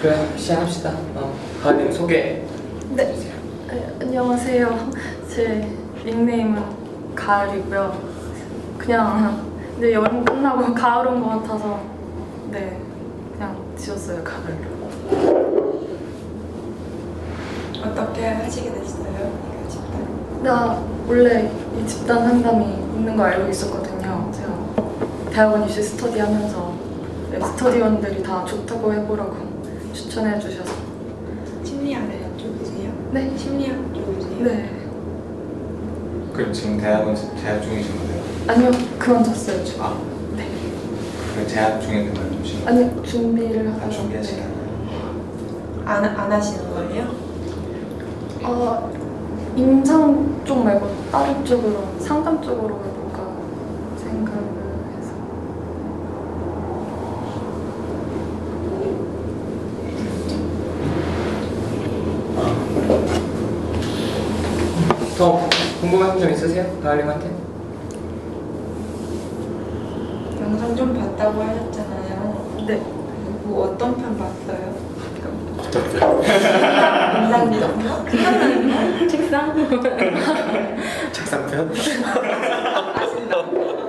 그래, 시작합시다. 가을님 소개. 네. 안녕하세요. 제 닉네임은 가을이고요. 그냥 근데 여름 끝나고 가을 온 것 같아서 네 그냥 지었어요 가을로. 어떻게 하시게 됐어요? 이거 집단? 나 원래 이 집단 상담이 있는 거 알고 있었거든요. 제가 대학원 입시 스터디 하면서 스터디원들이 다 좋다고 해보라고 추천해 주셔서. 심리학을 쪽이세요? 네. 심리학 쪽이세요? 네. 그럼 지금 대학원 재학 중이신 거예요? 아니요 그만뒀어요 지금. 아, 네. 그 재학 중에 그만두신 거예요? 아니 준비를 하고. 준비하시나요? 안 하시는 거예요? 임상 쪽 말고 다른 쪽으로 상담 쪽으로 해볼까 생각을 해서. 더 궁금한 점 있으세요? 가을님한테? 영상 좀 봤다고 하셨잖아요. 네. 뭐 어떤 편 봤어요? 어떻게? 인상이요? 책상? 책상편?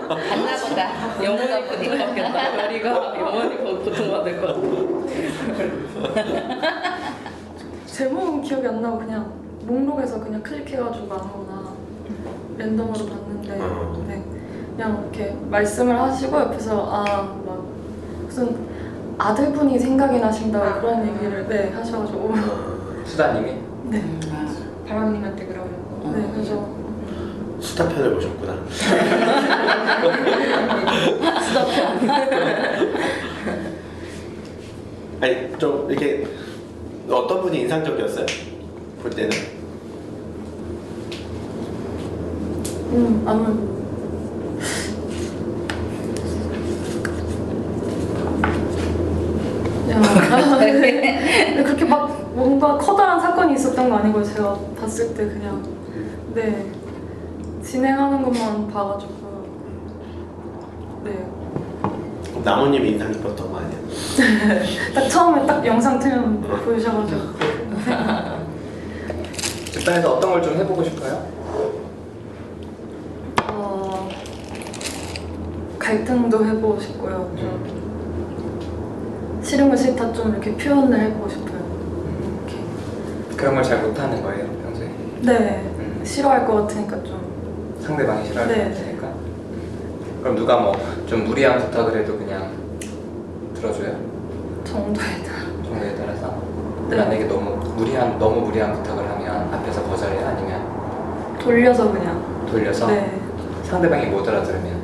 봤나 보다. 영원히 보니까 바뀌었다. 머리가 영원히 고통받을 것 같아. 제목은 기억이 안 나고 그냥 목록에서 그냥 클릭해가지고 아무거나 랜덤으로 봤는데 네. 그냥 이렇게 말씀을 하시고 옆에서 막 무슨 아들분이 생각이 나신다 그런 얘기를 네 하셔가지고 수다님이? 네. 바람님한테 그러는 거. 네 그래서 수다편을 보셨구나. 아니 좀 이렇게 어떤 분이 인상적이었어요? 볼 때는? 아무 근데 그렇게 막 뭔가 커다란 사건이 있었던 거 아니고 제가 봤을 때 그냥 네 진행하는 것만 봐가지고 네 딱 나무님이 인상 깊었던 거 아니야? 처음에 딱 영상 틀면 보여주셔가지고 집단에서 어떤 걸 좀 해보고 싶어요? 갈등도 해보고 싶고요. 좀 싫은 거 싫다 좀 이렇게 표현을 해보고 싶어요. 이렇게. 그런 걸 잘 못하는 거예요, 평소에? 네 싫어할 것 같으니까 좀 상대방이 싫어할 네. 것 같으니까? 그럼 누가 뭐 좀 무리한 부탁을 해도 그냥 들어줘요? 정도에 따라. 정도에 따라서? 네. 만약에 너무 무리한 부탁을 하면 앞에서 거절해요? 아니면 돌려서 그냥 돌려서? 네 상대방이 못 알아들으면?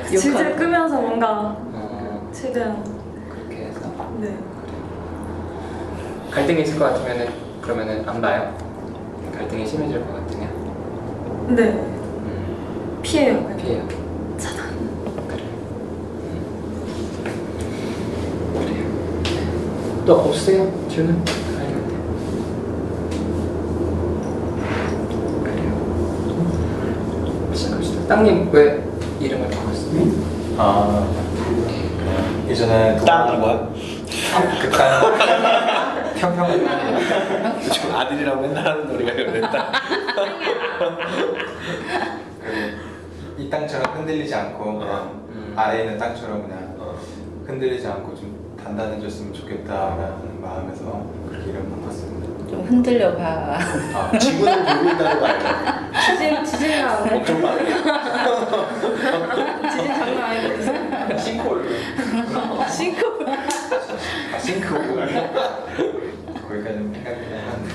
질질 끄면서 뭔가 최대한 그렇게 해서 네 갈등이 있을 것 같으면은 그러면은 안 봐요? 갈등이 심해질 것 같으면? 네. 피해요 그냥. 피해요. 차단. 그래. 그래요. 또 없으세요? 질문? 아니면 그래요. 시작합시다. 땅님 왜 이름을 바꿨어요? 예전에 땅인 거야? 그땅 평평한 지금 아들이라고 맨날 하는 소리가 그랬다. 이 땅처럼 흔들리지 않고 그냥 아래에 있는 땅처럼 그냥 흔들리지 않고 좀 단단해졌으면 좋겠다라는 마음에서 그렇게 이름 바꿨습니다. 좀 흔들려 봐. 지구는 돌고 있다는 거 알죠? 지진 나오네. 엄청 빠르게. 지진 장난 아니거든. 싱크홀 싱크. 싱크홀 거기까지 좀 생각이 나는데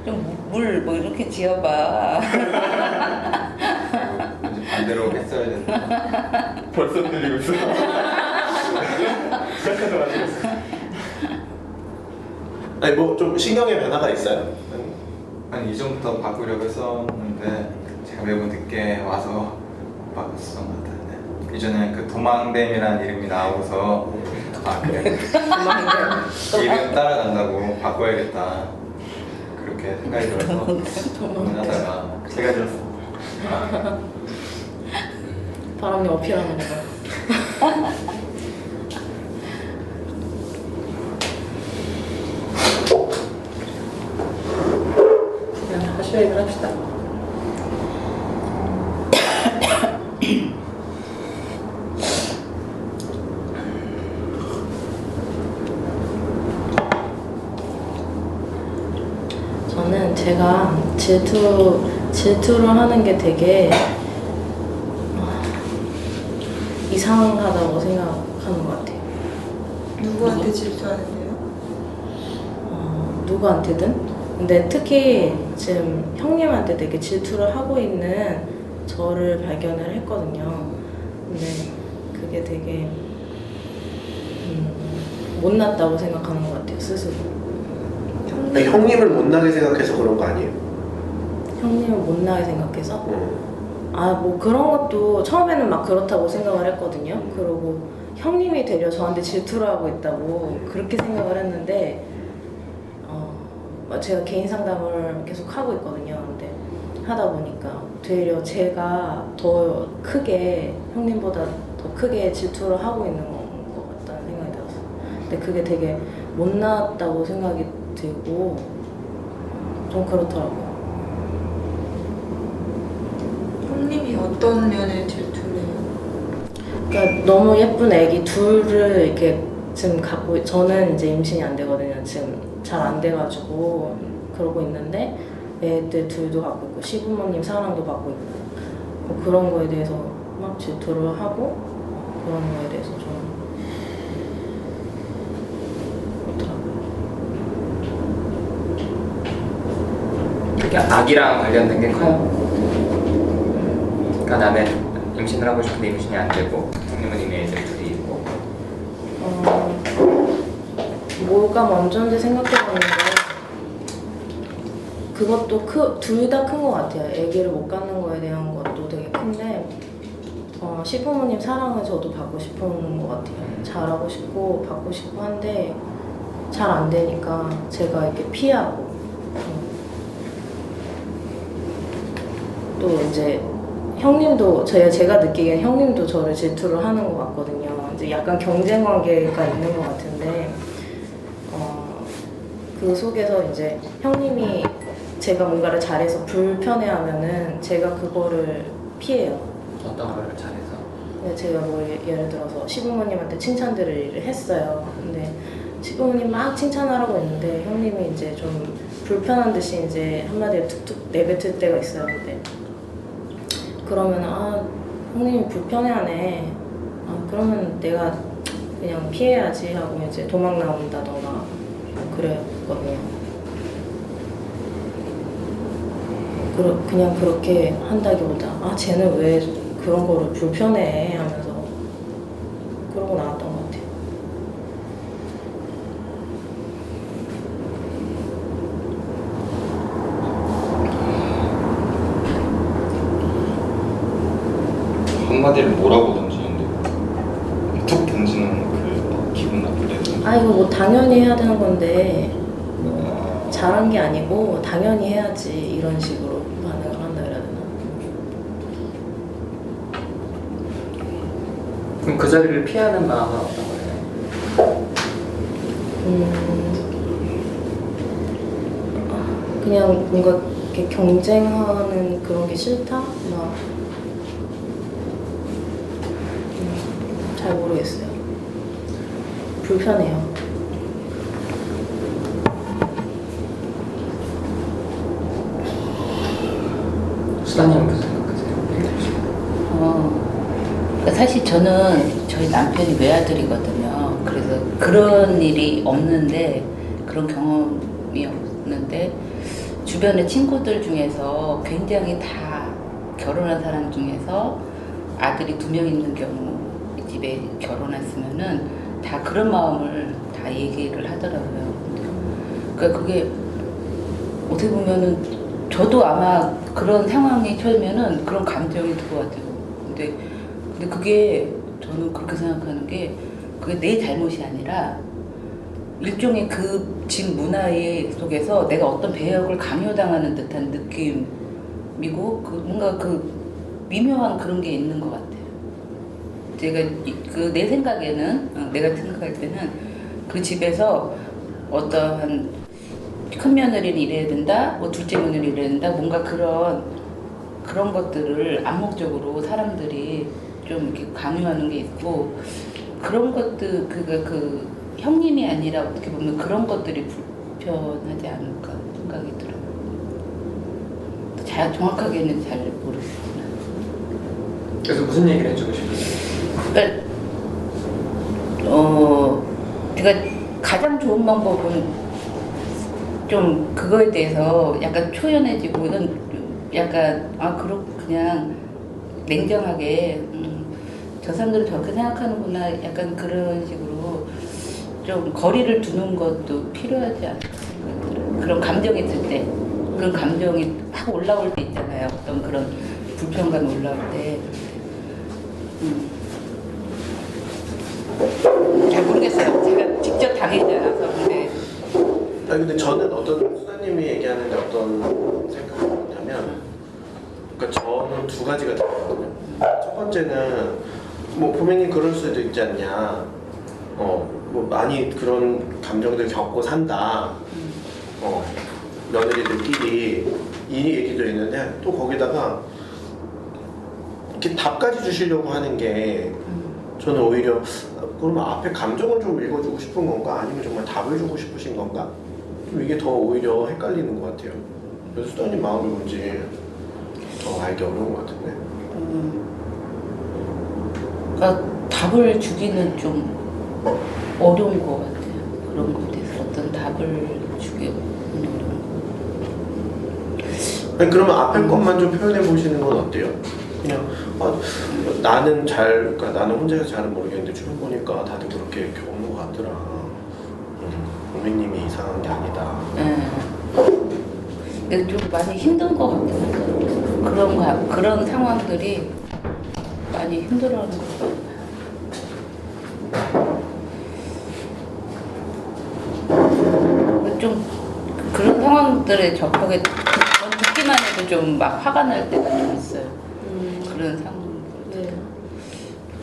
좀물 뭐 이렇게 지어봐. 이제 반대로 했어야 된다. 벌써 흔들리고 있어. 시작하자마자 아니 뭐 좀 신경의 변화가 있어요? 한 이전부터 바꾸려고 했었는데 제가 매번 늦게 와서 바꿨었던 것 같아요. 네. 이전에 그 도망댐이라는 이름이 나오고서 그래 이름 따라간다고 바꿔야겠다 그렇게 생각이 들어서 고민하다가 제가 들었어. 바람이 어필하는 거. 시작을 합시다. 저는 제가 질투를 하는 게 되게 이상하다고 생각하는 것 같아요. 누구한테 질투하는데요? 누구한테든. 근데 특히 지금 형님한테 되게 질투를 하고 있는 저를 발견을 했거든요. 근데 그게 되게 못났다고 생각하는 것 같아요, 스스로. 아니, 형님을 못나게 생각해서 그런 거 아니에요? 형님을 못나게 생각해서? 어. 뭐 그런 것도 처음에는 막 그렇다고 생각을 했거든요. 그리고 형님이 되려 저한테 질투를 하고 있다고 그렇게 생각을 했는데 제가 개인 상담을 계속 하고 있거든요. 근데 하다 보니까 되려 제가 더 크게 형님보다 더 크게 질투를 하고 있는 것 같다는 생각이 들었어요. 근데 그게 되게 못났다고 생각이 들고 좀 그렇더라고요. 형님이 어떤 면에 질투를 해요? 그러니까 너무 예쁜 애기 둘을 이렇게 지금 갖고 저는 이제 임신이 안 되거든요. 지금 잘 안 돼가지고 그러고 있는데 애들 둘도 갖고 있고 시부모님 사랑도 받고 있고 뭐 그런 거에 대해서 막 질투를 하고 그런 거에 대해서 좀 그렇더라고요. 그게 아기랑 관련된 게 커요. 그러니까 나는 임신을 하고 싶은데 임신이 안 되고 형님은 이미 애들 둘이 있고. 뭐가 먼저인지 생각해봤는데 그것도 둘 다 큰 것 같아요. 아기를 못 갖는 거에 대한 것도 되게 큰데 시부모님 사랑을 저도 받고 싶은 것 같아요. 잘하고 싶고 받고 싶고 한데 잘 안 되니까 제가 이렇게 피하고 또 이제 형님도 제가 느끼기엔 형님도 저를 질투를 하는 것 같거든요. 이제 약간 경쟁 관계가 있는 것 같은데 그 속에서 이제 형님이 제가 뭔가를 잘해서 불편해하면은 제가 그거를 피해요. 어떤 걸 잘해서? 근데 제가 뭐 예를 들어서 시부모님한테 칭찬들을 했어요. 근데 시부모님 막 칭찬하라고 했는데 형님이 이제 좀 불편한 듯이 이제 한마디를 툭툭 내뱉을 때가 있어요. 근데 그러면 형님이 불편해하네. 그러면 내가 그냥 피해야지 하고 이제 도망 나온다던가 그랬거든요. 그냥 그렇게 한다기보다 쟤는 왜 그런 거를 불편해해 하면서 그러고 나왔던 것 같아요. 한마디를 뭐라고 던지는데 툭 던지는 그 기분 나쁠 때 이거 뭐 당연히 해야 되는 건데 뭐 잘한 게 아니고 당연히 해야지 이런 식으로 반응을 한다 그래야 되나? 그럼 그 자리를 피하는 마음은 어떤 거예요? 그냥 뭔가 이렇게 경쟁하는 그런 게 싫다? 잘 모르겠어요. 불편해요. 수다님은 어떻게 생각하세요? 그러니까 사실 저는 저희 남편이 외아들이거든요. 그래서 그런 일이 없는데 그런 경험이 없는데 주변의 친구들 중에서 굉장히 다 결혼한 사람 중에서 아들이 2명 있는 경우 집에 결혼했으면은 다 그런 마음을 다 얘기를 하더라고요. 그러니까 그게 어떻게 보면은 저도 아마 그런 상황이 처하면은 그런 감정이 들 것 같아요. 근데 그게 저는 그렇게 생각하는 게 그게 내 잘못이 아니라 일종의 그 집 문화의 속에서 내가 어떤 배역을 강요당하는 듯한 느낌이고 뭔가 그 미묘한 그런 게 있는 것 같아요. 제가 내 생각에는 내가 생각할 때는 그 집에서 어떠한 큰 며느리는 이래야 된다, 뭐 둘째 며느리 이래야 된다, 뭔가 그런 것들을 암묵적으로 사람들이 좀 이렇게 강요하는 게 있고 그런 것들 그 형님이 아니라 어떻게 보면 그런 것들이 불편하지 않을까 생각이 들어요. 정확하게는 잘 모르겠지만. 그래서 무슨 얘기를 해주고 싶으세요? 제가 가장 좋은 방법은 좀 그거에 대해서 약간 초연해지고는 약간 그냥 냉정하게 저 사람들은 저렇게 생각하는구나 약간 그런 식으로 좀 거리를 두는 것도 필요하지 않을까 생각이 들어요. 그런 감정이 있을 때 그런 감정이 확 올라올 때 있잖아요. 어떤 그런 불편감이 올라올 때 잘 모르겠어요. 제가 직접 당하지 않아서 근데 저는 어떤 수사님이 얘기하는데 어떤 생각이 드냐면 그러니까 저는 두 가지가 들거든요. 첫 번째는 뭐 부모님 그럴 수도 있지 않냐. 뭐 많이 그런 감정들 겪고 산다. 며느리들끼리 이 얘기도 있는데 또 거기다가 이렇게 답까지 주시려고 하는 게 저는 오히려 그러면 앞에 감정을 좀 읽어주고 싶은 건가 아니면 정말 답을 주고 싶으신 건가 좀 이게 더 오히려 헷갈리는 것 같아요. 그래서 수다님 마음이 뭔지 더 알기 어려운 것 같은데. 그러니까 답을 주기는 좀 어려운 것 같아요. 그런 것에 대해서 어떤 답을 주기 어려운 것 같아요. 아니, 그러면 앞에 것만 좀 표현해 보시는 건 어때요? 그냥 그러니까 나는 혼자서 잘은 모르겠는데 주변 보니까 다들 그렇게 겪는 것 같더라. 고객님이 이상한 게 아니다. 근데 좀 많이 힘든 것 같긴 하죠. 그런 상황들이 많이 힘들어하는 것 같아요. 좀 그런 상황들에 접하게 듣기만 해도 좀 막 화가 날 때가 좀 있어요. 그런 상황.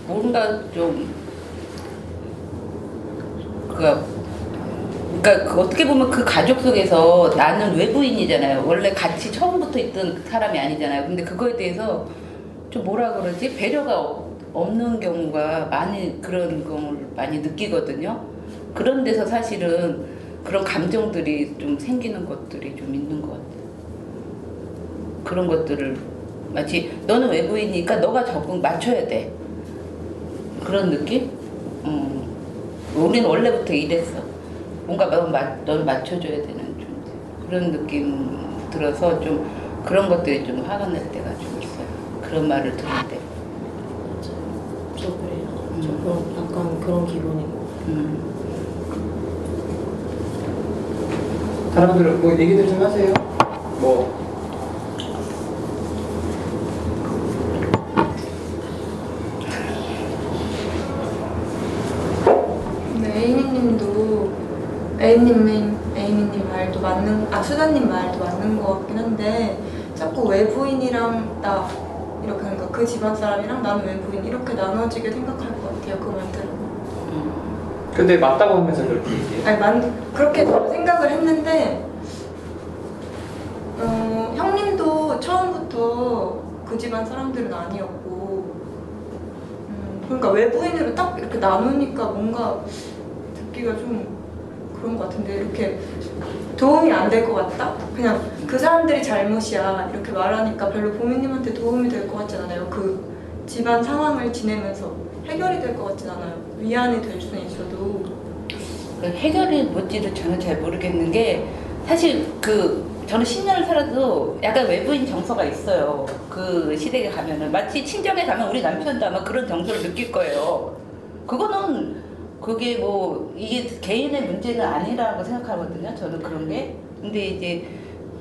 뭔가 좀 그러니까 어떻게 보면 그 가족 속에서 나는 외부인이잖아요. 원래 같이 처음부터 있던 사람이 아니잖아요. 근데 그거에 대해서 좀 뭐라 그러지? 배려가 없는 경우가 그런 경우를 많이 느끼거든요. 그런 데서 사실은 그런 감정들이 좀 생기는 것들이 좀 있는 것 같아요. 그런 것들을 마치 너는 외부인이니까 너가 적응 맞춰야 돼. 그런 느낌? 우리는 원래부터 이랬어. 뭔가 넌 맞춰줘야 되는 존재. 그런 느낌 들어서 좀 그런 것들이 좀 화가 날 때가 좀 있어요. 그런 말을 들을 때. 저 그래요. 저 약간 그런 기분이고. 다른 분들 뭐 얘기들 좀 하세요. 뭐 A님 말도 수다님 말도 맞는 것 같긴 한데 자꾸 외부인이랑 나 이렇게 그러니까 그 집안 사람이랑 나는 외부인 이렇게 나눠지게 생각할 것 같아요. 그 말 들으면. 근데 맞다고 하면서 그렇게 얘기해요? 아니 그렇게 저도 생각을 했는데 형님도 처음부터 그 집안 사람들은 아니었고 그러니까 외부인으로 딱 이렇게 나누니까 뭔가 듣기가 좀 그런 것 같은데 이렇게 도움이 안 될 것 같다? 그냥 그 사람들이 잘못이야 이렇게 말하니까 별로 보미님한테 도움이 될 것 같진 않아요. 그 집안 상황을 지내면서 해결이 될 것 같진 않아요. 위안이 될 수는 있어도 해결이 뭔지도 저는 잘 모르겠는 게 사실 저는 10년을 살아도 약간 외부인 정서가 있어요. 그 시댁에 가면은 마치 친정에 가면 우리 남편도 아마 그런 정서를 느낄 거예요. 그게 뭐 이게 개인의 문제는 아니라고 생각하거든요. 저는 그런 게. 근데 이제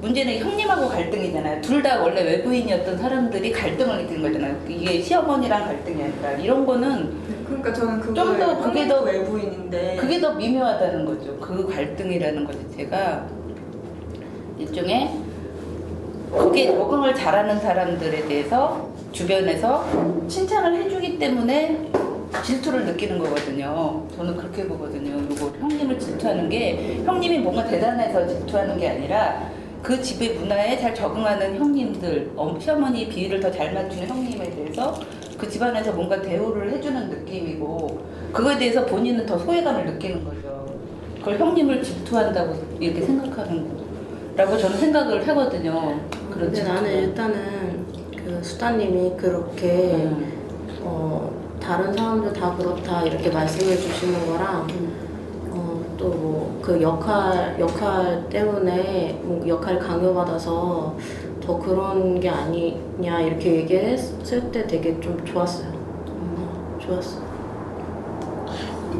문제는 형님하고 갈등이잖아요. 둘 다 원래 외부인이었던 사람들이 갈등을 느끼는 거잖아요. 이게 시어머니랑 갈등이 아니라 이런 거는 그러니까 저는 좀 더 그게 더 외부인인데 그게 더 미묘하다는 거죠. 그 갈등이라는 것 자체가 일종의 그게 적응을 잘하는 사람들에 대해서 주변에서 칭찬을 해주기 때문에 질투를 느끼는 거거든요. 저는 그렇게 보거든요. 요거 형님을 질투하는 게 형님이 뭔가 대단해서 질투하는 게 아니라 그 집의 문화에 잘 적응하는 형님들, 시어머니 비위를 더 잘 맞추는 형님에 대해서 그 집안에서 뭔가 대우를 해주는 느낌이고 그거에 대해서 본인은 더 소외감을 느끼는 거죠. 그걸 형님을 질투한다고 이렇게 생각하는 거라고 저는 생각을 하거든요. 근데 나는 일단은 그 수다님이 그렇게 다른 사람들 다 그렇다 이렇게 말씀해 주시는 거랑 또 뭐 그 역할 때문에 뭐 역할을 강요받아서 더 그런 게 아니냐 이렇게 얘기했을 때 되게 좀 좋았어요. 좋았어.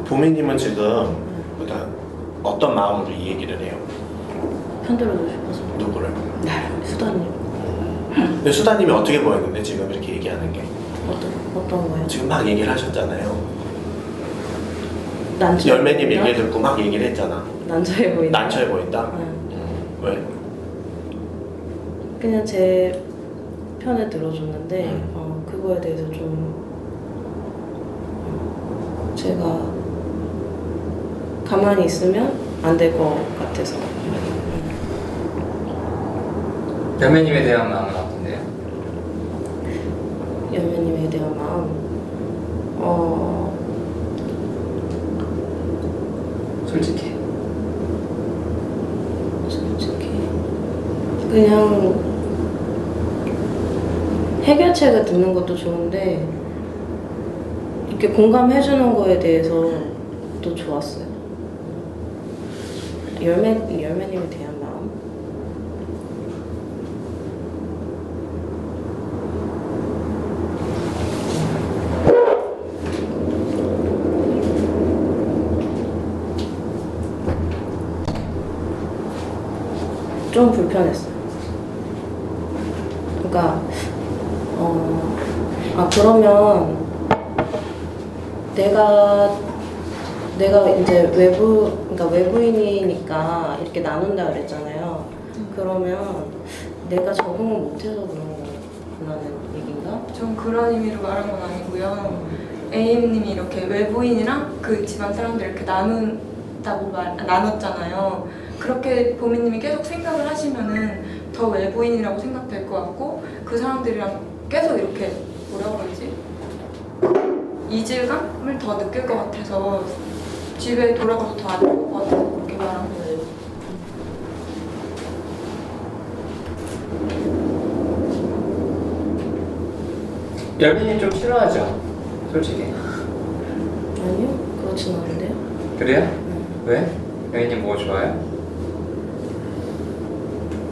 보미님은 지금 그러니까 어떤 마음으로 이 얘기를 해요? 편들어주고 싶어서. 누구를? 수다님. 근데 수다님이 어떻게 보였는데 지금 이렇게 얘기하는 게? 어떤 거요? 지금 막 얘기를 하셨잖아요. 난처해 열매님 보인다? 얘기를 듣고 막 얘기를 했잖아. 난처해 보인다. 난처해 보인다? 왜? 그냥 제 편을 들어줬는데 그거에 대해서 좀 제가 가만히 있으면 안 될 것 같아서. 연매님에 대한 마음은 어떤데요? 연매님에 대한 마음 솔직히 그냥 해결책을 듣는 것도 좋은데 이렇게 공감해주는 거에 대해서도 좋았어요. 열매님에 대한 마음. 좀 불편했어요. 그러니까 그러면 내가 이제 그러니까 외부인이니까 이렇게 나눈다 그랬잖아요. 그러면 내가 적응을 못해서 그런 얘기인가? 전 그런 의미로 말한 건 아니고요. A님이 이렇게 외부인이랑 그 집안 사람들 이렇게 나눴잖아요. 그렇게 보미님이 계속 생각을 하시면은 더 외부인이라고 생각될 것 같고 그 사람들이랑 계속 이렇게 뭐라고 그러지? 이질감을 더 느낄 것 같아서 집에 돌아가서 더 안 좋을 것 같아서 그렇게 말한 거예요. 열매님 좀 싫어하죠? 솔직히. 아니요, 그렇진 않은데요. 그래요? 왜? 열매님 뭐가 좋아요?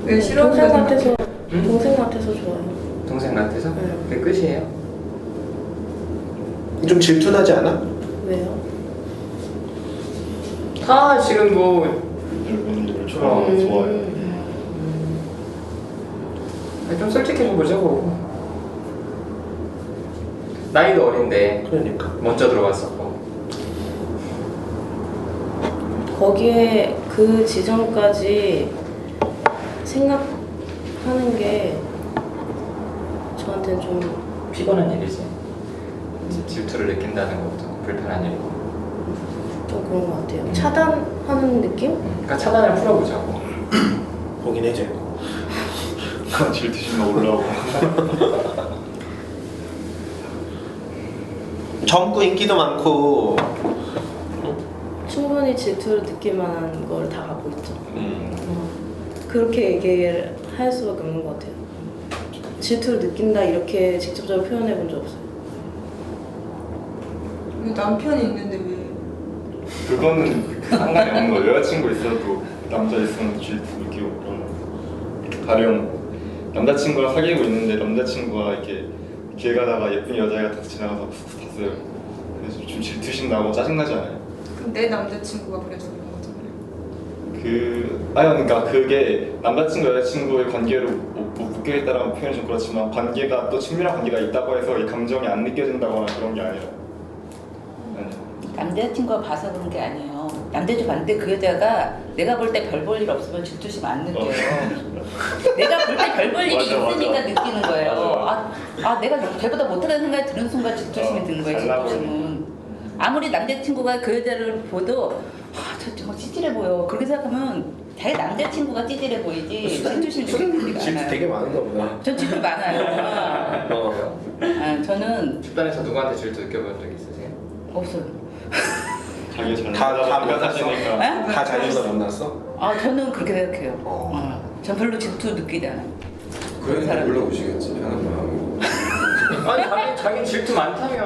왜 싫어하는 동생 거 같아서 응? 동생 같아서 좋아요. 동생 같아서? 네. 그게 끝이에요? 좀 질투나지 않아? 왜요? 다 지금 뭐 여러분들 좋아요. 좀 솔직해져 보자고. 나이도 어린데 그러니까. 먼저 들어왔었고. 거기에 그 지점까지 생각하는 게 저한테는 좀 피곤한 일이지. 질투를 느낀다는 것도 불편한 일이고. 그런 것 같아요. 차단하는 느낌? 그러니까 차단을 풀어보자고. 보긴 해줘요. 질투심만 올라오고. 젊고 인기도 많고. 충분히 질투를 느낄 만한 걸 다 갖고 있죠. 그렇게 얘기를 할 수밖에 없는 것 같아요. 질투를 느낀다 이렇게 직접적으로 표현해 본 적 없어요. 왜 남편이 있는데 왜? 그거는 상관이 없는 거예요. 여자친구 있어도 남자 있으면 질투 느끼고 그런 거. 가령 남자친구랑 사귀고 있는데 남자친구가 이렇게 길 가다가 예쁜 여자애가 딱 지나가서 푹 봤어요. 그래서 좀 질투심 나고 짜증나지 않아요? 그럼 내 남자친구가 그래서 그런 거잖아요. 그러니까 그게 남자친구 여자친구의 관계로 못 묶여있다라는 표현이 좀 그렇지만 관계가 또 친밀한 관계가 있다고 해서 이 감정이 안 느껴진다거나 그런 게 아니라. 남자친구가 봐서 그런 게 아니에요. 남자친구 봤는데 그 여자가 내가 볼 때 별 볼 일 없으면 질투심 안 느껴요. 내가 볼 때 별 볼 일이 맞아. 있으니까 느끼는 거예요. 맞아. 내가 걔보다 못하다는 생각이 드는 순간 질투심이 드는 거예요. 잘나 질투심은. 아무리 남자친구가 그 여자를 보도 저 정말 찌질해 보여 그렇게 생각하면 자기 남자친구가 찌질해 보이지 질투심 느끼지가 질투 않아요. 되게 많은가 보다. 전 질투 많아요. 그래요? 저는 집단에서 누구한테 질투 느껴본 적 있으세요? 없어요. 자기 잘 다 나가니까 만났어? 사시니까 다 자기가 만났어? 저는 그렇게 생각해요. 전 별로 질투 느끼지 않아요. 그러니까 물어보시겠지 편한 마음으로. 아니 자기 질투 많다며.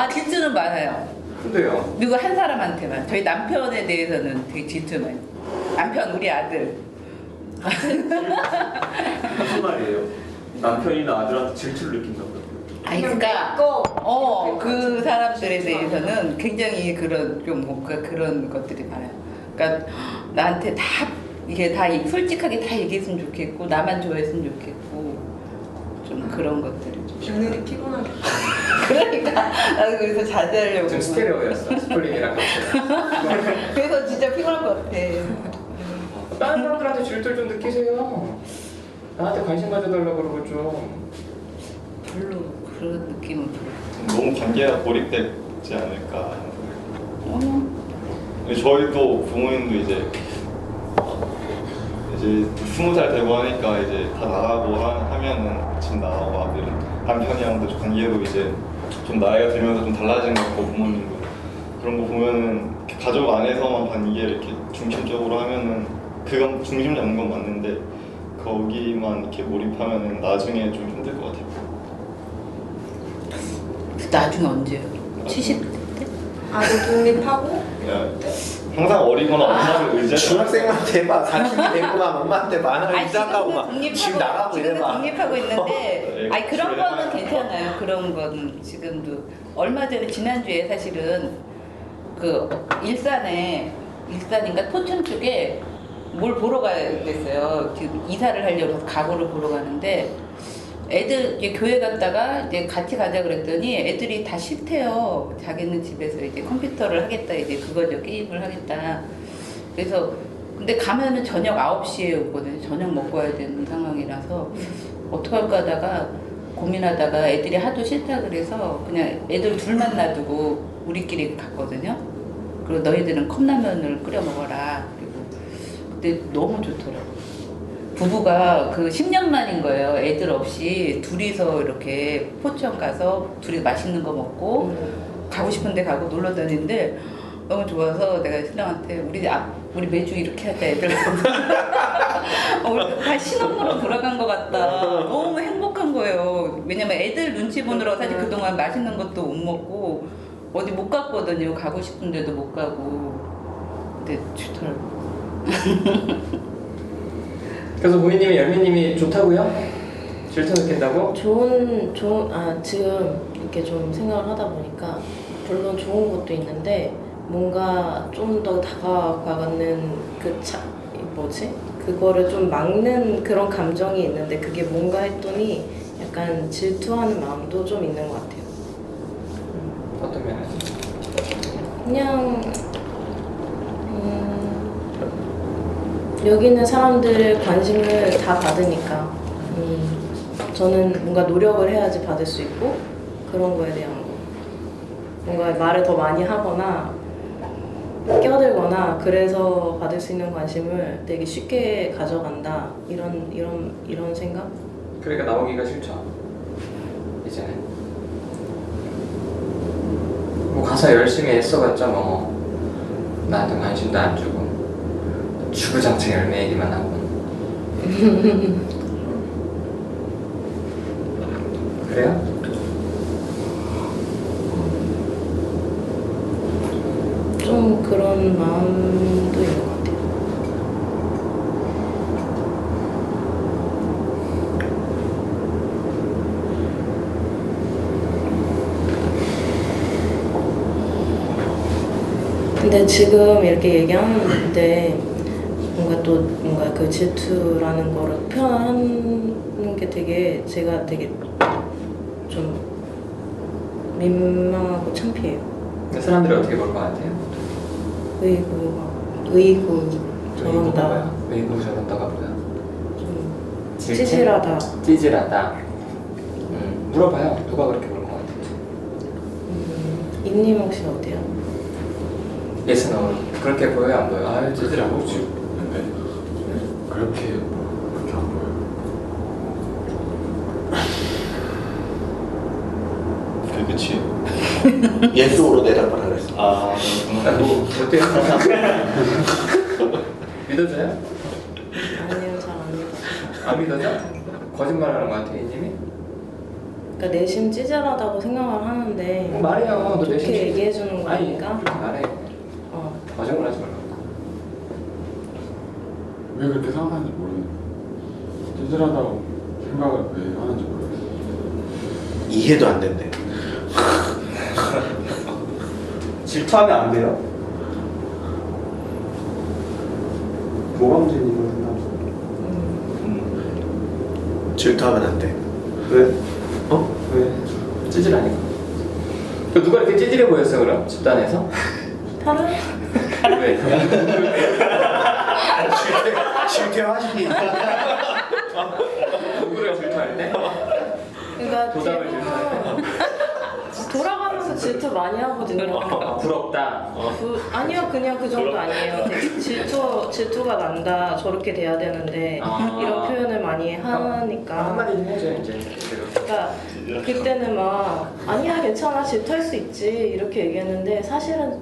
질투는 많아요. 근데요. 누구 한 사람한테만. 저희 남편에 대해서는 되게 질투 많이. 남편 우리 아들. 무슨 말이에요? 남편이나 아들한테 질투를 느낀다고요? 아니 그러니까 그 사람들에 대해서는 굉장히 그런 좀 뭔가 그런 것들이 많아요. 그러니까 나한테 다 이게 다 솔직하게 다 얘기했으면 좋겠고 나만 좋아했으면 좋겠고 좀 그런 것들이 좀 오늘이 피곤하겠다. 그러니까 나도 그래서 자제하려고 좀 스테레오였어. 스플링이랑 같이. 그래서 진짜 피곤한 것 같아. 다른 사람들한테 질투를 좀 느끼세요. 나한테 관심 가져달라고 그러고 좀. 별로 그런 느낌은 별로. 너무 관계가 고립되지 않을까 하는 생각이. 저희도 부모님도 이제 20살 되고 하니까 이제 다 나가고 하면은 집 나가고 아들은 남편이랑도 관계도 이제 좀 나이가 들면서 좀 달라진 것 같고 부모님도 그런 거 보면은 이렇게 가족 안에서만 관계를 이렇게 중심적으로 하면은 그건 중심 잡는 건 맞는데 거기만 이렇게 몰입하면은 나중에 좀 힘들 것 같아요. 나중에 언제요? 70대 때? 아들 독립하고 항상 어리거나 엄마를 의지하지 중학생한테 해봐. 40이 되고만 엄마한테 만화 아니, 의지하고 막 지금도 집 나가고 지금도 이래봐. 독립하고 있는데 아니 그런 집에 거는 나가요. 괜찮아요. 그런 거는 지금도 얼마 전에 지난주에 사실은 그 일산인가 포천 쪽에 뭘 보러 가야 됐어요. 지금 이사를 하려고 가구를 보러 가는데 애들 이제 교회 갔다가 이제 같이 가자 그랬더니 애들이 다 싫대요. 자기는 집에서 이제 컴퓨터를 하겠다, 이제 그거죠, 게임을 하겠다. 그래서 근데 가면은 저녁 9시에 오거든요. 저녁 먹고 와야 되는 상황이라서 어떡할까 하다가 고민하다가 애들이 하도 싫다 그래서 그냥 애들 둘만 놔두고 우리끼리 갔거든요. 그리고 너희들은 컵라면을 끓여 먹어라. 그리고 그때 너무 좋더라고요. 부부가 그 10년 만인 거예요. 애들 없이 둘이서 이렇게 포천 가서 둘이 맛있는 거 먹고 가고 싶은데 가고 놀러 다니는데 너무 좋아서 내가 신랑한테 우리 매주 이렇게 하자 애들. 다 신혼으로 돌아간 것 같다. 너무 행복한 거예요. 왜냐면 애들 눈치 보느라고 사실 그동안 맛있는 것도 못 먹고 어디 못 갔거든요. 가고 싶은데도 못 가고. 근데 좋더라고요. 그래서 고객님이 열매님이 좋다고요? 질투 느낀다고? 지금 이렇게 좀 생각을 하다 보니까 물론 좋은 것도 있는데 뭔가 좀 더 다가가는 그거를 좀 막는 그런 감정이 있는데 그게 뭔가 했더니 약간 질투하는 마음도 좀 있는 것 같아요. 어떤 면에서? 그냥 여기 있는 사람들의 관심을 다 받으니까 저는 뭔가 노력을 해야지 받을 수 있고 그런 거에 대한 거 뭔가 말을 더 많이 하거나 끼어들거나 그래서 받을 수 있는 관심을 되게 쉽게 가져간다 이런 생각? 그러니까 나오기가 싫죠. 이제는 뭐 가서 열심히 애써봤자 뭐 나한테 관심도 안 주고 주구장창 열매 얘기만 하고. 그래요? 좀 그런 마음도 있는 것 같아요. 근데 지금 이렇게 얘기하는데 뭔가 그 질투라는 거를 표현하는 게 제가 되게 좀 민망하고 창피해요. 근데 사람들이 어떻게 볼 것 같아요? 의구 저런다. 의구 저런다가 뭐야? 좀 질투? 찌질하다. 찌질하다. 물어봐요. 누가 그렇게 볼 것 같아요? 님 혹시 어때요? 예스나 그렇게 보여요 안 보여? 아 찌질하고 근데 그렇게 안 보여요. 그게 끝이. 예스로 대답을 하랬어. 아, 뭐 어때요? 믿어줘요? 아니요, 잘 안 믿어요. 안 믿어져? 거짓말하는 거 같아 이님이? 그러니까 내심 찌질하다고 생각을 하는데 말해요. 너 좋게 내심 찌질- 얘기해주는 아니 거니까. 그렇게 말해. 거짓말하지 말라고. 왜 그렇게 생각하는지 모르겠어요. 찌질하다고 생각을 왜 하는지 모르겠어요. 이해도 안 된대. 질투하면 안 돼요? 뭐가 문제니 이거 생각? 질투하면 안 돼. 왜? 어? 왜? 찌질하니까. 누가 이렇게 찌질해 보였어 그럼? 집단에서? 다른 왜? 질투하시니. 누구를 질투할 때? 그러니까 도담을 대부분 돌아가면서 질투 많이 하거든요. 아, 부럽다. 아니요, 그냥 그 정도 아니에요. 되게 질투가 난다. 저렇게 돼야 되는데 아. 이런 표현을 많이 하니까. 한마디 좀 해줘 이제. 그러니까 그때는 막 아니야 괜찮아 질투할 수 있지 이렇게 얘기했는데 사실은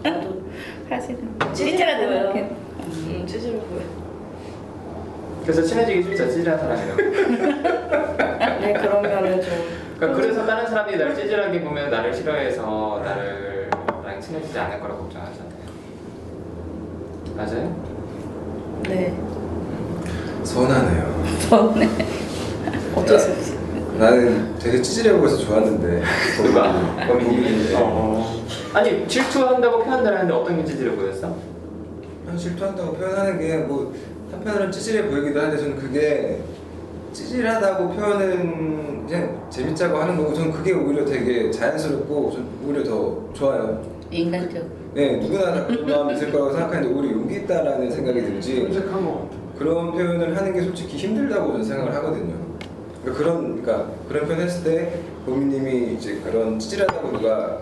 나도 찌질해 보여요. 찌질해 보여. 그래서 친해지기 싫죠 찌질한 사람이랑. 네 그러면은 좀. 그러니까 그래서 다른 사람들이 나를 찌질하게 보면 나를 싫어해서 나랑 친해지지 않을 거라고 걱정하잖아요. 맞아요? 네. 서운하네요. 좋네. 어쩔 수 없어. 나는 되게 찌질해 보여서 좋았는데. 누가? 고민인데. 아니 질투한다고 표현하는데 어떤 게 찌질해 보였어? 질투한다고 표현하는 게 뭐 한편으로는 찌질해 보이기도 한데 저는 그게 찌질하다고 표현은 그냥 재밌자고 하는 거고 저는 그게 오히려 되게 자연스럽고 전 오히려 더 좋아요. 인간적. 네, 누구나 그런 마음이 있을 거라고 생각하는데 오히려 용기 있다라는 생각이 들지. 솔직한 것 같아. 그런 표현을 하는 게 솔직히 힘들다고 저는 생각을 하거든요. 그러니까 그런 표현 했을 때 보미님이 이제 그런 찌질하다고 누가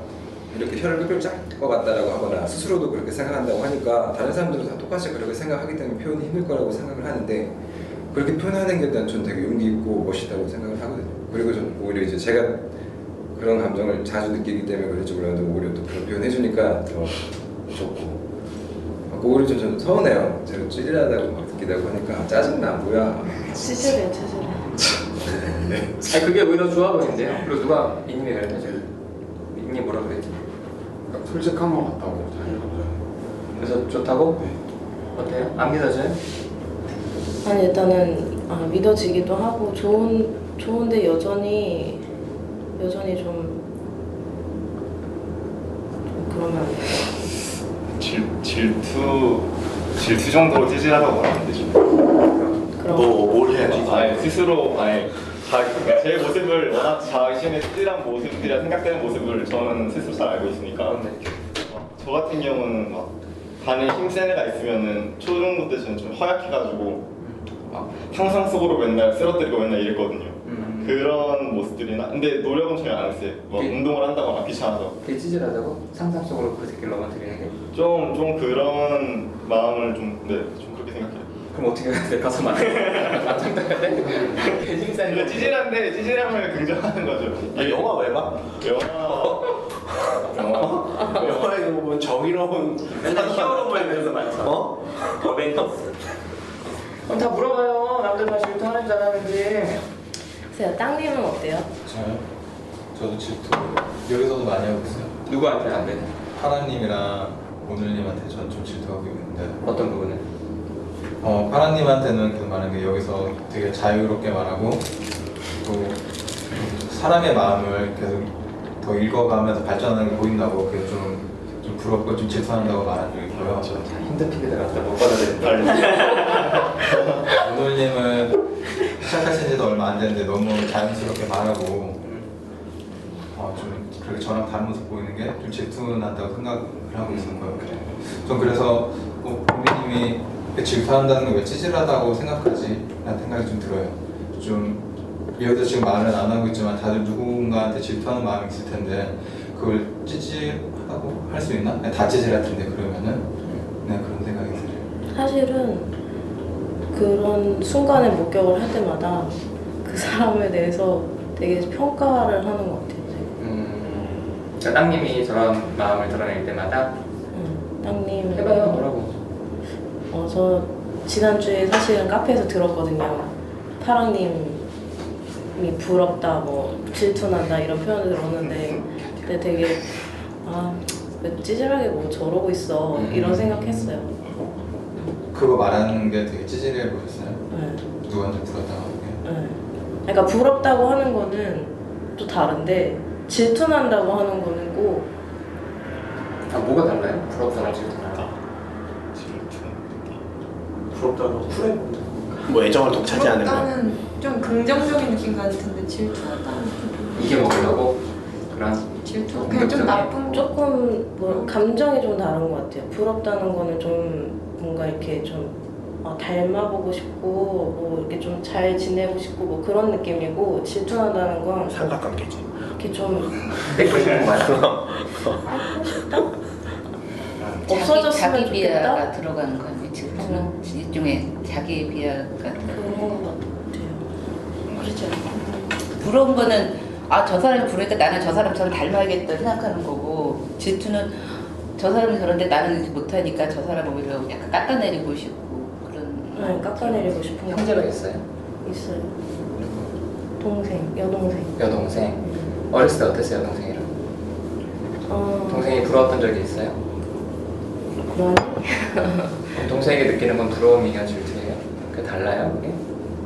이렇게 혀를 끌끌 짤 것 같다라고 하거나 스스로도 그렇게 생각한다고 하니까 다른 사람들도 다 똑같이 그렇게 생각하기 때문에 표현이 힘들 거라고 생각을 하는데 그렇게 표현하는 게 일단 저는 되게 용기 있고 멋있다고 생각을 하거든요. 그리고 전 오히려 이제 제가 그런 감정을 자주 느끼기 때문에 그럴지 몰랐는데 오히려 또 그런 표현 해주니까 더 좋고 오히려 좀 저는 서운해요. 제가 찌질하다고 막 느끼다고 하니까 짜증나 뭐야. 찌질해. 아니 그게 오히려 좋아 보이는데요. 그리고 누가 이님이 그랬죠? 이님 뭐라 그랬지? 솔직한 것 같다고 자기가. 그래서 좋다고? 네. 어때요? 안 믿어져요? 아니 일단은 믿어지기도 하고 좋은데 여전히 좀 그러면 질투 정도로 찌질하다고 말하면 안 되죠. 뭘 해야지? 아니 스스로 제 모습을 워낙 자신의 찌질한 모습이라 생각되는 모습을 저는 스스로 잘 알고 있으니까 저 같은 경우는 막 반에 힘센 애가 있으면은 초중고 때 저는 좀 허약해가지고 막 상상 속으로 맨날 쓰러뜨리고 맨날 이랬거든요. 그런 모습들이나 근데 노력은 전혀 안 했어요. 뭐 운동을 한다거나 귀찮아서. 그게 찌질하다고? 상상 속으로 그 새끼를 넘어뜨리는 게? 좀 그런 마음을 좀 그렇게 생각해요. 그럼 어떻게 해야 돼? 가서 맞짱떠야 돼? 개진산이 찌질한데 찌질함을 긍정하는 거죠. 영화 왜 봐? 영화에 보면 정의로운 맨날 히어로물 내서 많죠. 어벤져스. 그럼 다 물어봐요. 남들 다 질투하는 줄 알았는지. 글쎄요, 땅님은 어때요? 저요? 저도 질투 여기서도 많이 하고 있어요. 누구한테 안 돼? 파라님이랑 오늘님한테 전 좀 질투하고 있는데 어떤 부분에? 파라님한테는 계속 말하는 게 여기서 되게 자유롭게 말하고 또 사람의 마음을 계속 더 읽어가면서 발전하는 게 보인다고 그게 좀 부럽고 좀 질투한다고 말한 적이 있고요. 힘든 피게 들어갔다 못 받아들인다. 오늘님은 시작하신 지도 얼마 안 됐는데 너무 자연스럽게 말하고 좀 그렇게 저랑 다른 모습 보이는 게 좀 질투난다고 생각을 하고 있었고요. 전 그래서 보미님이 질투한다는 걸 왜 찌질하다고 생각하지? 라는 생각이 좀 들어요. 좀 여기서 지금 말은 안 하고 있지만 다들 누군가한테 질투하는 마음이 있을 텐데 그 그걸 찌질하다고 할 수 있나? 그냥 다 찌질 같은데 그러면은 네, 그런 생각이 들어요. 사실은 그런 순간에 목격을 할 때마다 그 사람에 대해서 되게 평가를 하는 것 같아요. 그러니까 땅님이 저런 마음을 드러낼 때마다 땅님 해봐요 뭐라고. 저 지난주에 사실은 카페에서 들었거든요. 파랑님이 부럽다, 뭐 질투난다 이런 표현을 들었는데 그때 되게 왜 찌질하게 뭐 저러고 있어 이런 생각했어요. 그거 말하는 게 되게 찌질해 보였어요? 네. 누구한테 부럽다고 하는 게? 네. 그러니까 부럽다고 하는 거는 또 다른데 질투난다고 하는 거는 꼭 뭐가 달라요? 부럽다랑 질투랑. 부럽다고 쿨해 보인다. 뭐 애정을 독차지하는 거. 부럽다는 좀 긍정적인 느낌 같은데 질투한다는 좀 이게 먹으려고 그런 질투 그냥 좀 나쁜 거. 조금 뭐 감정이 좀 다른 것 같아요. 부럽다는 거는 좀 뭔가 이렇게 좀 닮아보고 싶고 뭐 이렇게 좀 잘 지내고 싶고 뭐 그런 느낌이고, 질투한다는 건 삼각관계지. 이렇게 좀 뺏고 싶은 거야. 없어졌으면 자기 비하가 좋겠다? 들어가는 거 아니에요? 질투는 일종의 자기 비하 같은 그런 것 같아요. 그렇죠. 부러운 거는 저 사람이 부르니까 나는 저 사람처럼 닮아야겠다 생각하는 거고, 질투는 저 사람이 저런데 나는 못하니까 저 사람 오히려 약간 깎아내리고 싶고 그런. 깎아내리고 싶은 거. 형제가 있어요? 있어요. 여동생. 여동생. 어렸을 때 어땠어요 동생이랑? 동생이 부러웠던 적이 있어요? 그러니? 그럼 동생에게 느끼는 건 부러움이냐 질투예요? 그게 달라요 그게?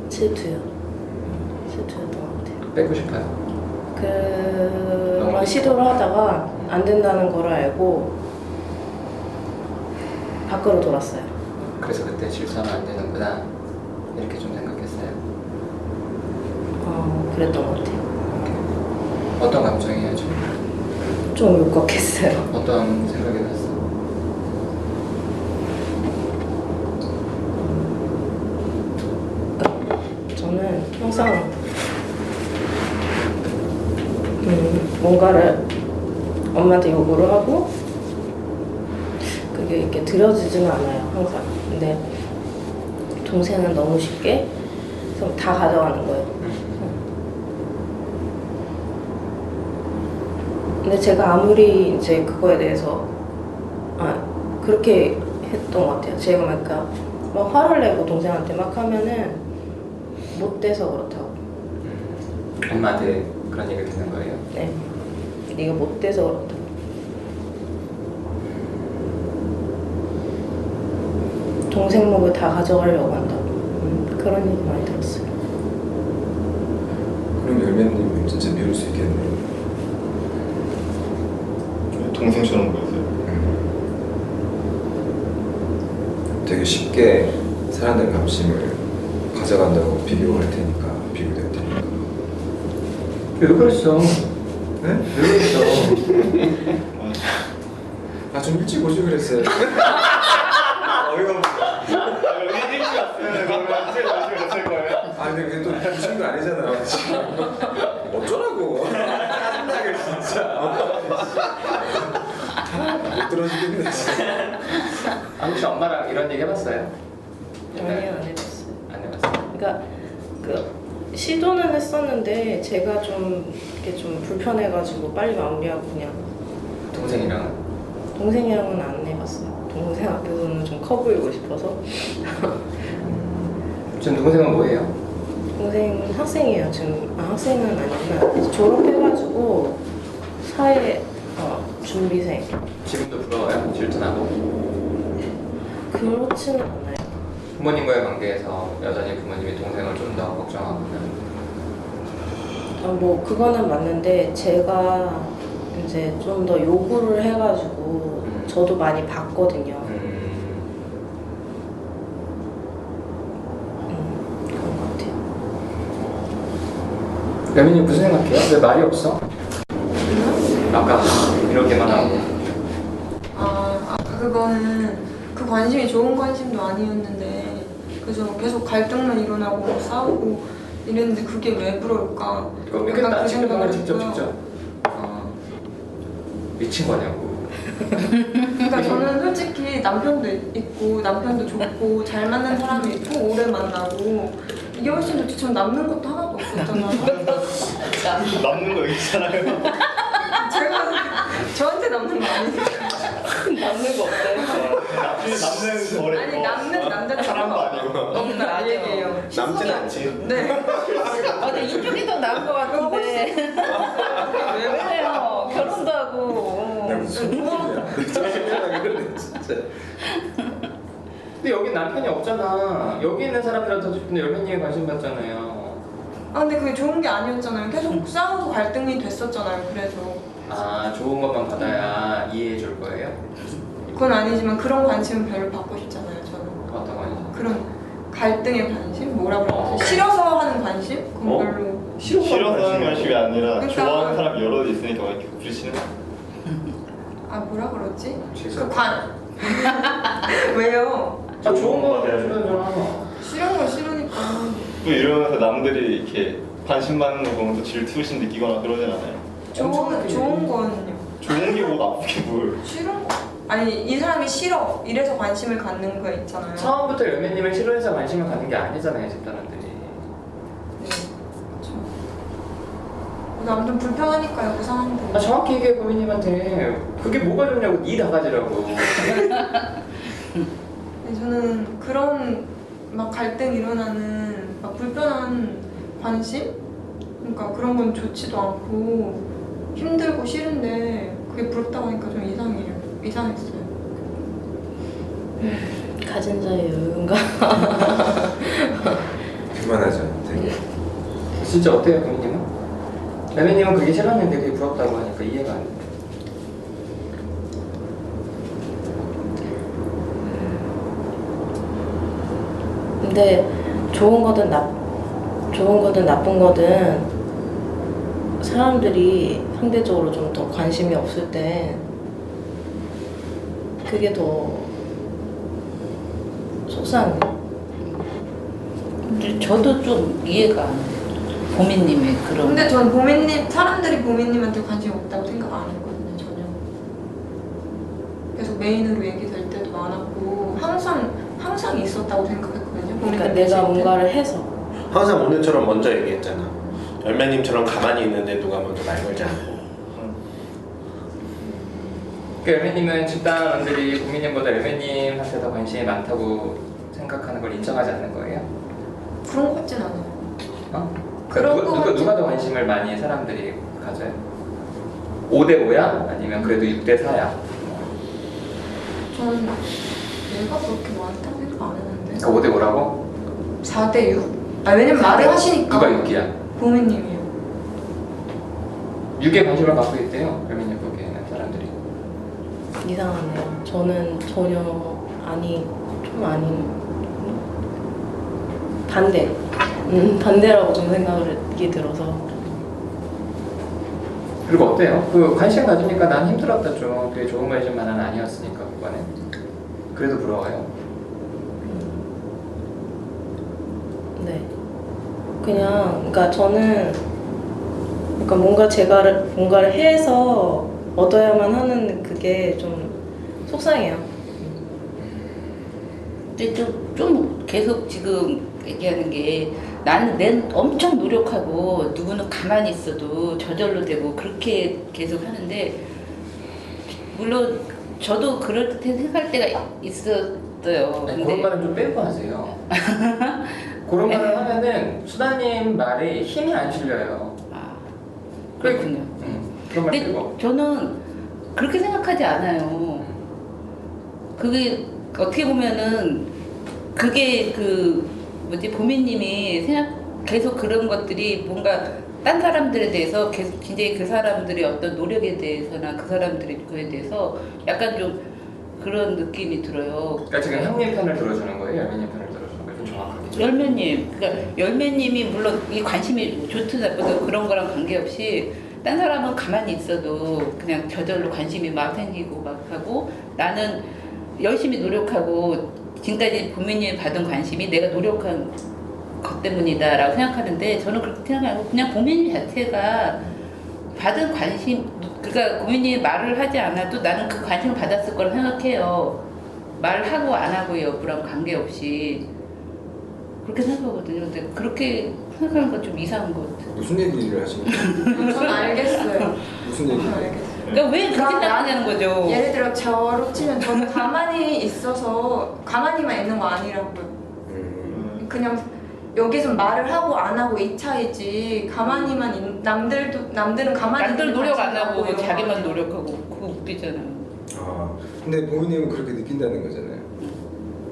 질투요. 질투였던 것 같아요. 뺏고 싶어요? 그런 시도를 하다가 안 된다는 걸 알고 밖으로 돌았어요. 그래서 그때 질투하면 안 되는구나 이렇게 좀 생각했어요? 그랬던 것 같아요. 어떤 감정이에요 지금? 좀 울컥했어요. 어떤 생각이 났어? 저는 항상 뭔가를 엄마한테 요구를 하고 그게 이렇게 들어지지는 않아요 항상. 근데 동생은 너무 쉽게 다 가져가는 거예요. 근데 제가 아무리 이제 그거에 대해서 그렇게 했던 것 같아요. 제가 막 화를 내고 동생한테 막 하면은 못 돼서 그렇다고. 엄마한테 그런 얘기를 듣는 거예요? 네. 네가 못 돼서 그렇다고. 동생 목을 다 가져가려고 한다고. 그런 얘기 많이 들었어요. 그럼 열매님 진짜 미울 수 있겠네요. 동생처럼 보였어요. 되게 쉽게 사람들 감심을 가져간다고 비교할 테니까, 비교될 테니까. 왜 그랬어? 네? 왜 그랬어? 좀 일찍 오지 그랬어요. 어이가 없어. 여기 일찍 왔으면 그러면 제일 열심히 했을 거예요. 근데 그게 또 무슨 거 아니잖아요. 어쩌라고. 짜증나게 진짜. 못 들어주겠네 진짜. 혹시 엄마랑 이런 얘기 해봤어요? 아니요, 안 해봤어요. 안 해봤어요? 그러니까 시도는 했었는데 제가 좀 이렇게 좀 불편해가지고 빨리 마무리하고 그냥. 동생이랑은? 동생이랑은 안 해봤어요. 동생 앞에서는 좀 커 보이고 싶어서. 지금 동생은 뭐예요? 동생 학생이에요. 지금 학생은 아니구나. 졸업해가지고 사회 준비생. 지금도 부러워요? 질투나고? 그렇지는 않아요. 부모님과의 관계에서 여전히 부모님이 동생을 좀 더 걱정하거나 뭐 그거는 맞는데 제가 이제 좀 더 요구를 해가지고 저도 많이 봤거든요. 그런 것 같아요. 여민이 무슨 생각해요? 왜 말이 없어? 아까 이렇게만 하고 그거는 그 관심이 좋은 관심도 아니었는데 그래서 계속 갈등만 일어나고 싸우고 이랬는데 그게 왜 그럴까? 이거 믿겠다. 약간 그 지금 생각을 직접 했고요. 직접 미친 거냐고. 그러니까 저는 솔직히 남편도 있고 남편도 좋고 잘 맞는 사람이 있고 오래 만나고 이게 훨씬 좋지. 전 남는 것도 하나도 없었잖아요. 남는 거 여기 있잖아요. 제가 저한테 남는 거 아니니까. 남는 거 없어요. 남는 거래. 아니 남는 남자가 사람도 아니고. 없나 이 얘기예요. 남진 않지. 네. 근데 이쪽이 더 나은 것 같은데. 왜요? 결혼도 하고. 나 무슨 소리야? 진짜. 근데 여기 남편이 없잖아. 여기 있는 사람이라도 근데 열매님에 관심 받잖아요. 아 근데 그게 좋은 게 아니었잖아요. 계속 싸우고 갈등이 됐었잖아요. 그래서 아 좋은 것만 받아야 이해해 줄 거예요? 그건 아니지만 그런 관심은 별로 받고 싶잖아요. 저는 어떤 관심? 그런 갈등의 관심, 뭐라 그러지? 싫어서 하는 관심? 그건 별로. 싫어서 하는 관심이 아니라 그러니까- 좋아하는 사람이 여러 있으니까 막 이렇게 부딪히는 거. 아 뭐라 그러지? 죄송. 왜요? 아 좋은 거 받아야죠. 싫은 거 싫으니까. 또 이러면서 남들이 이렇게 관심 받는 거 보면 또 질투심 느끼거나 그러진 않아요. 좋은 거는요. 좋은 게 뭐 나쁘게 뭘. 싫은 거. 아니 이 사람이 싫어. 이래서 관심을 갖는 거 있잖아요. 처음부터 열매님을 싫어해서 관심을 갖는 게 아니잖아요, 집사람들이. 네. 그렇죠. 아무튼 불편하니까요, 그 상황들. 아 정확히 얘기해 고민님한테 그게 뭐가 좋냐고 니 다 가지라고. 저는 그런 막 갈등 일어나는 막 불편한 관심? 그러니까 그런 건 좋지도 않고 힘들고 싫은데 그게 부럽다고 하니까 좀 이상했어요. 가진 자의 여유인가? 그만하자. 되게. 진짜 어때요, 고민님은? 열매님은 그게 싫었는데 그게 부럽다고 하니까 이해가 안 돼. 근데 좋은 거든 나쁜 거든 사람들이 상대적으로 좀 더 관심이 없을 때 그게 더 속상해요. 근데 저도 좀 이해가 안 돼요. 보미님의 그런. 근데 전 사람들이 보미님한테 관심 없다고 생각 안 했거든요, 전혀. 계속 메인으로 얘기될 때도 많았고 항상 있었다고 생각했거든요. 그러니까 보미님 내가 있을 때. 뭔가를 해서 항상 오늘처럼 먼저 얘기했잖아. 열매님처럼 가만히 있는데 누가 먼저 말 걸지 않고. 그 열매님은 집단원들이 고민님보다 열매님한테 더 관심이 많다고 생각하는 걸 인정하지 않는 거예요? 그런 것 같진 않아요. 어? 그런 거 누가 같진 더 관심을 많이 사람들이 가져요? 5대5야? 아니면 그래도 6대4야? 저는 얘가 그렇게 많다고 생각 안 했는데. 그러니까 5대5라고? 4대6? 아 왜냐면 말을 하시니까. 누가 6이야? 보미님이요. 6에 관심을 갖고 있대요, 열매님 보기에는 사람들이. 이상하네요. 저는 전혀 좀 아닌 반대라고 좀 생각이 들어서. 그리고 어때요? 그 관심 가지니까 난 힘들었다 좀. 그게 좋은 관심만은 아니었으니까 그거는. 그래도 부러워요. 네. 그러니까 저는 뭔가 제가 뭔가를 해서 얻어야만 하는 그게 좀 속상해요. 근데 좀 계속 지금 얘기하는 게 나는 엄청 노력하고 누구는 가만히 있어도 저절로 되고 그렇게 계속 하는데 물론 저도 그럴 듯 생각할 때가 있었어요. 아니, 그런 말은 좀 빼고 하세요. 그런 말을 하면은 수다님 말에 힘이 안 실려요. 아, 그렇군요. 그런 말 근데 빼고. 저는 그렇게 생각하지 않아요. 그게 어떻게 보면은 그게 보미님이 계속 그런 것들이 뭔가 딴 사람들에 대해서 계속 굉장히 그 사람들의 어떤 노력에 대해서나 그 사람들의 그에 대해서 약간 좀 그런 느낌이 들어요. 그러니까 지금 형님 편을 들어주는 거예요? 열매님 편을 들어주는 거예요? 좀 정확하게. 열매님, 그러니까 열매님이 물론 이 관심이 좋든 나쁘든 그런 거랑 관계없이 딴 사람은 가만히 있어도 그냥 저절로 관심이 막 생기고 막 하고 나는 열심히 노력하고 지금까지 보미님이 받은 관심이 내가 노력한 것 때문이다라고 생각하는데 저는 그렇게 생각하고 그냥 보미님 자체가 받은 관심 그러니까 고민님이 말을 하지 않아도 나는 그 관심을 받았을 거라 생각해요. 말하고 안 하고 여부랑 관계없이 그렇게 생각하거든요. 근데 그렇게 생각하는 건 좀 이상한 것 같아요. 무슨 얘기를 하시는 거예요? 전 알겠어요. 무슨 얘기? 전 알겠어요. 그러니까 왜 그렇게 그러니까 생각하냐는 거죠. 예를 들어 저로 치면 저는 가만히 있어서 가만히만 있는 거 아니라고요. 그냥 여기서 말을 하고 안 하고 이 차이지. 가만히만 남들은 가만히 남들 있는 노력 거 안 하고 같지 자기만 않고요. 노력하고 그거 웃기잖아요. 아, 근데 보미님은 그렇게 느낀다는 거잖아요.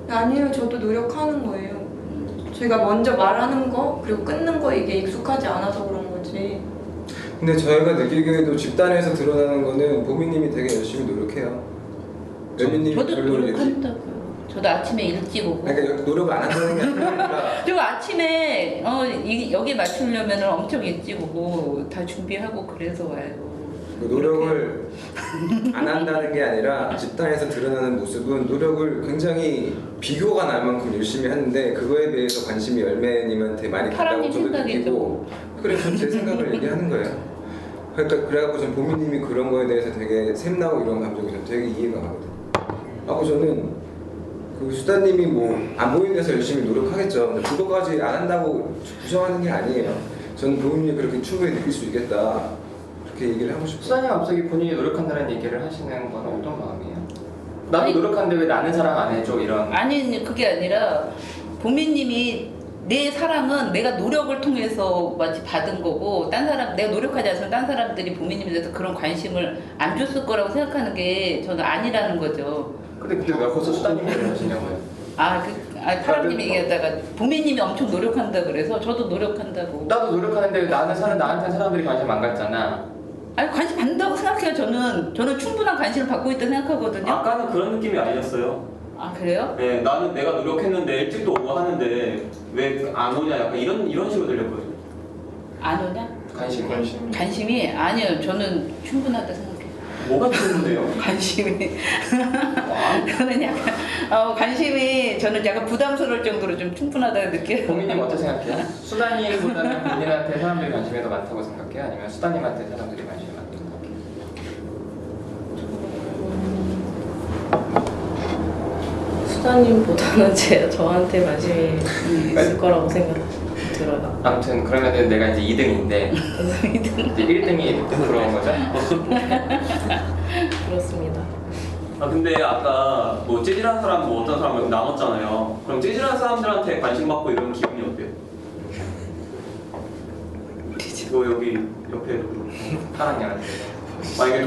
아니요, 저도 노력하는 거예요. 저희가 먼저 말하는 거 그리고 끊는 거 이게 익숙하지 않아서 그런 거지. 근데 저희가 느끼기에도 집단에서 드러나는 거는 보미님이 되게 열심히 노력해요. 여민님이 저도 별로 노력한다고요. 저도 아침에 일찍 오고. 그러니까 노력 안 한다는 게 아니라 저 아침에 여기 맞추려면 엄청 일찍 오고 다 준비하고 그래서 와요. 그 노력을 안 한다는 게 아니라 집단에서 드러나는 모습은 노력을 굉장히 비교가 날 만큼 열심히 하는데 그거에 대해서 관심이 열매님한테 많이 간다고 파랑님 저도 생각이죠. 느끼고 그래서 제 생각을 얘기하는 거예요. 그러니까 그래갖고 전 보미님이 그런 거에 대해서 되게 샘나고 이런 감정이 좀 되게 이해가 가거든요. 하고 저는 그 수다님이 뭐 안 보이는 데서 열심히 노력하겠죠. 근데 그거까지 안 한다고 부정하는 게 아니에요. 저는 보미님이 그렇게 충분히 느낄 수 있겠다. 그렇게 얘기를 하고 싶어요. 수단이 갑자기 본인이 노력한다는 얘기를 하시는 건 어떤 마음이에요? 나도 노력하는데 왜 나는 사랑 안 해줘? 이런. 아니 그게 아니라 보미님이 내 사랑은 내가 노력을 통해서 마치 받은 거고 딴 사람 내가 노력하지 않으면 딴 사람들이 보미님에 대해서 그런 관심을 안 줬을 거라고 생각하는 게 저는 아니라는 거죠. 근데 왜 거기서 수단님 얘기를 하시냐고요? 파랑님이 얘기하다가 보미님이 엄청 노력한다 그래서 저도 노력한다고. 나도 노력하는데 나한테 사람들이 관심 안 갖잖아. 아니 관심 받는다고 생각해요. 저는 충분한 관심을 받고 있다 생각하거든요. 아까는 그런 느낌이 아니었어요. 아 그래요? 네, 나는 내가 노력했는데 일찍도 오고 하는데 왜 안 오냐 약간 이런 식으로 들렸거든요. 안 오냐? 관심이 아니요. 저는 충분하다 생각해요. 뭐가 충분해요? 관심이 저는 약간 관심이 저는 약간 부담스러울 정도로 좀 충분하다고 느껴요. 고민님 어떻게 생각해요? 수단이보다는 본인한테 사람들이 관심이 더 많다고 생각해요? 아니면 수단님한테 사람들이 관심이 많다고 생각해요? 수다님보다는 저한테 관심이 있을 거라고 생각 들어요. 아무튼 그러면은 내가 이제 2등인데 이제 1등이 부러운 거죠? 그렇습니다. 아 근데 아까 뭐 찌질한 사람 뭐 어떤 사람 나눴잖아요. 그럼 찌질한 사람들한테 관심 받고 이런 기분이 어때요? 뭐 여기 옆에 사랑이한테 만약에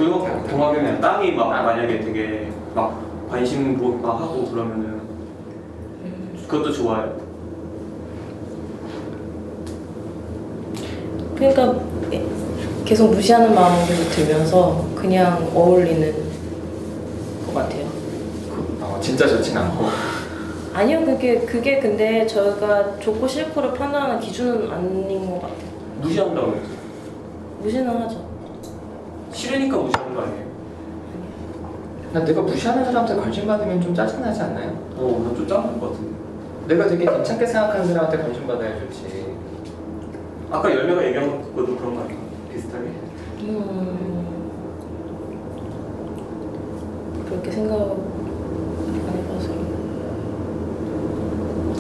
동학이면 땅이 막 만약에 되게 막 관심 막 하고 그러면은 그것도 좋아요. 그러니까 계속 무시하는 마음이 계속 들면서 그냥 어울리는 것 같아요. 진짜 좋진 않고. 아니요, 그게 근데 저희가 좋고 싫고를 판단하는 기준은 아닌 것 같아요. 무시한다고 해요. 무시는 하죠. 싫으니까 무시하는 거 아니에요? 나 내가 무시하는 사람한테 관심 받으면 좀 짜증나지 않나요? 난 좀 짠할 것 같은데. 내가 되게 괜찮게 생각하는 사람한테 관심 받아야 좋지. 아까 열매가 얘기한 것도 그런 거 아니에요? 비슷하게? 그렇게 생각 안 해봐서.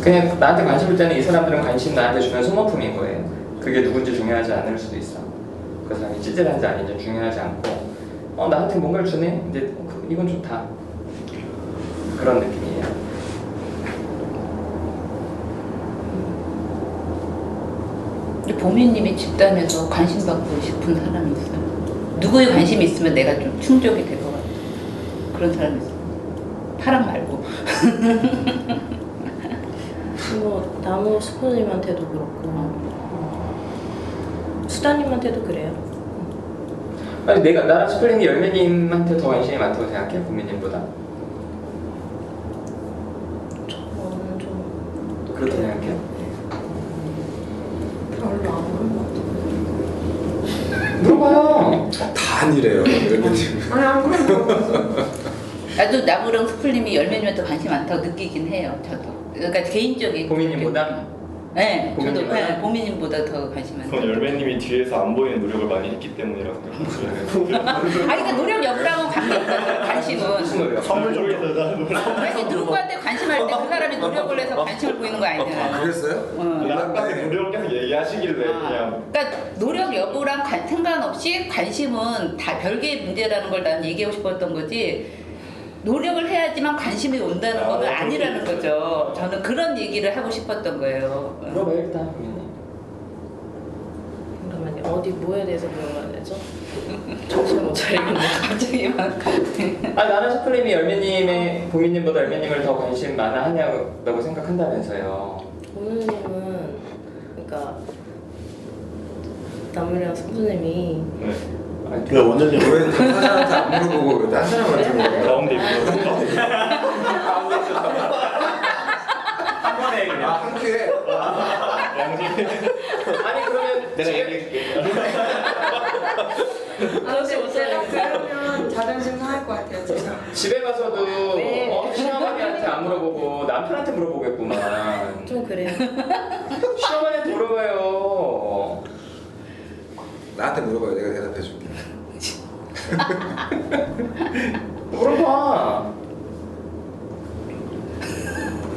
그냥 나한테 관심을 때는 이 사람들은 관심 나한테 주는 소모품인 거예요. 그게 누군지 중요하지 않을 수도 있어. 그 사람이 찌질한지 아닌지 중요하지 않고 나한테 뭔가를 주네? 이제 이건 좋다. 그런 느낌이에요. 근데 보미님이 집단에서 관심 받고 싶은 사람이 있어요. 누구의 관심이 있으면 내가 좀 충족이 될 것 같아요. 그런 사람이 있어요. 파랑 말고. 뭐 나무 스포님한테도 그렇고 수다님한테도 그래요. 아니 내가 나랑 스플링이 열매님한테 더 관심이 많다고 생각해? 고민님보다? 저는 좀 그렇게 생각해요? 별로 안 그런 것 같아요. 물어봐요. 다 아니래요. 아니 안 그런 것 같아요. 나도 나무랑 스플님이 열매님한테 관심 많다고 느끼긴 해요. 저도. 그러니까 개인적인. 고민님보다? 네, 저도 보미님보다? 네, 보미님보다 더 관심 많아요. 전 열매님이 뒤에서 안 보이는 노력을 많이 했기 때문이라고 생각해요. 아니 그러니까 노력 여부랑은 관계없어요. 관심은. 무슨 노래요? 선물 좀 아니 누구한테 관심할 때 그 사람이 노력을 해서 관심을 보이는 거 아니잖아요. 그랬어요? 아까 노력을 계속 얘기하시길래 그냥 그러니까 노력 여부랑 상관없이 관심은 다 별개의 문제라는 걸 난 얘기하고 싶었던 거지. 노력을 해야지만 관심이 온다는 거는 아니라는 거죠. 저는 그런 얘기를 하고 싶었던 거예요. 물어봐요 일단 고민님. 잠깐만요. 어디 뭐에 대해서 물어봐야 되죠? 정신을 못 차리겠네. 갑자기 막. 아 나는 슈플림이 열매님의 보미님보다 열매님을 더 관심 많아 하냐고 생각한다면서요. 보미님은 그러니까 남이랑 선수님이 네. 왜 원장님 왜 사장한테 안 물어보고 왜 딴 사람한테 물어봐요? 가운데 있고 한 번에 그냥. 한 큐에 아니 그러면 내가 얘기해줄게. 제가 그러면 자존심 상할 것 같아요 제가. 집에 가서도 시어머니한테 안 물어보고 남편한테 물어보겠구만. 좀 그래요. 시어머니한테 물어봐요. 나한테 물어봐요. 내가 대답해줄게. 물어봐.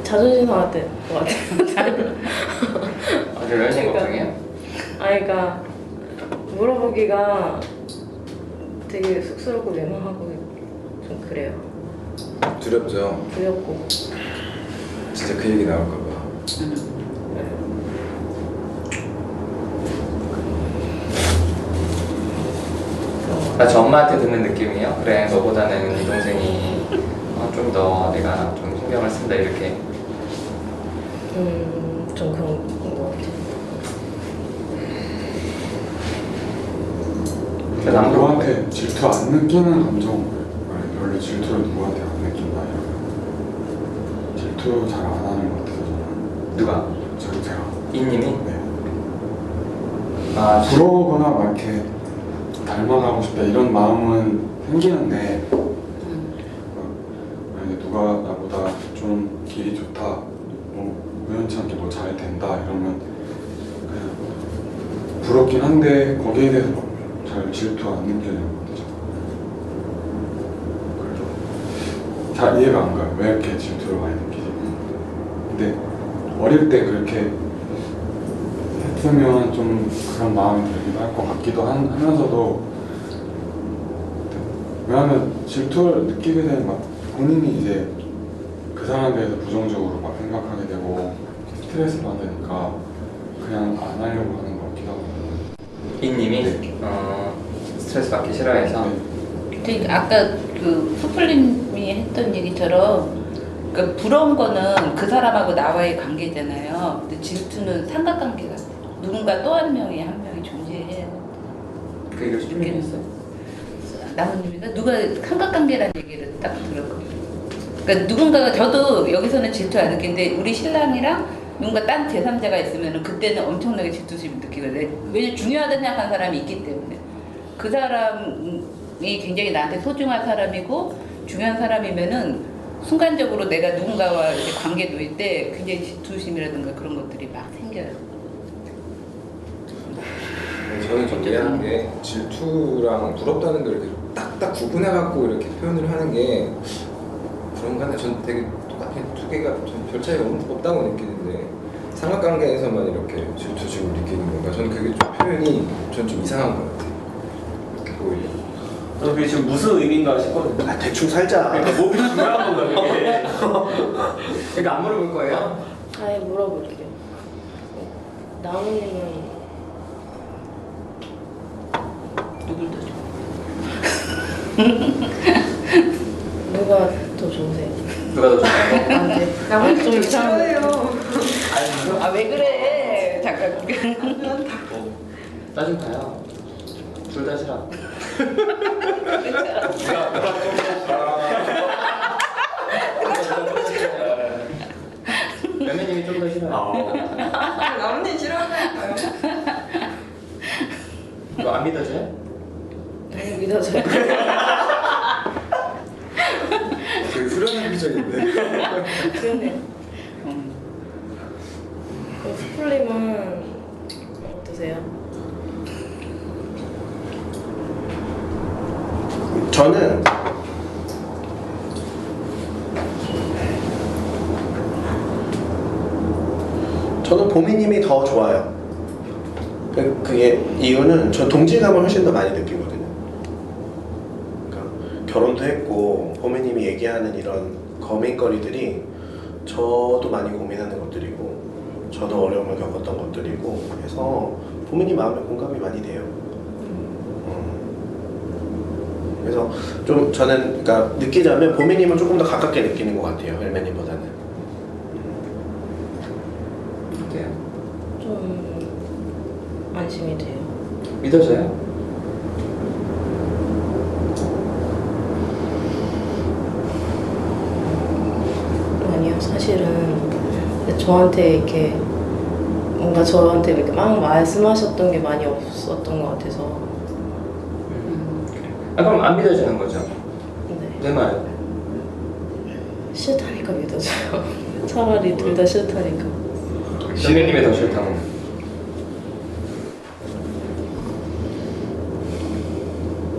자존심 상할 것 같아요. 아주 열심히 걱정해요. 그러니까 물어보기가 되게 쑥스럽고 민망하고 좀 그래요. 두렵죠. 두렵고. 진짜 그 얘기 나올까 봐. 저 엄마한테 듣는 느낌이요. 그래 너보다는 이 동생이 좀 더 내가 좀 신경을 쓴다 이렇게. 좀 그런 것 같아요. 그래서 안 물어본 거예요. 누구한테 질투 안 느끼는 감정 별로 질투를 누구한테 안 느낀다 질투 잘 안 하는 것 같아서 저는 누가? 제가 이님이? 네. 아 부러우거나 막 이렇게 닮아가고 싶다 이런 마음은 생기는데 만약에 누가 나보다 좀 길이 좋다 뭐 우연찮게 뭐 잘 된다 이러면 그냥 부럽긴 한데 거기에 대해서 막 잘 질투 안 느끼는 것 같아요. 그래서 잘 이해가 안 가요. 왜 이렇게 질투를 많이 느끼지? 근데 어릴 때 그렇게 했으면 좀 그런 마음이 들기도 할 것 같기도 하면서도 왜냐하면 질투를 느끼게 되면 막 본인이 이제 그 사람에 대해서 부정적으로 막 생각하게 되고 스트레스 받으니까 그냥 안 하려고 하는 것 같기도 하고. 이님이 네. 스트레스 받기 싫어해서. 그러니까 아까 그 소플님이 했던 얘기처럼 그러니까 부러운 거는 그 사람하고 나와의 관계잖아요. 근데 질투는 삼각관계가 누군가 또 한 명이 존재해요. 그 얘기를 슈플림이 했어요. 나무님이가 누가 삼각관계라는 얘기를 딱 들었거든요. 그러니까 누군가가 저도 여기서는 질투 안 느끼는데 우리 신랑이랑 누군가 딴 제3자가 있으면 그때는 엄청나게 질투심을 느끼거든요. 왜냐면 중요하다고 생각하는 사람이 있기 때문에 그 사람이 굉장히 나한테 소중한 사람이고 중요한 사람이면은 순간적으로 내가 누군가와 이렇게 관계 놓일 때 굉장히 질투심이라든가 그런 것들이 막 생겨요. 저는 좀 이해하는 게 질투랑 부럽다는 걸 이렇게 딱딱 구분해갖고 이렇게 표현을 하는 게 그런가 하나. 전 되게 똑같이 두 개가 좀 별 차이가 없다고 느끼는데 삼각관계에서만 이렇게 질투심을 느끼는 건가? 저는 그게 좀 표현이 전 좀 이상한 것 같아요. 오히려. 저도 그게 지금 무슨 의미인가 싶거든요. 아 대충 살자. 그러니까 몸이 중요한 건가 그게. 그러니까 안 물어볼 거예요? 아예 물어볼게요. 나무님은 누굴 더 누가 더 좋으세요? 누가 더 좋아요? 나한테 나머지 좀 이상한데. 싫어해요. 아 왜 그래? 잠깐. 나 좀 봐요. 둘 다 싫어. 연매님이 좀 더 싫어요. 남는 싫어하니까요. 이거 안 믿어져요? 너무 믿어져요. 되게 후련한 표정인데. 그러네. 슈플님은 어떠세요? 저는 보미님이 더 좋아요. 그게 이유는 전 동질감을 훨씬 더 많이 느끼거든요. 그러니까 결혼도 했고 보미님이 얘기하는 이런 고민거리들이 저도 많이 고민하는 것들이고 저도 어려움을 겪었던 것들이고 해서 보미님 마음에 공감이 많이 돼요. 그래서 좀 저는 그러니까 느끼자면 보미님을 조금 더 가깝게 느끼는 것 같아요. 헬메님보다는. 어때요? 좀 안심이 돼요. 믿어져요? 아니요, 사실은 저한테 이렇게 뭔가 저한테 이렇게 막 말씀하셨던 게 많이 없었던 것 같아서. 아 그럼 안 믿어지는 거죠? 네. 내 말은? 싫다니까 믿어져요. 차라리 둘 다 싫다니까. 신우님이 더 싫다고.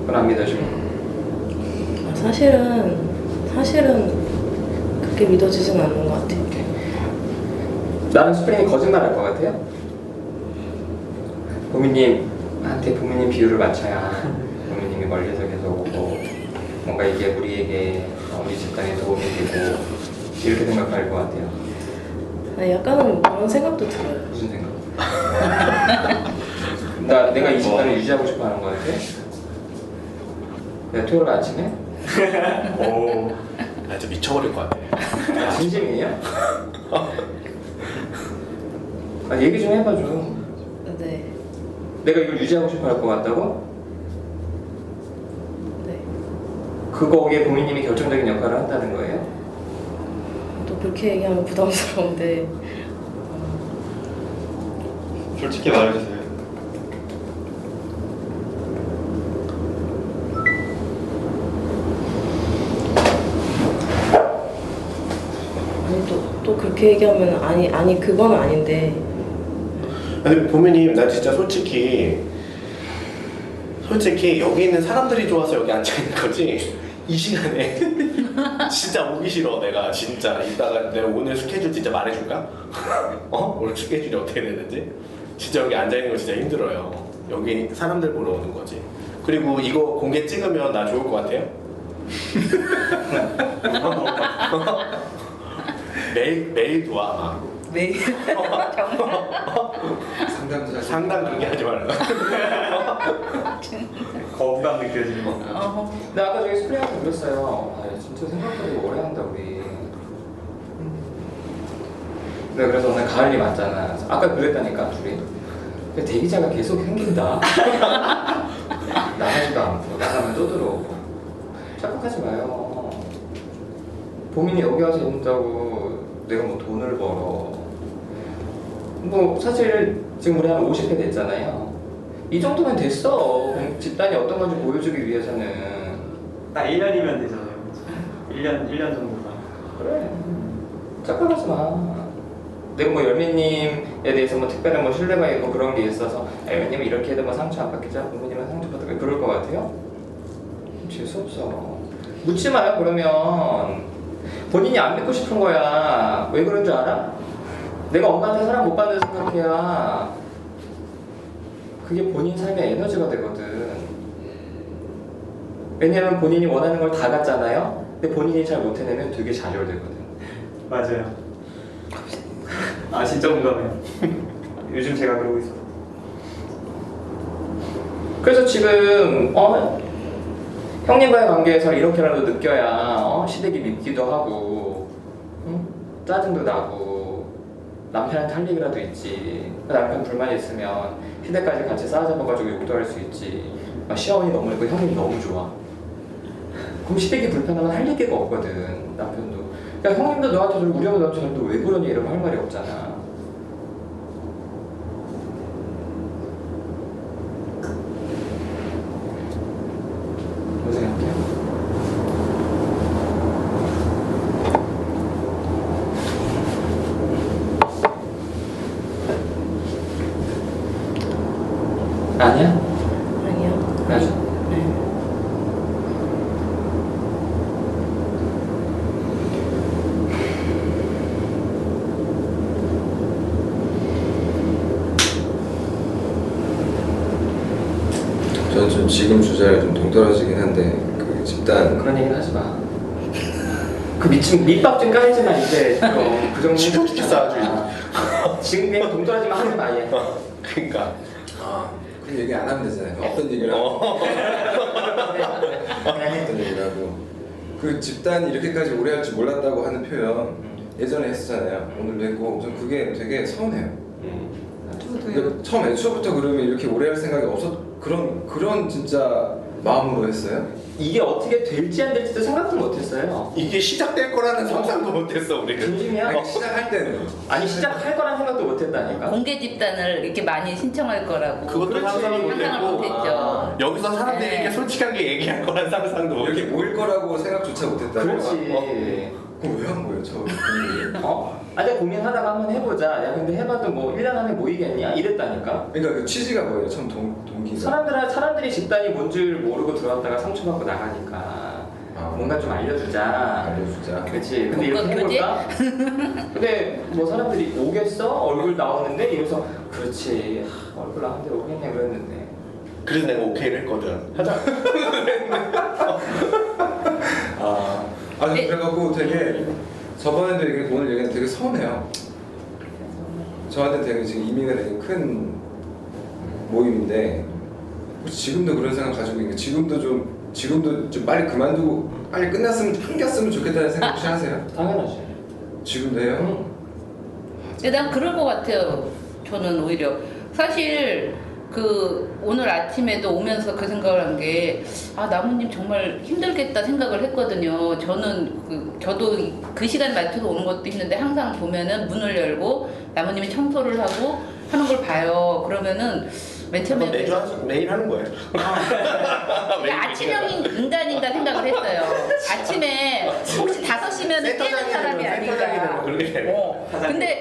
그건 안 믿어지고. 사실은 그렇게 믿어지진 않는 것 같아요. 나는 스프링이 거짓말할 것 같아요? 보미님한테 보미님 비율을 맞춰야 보미님이 멀리서 계속 오고 뭔가 이게 우리에게 우리 집단에 도움이 되고 이렇게 생각할 것 같아요. 아니, 약간은 그런 생각도 들어요. 무슨 생각? 내가 이 집단을 유지하고 싶어 하는 것 같아? 내가 토요일 아침에? 오. 아, 진짜 미쳐버릴 것 같아. 진심이에요? 아, 얘기 좀 해봐 좀. 네. 내가 이걸 유지하고 싶어 할 것 같다고? 네. 그거에 보미님이 결정적인 역할을 한다는 거예요? 또 그렇게 얘기하면 부담스러운데. 솔직히 말해주세요. 아니 또 그렇게 얘기하면 아니 그건 아닌데. 아니 보미님 나 진짜 솔직히 여기 있는 사람들이 좋아서 여기 앉아 있는 거지 이 시간에 진짜 오기 싫어. 내가 진짜 이따가 내가 오늘 스케줄 진짜 말해줄까? 오늘 스케줄이 어떻게 되는지 진짜 여기 앉아 있는 거 진짜 힘들어요. 여기 사람들 보러 오는 거지. 그리고 이거 공개 찍으면 나 좋을 것 같아요? 매일 도와 아마. 매일 상담 그렇게 하지 말라. 거부감 느껴지는 거. 근데 아까 저기 스프링한테 그랬어요. 아, 진짜 생각보다 오래 한다 우리. 네, 그래서 오늘 가을이 맞잖아. 아까 그랬다니까 둘이. 근데 대기자가 계속 생긴다. 나가지도 않고 나가면 또 들어오고. 착각하지 마요. 보민이 여기 와서 있는다고 내가 뭐 돈을 벌어. 뭐 사실 지금 우리 한 50회 됐잖아요. 이 정도면 됐어. 집단이 어떤 건지 보여주기 위해서는. 딱 1년이면 되잖아요. 1년 정도가. 그래. 착각하지 마. 내가 뭐 열매님에 대해서 뭐 특별한 뭐 신뢰가 있고 그런 게 있어서 열매님은 이렇게 해도 뭐 상처 안 받겠죠? 부모님은 상처 받을까? 그럴 것 같아요? 재수없어. 묻지 마요 그러면. 본인이 안 믿고 싶은 거야. 왜 그런 줄 알아? 내가 엄마한테 사랑 못 받는 생각해야 그게 본인 삶의 에너지가 되거든. 왜냐면 본인이 원하는 걸 다 갖잖아요? 근데 본인이 잘 못 해내면 되게 좌절되거든. 맞아요. 아 진짜 공감해요. 요즘 제가 그러고 있어. 그래서 지금 형님과의 관계에서 이렇게라도 느껴야 시댁이 밉기도 하고 응? 짜증도 나고 남편한테 할 얘기라도 있지. 남편 불만이 있으면 시댁까지 같이 싸잡아가지고 욕도 할 수 있지. 시어머니 너무 있고 형님 너무 좋아. 그럼 시댁이 불편하면 할 얘기가 없거든. 남편도. 야 형님도 너한테 저러고 우리 엄마도 저한테 왜 그러니 이러면 할 말이 없잖아. 뭐 생각해요? 아니야? 아니요. 맞아. 네. 저는 좀 지금 주제랑 좀 동떨어지긴 한데 그 집단 그런 얘기는 하지 마. 그 밑밥 좀 깔지만 이제 좀그 정도. 지겨 죽겠어, 아주. 지금 그냥 동떨어지면 하지 마 얘. 그러니까. 그 얘기 안 하면 되잖아요. 어떤 얘기를 하고 어떤 얘기를 하고 그 집단이 이렇게까지 오래 할 줄 몰랐다고 하는 표현 예전에 했었잖아요. 오늘도 했고 전 그게 되게 서운해요. 저도요. 처음 애초부터 그러면 이렇게 오래 할 생각이 없었 그런 진짜 마음으로 했어요? 이게 어떻게 될지 안 될지도 생각도 못했어요. 이게 시작될 거라는 상상도 못했어 우리는. 진심이야? 아니, 시작할 때는 아니 시작할 거란 생각도 못했다니까. 공개 집단을 이렇게 많이 신청할 거라고. 그것도 그렇지. 상상을 상상을 못했고 못했죠. 여기서 사람들에게 네. 솔직하게 얘기할 거란 상상도 이렇게 못했고. 모일 거라고 생각조차 못했다. 그렇지. 그럼 왜 한 거예요, 처음에? 내가 고민하다가 한번 해보자. 야 근데 해봐도 뭐 1년 안에 모이겠냐? 이랬다니까. 그러니까 그 취지가 뭐예요? 처음 동기가? 사람들이 집단이 뭔지를 모르고 들어왔다가 상처받고 나가니까 뭔가 좀 알려주자. 알려주자. 그렇지. 근데 이렇게 해볼까? 근데 뭐 사람들이 오겠어? 얼굴 나오는데 이래서 그렇지. 얼굴 나오는데 오겠냐 그랬는데. 그래서 내가 오케이를 했거든. 하자. 그래갖고 되게 저번에도 오늘 얘기는 되게 서운해요. 저한테 되게 지금 의미가 되게 큰 모임인데 혹시 지금도 그런 생각 가지고 있는 게 지금도 좀 빨리 그만두고 빨리 끊겼으면 좋겠다는 생각 혹시 하세요? 당연하지. 지금도 해요? 근데 난 그럴 것 같아요. 저는 오히려 사실 그 오늘 아침에도 오면서 그 생각을 한 게 나무님 정말 힘들겠다 생각을 했거든요. 저도 그 시간 맞춰서 오는 것도 힘든데 항상 보면은 문을 열고 나무님이 청소를 하고 하는 걸 봐요. 그러면은 맨 처음에 매일 하는 거예요. 그러니까 아침형 인간인가 생각을 했어요. 아침에 혹시 5시면 깨는 사람이 아닌가. 근데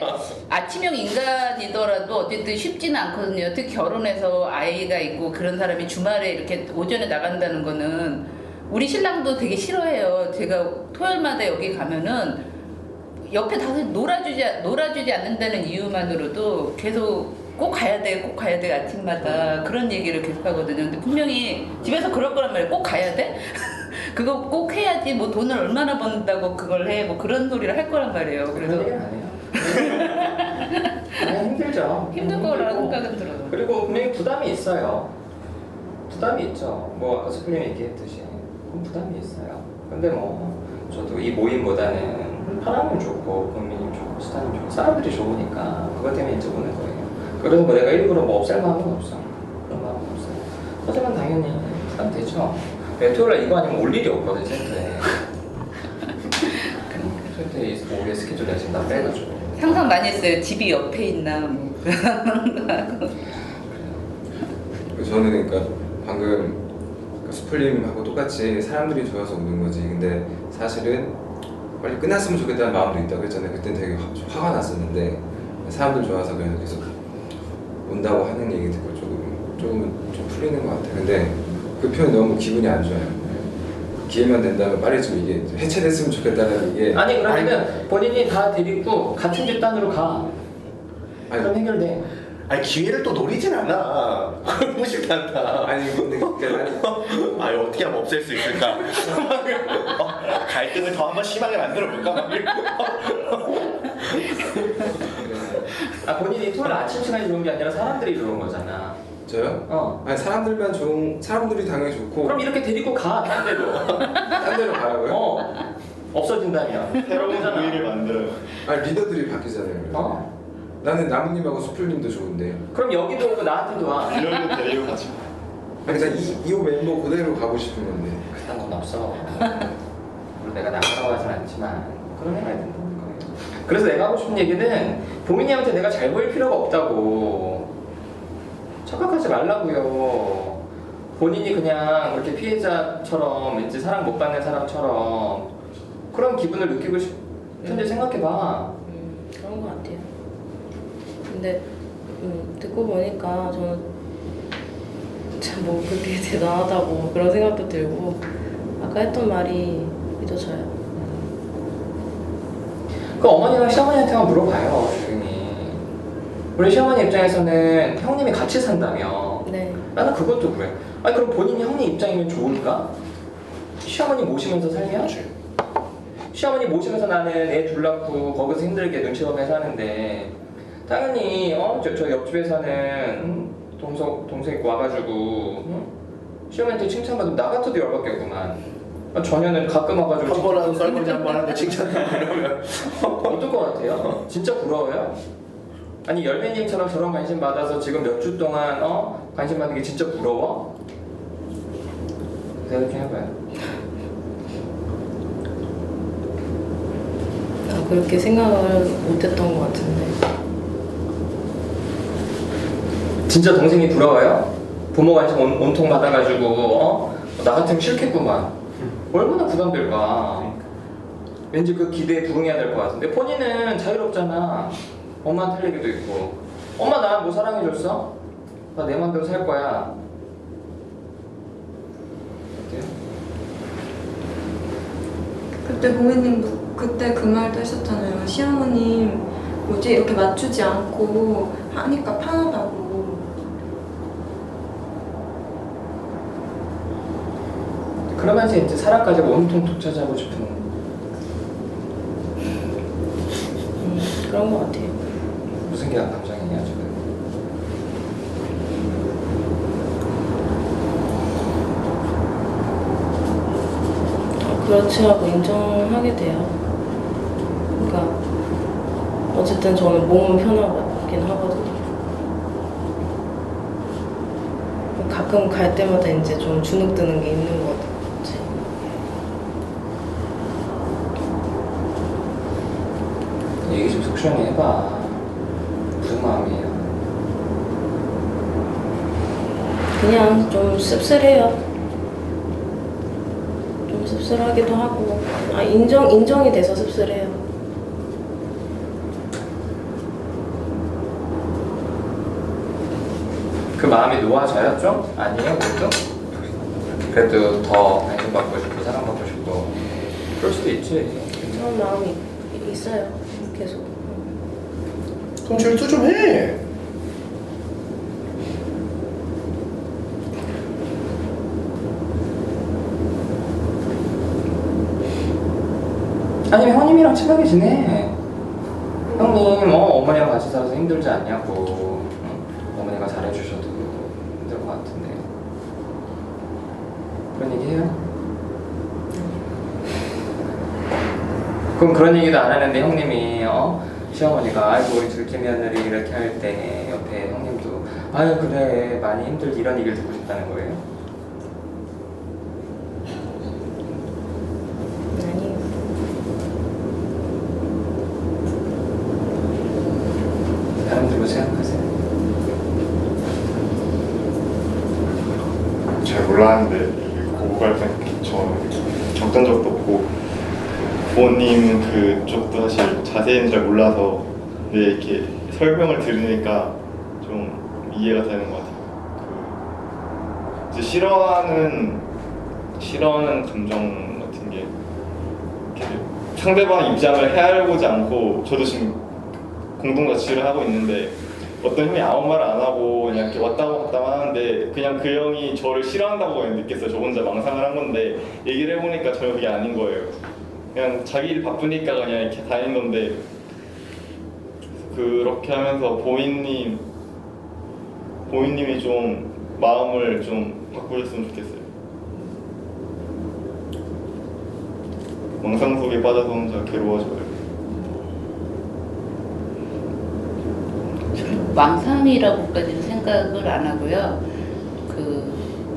아침형 인간이더라도 어쨌든 쉽지는 않거든요. 특히 결혼해서 아이가 있고 그런 사람이 주말에 이렇게 오전에 나간다는 거는 우리 신랑도 되게 싫어해요. 제가 토요일마다 여기 가면은 옆에 다서 놀아주지 않는다는 이유만으로도 계속 꼭 가야 돼 아침마다 그런 얘기를 계속 하거든요. 근데 분명히 집에서 그럴 거란 말이에요. 꼭 가야 돼? 그거 꼭 해야지 뭐 돈을 얼마나 번다고 그걸 해 뭐 그런 소리를 할 거란 말이에요. 그래서 그런 얘기는 안 해요. 힘들죠. 힘들 거라는 생각은 들어요. 그리고 분명히 부담이 있어요. 부담이 있죠. 뭐 아까 스플님이 얘기했듯이 부담이 있어요. 근데 뭐 저도 이 모임보다는 하나님 좋고 국민님 좋고 수사님 좋고 사람들이 좋으니까 그것 때문에 이제 오는 거예요. 그래서 뭐 내가 일부러 뭐 없앨 마음은 없어. 그런 마음은 없어요. 하지만 당연히 부담되죠. 토요일날 이거 아니면 올 일이 없거든 센터에. 센터에 오후에 스케줄 내서 나 빼가지고. 상상 많이 했어요. 집이 옆에 있나 뭐. 저는 그러니까 방금 수플님하고 똑같이 사람들이 좋아서 오는 거지. 근데 사실은 빨리 끝났으면 좋겠다는 마음도 있다고 했잖아요. 그땐 되게 화가 났었는데 사람들 좋아서 그냥 계속 온다고 하는 얘기 듣고 조금 풀리는 것 같아요. 근데 그 표현 너무 기분이 안 좋아요. 기회만 된다면 빨리 좀 이게 해체됐으면 좋겠다는 이게 아니 그러면은 본인이 다 데리고 같은 집단으로 가. 그럼 해결돼. 아니 기회를 또 노리진 않아. 그러고 싶지 않다. 아니 근데 아니 어떻게 하면 없앨 수 있을까? 갈등을 더 한번 심하게 만들어 볼까? 본인이 토요일 아침 시간이 좋은 게 아니라 사람들이 좋은 거잖아. 저요? 아니 사람들이 당연히 좋고. 그럼 이렇게 데리고 가, 딴 데로. 딴 데로 가라고요? 없어진다면. 새로운 부위를 만들어요. 아니 리더들이 바뀌잖아요. 나는 나무님하고 수풀님도 좋은데. 그럼 여기도 오고 나한테도 와. 이런 데리고 같이. 아니 나 이 멤버 그대로 가고 싶은 건데. 그딴 건 없어. 물론 내가 나가라고 하진 않지만 그런 애가 된다는 거예요. 그래서 내가 하고 싶은 얘기는 보민이한테 내가 잘 보일 필요가 없다고. 착각하지 말라고요. 본인이 그냥 그렇게 피해자처럼 왠지 사랑 못 받는 사람처럼 그런 기분을 느끼고 싶은데 생각해봐. 그런 것 같아요. 근데 듣고 보니까 저는 뭐 그렇게 대단하다고 그런 생각도 들고 아까 했던 말이 믿어져요. 그 어머니랑 시어머니한테만 물어봐요, 조용히. 우리 시어머니 입장에서는 형님이 같이 산다며. 네. 나는 그것도 그래. 아니 그럼 본인이 형님 입장이면 좋을까? 시어머니 모시면서 살면? 시어머니 모시면서 나는 애 둘 낳고 거기서 힘들게 눈치 보면서 사는데 당연히 저 옆집에 사는 동생 와가지고 시어머니한테 칭찬받으면 나 같아도 열받겠구만. 전혀는 가끔 와가지고 한 번 하는 설거지 한 번 하는데 칭찬하고 이러면 어떨 것 같아요? 진짜 부러워요? 아니 열매님처럼 저런 관심 받아서 지금 몇 주 동안 관심 받는 게 진짜 부러워? 생각 좀 해봐요. 그렇게 생각을 못했던 것 같은데. 진짜 동생이 부러워요? 부모 관심 온통 받아가지고 나 같으면 싫겠구만. 얼마나 부담될까. 왠지 그 기대에 부응해야 될 것 같은데 본인은 자유롭잖아. 엄마한테 할 얘기도 있고 엄마 나 뭐 사랑해줬어? 나 내 맘대로 살 거야. 어때요? 그때 고객님도 그때 그 말도 하셨잖아요. 시어머님 뭐지 이렇게 맞추지 않고 하니까 편하다고. 그러면서 이제 사랑까지 온통 독차지하고 싶은 그런 것 같아요. 무슨 게 감정이냐 지금. 그렇지 하고 인정하게 돼요. 그러니까 어쨌든 저는 몸은 편하긴 하거든요. 가끔 갈 때마다 이제 좀 주눅 드는 게 있는 것 같아요. 얘기 좀 속 시원히 해봐. 무슨 마음이에요? 그냥 좀 씁쓸해요. 좀 씁쓸하기도 하고 인정이 돼서 씁쓸해요. 그 마음이 놓아져요 좀? 아니에요 모두? 그래도 더 관심받고 싶고 사랑받고 싶고 그럴 수도 있지. 그런 마음이 있어요. 계속. 그럼 질투 좀 해. 아니면 형님이랑 친하게 지내. 형님 어머니랑 같이 살아서 힘들지 않냐고. 어머니가 잘해주셔도 힘들 것 같은데 그런 얘기 해요? 그럼 그런 얘기도 안 하는데 형님이 시어머니가 아이고 우리 둘째 며느리 이렇게 할 때 옆에 형님도 아유 그래 많이 힘들지 이런 얘기를 듣고 싶다는 거예요? 아니요. 사람들로 생각하세요. 잘 몰랐는데 고갈 때 저는 겪은 적도 없고 부모님 그쪽도 사실 자세히는 잘 몰라서 근데 이렇게 설명을 들으니까 좀 이해가 되는 것 같아요. 이제 싫어하는 감정 같은 게 이렇게 상대방 입장을 헤아려보지 않고 저도 지금 공동자취를 하고 있는데 어떤 형이 아무 말을 안 하고 그냥 이렇게 왔다고 갔다고 하는데 그냥 그 형이 저를 싫어한다고 그냥 느꼈어요. 저 혼자 망상을 한 건데 얘기를 해보니까 전혀 그게 아닌 거예요. 그냥 자기 일 바쁘니까 그냥 이렇게 다닌 건데 그렇게 하면서 보인님이 좀 마음을 좀 바꾸셨으면 좋겠어요. 망상 속에 빠져서 혼자 괴로워져요. 망상이라고까지는 생각을 안 하고요.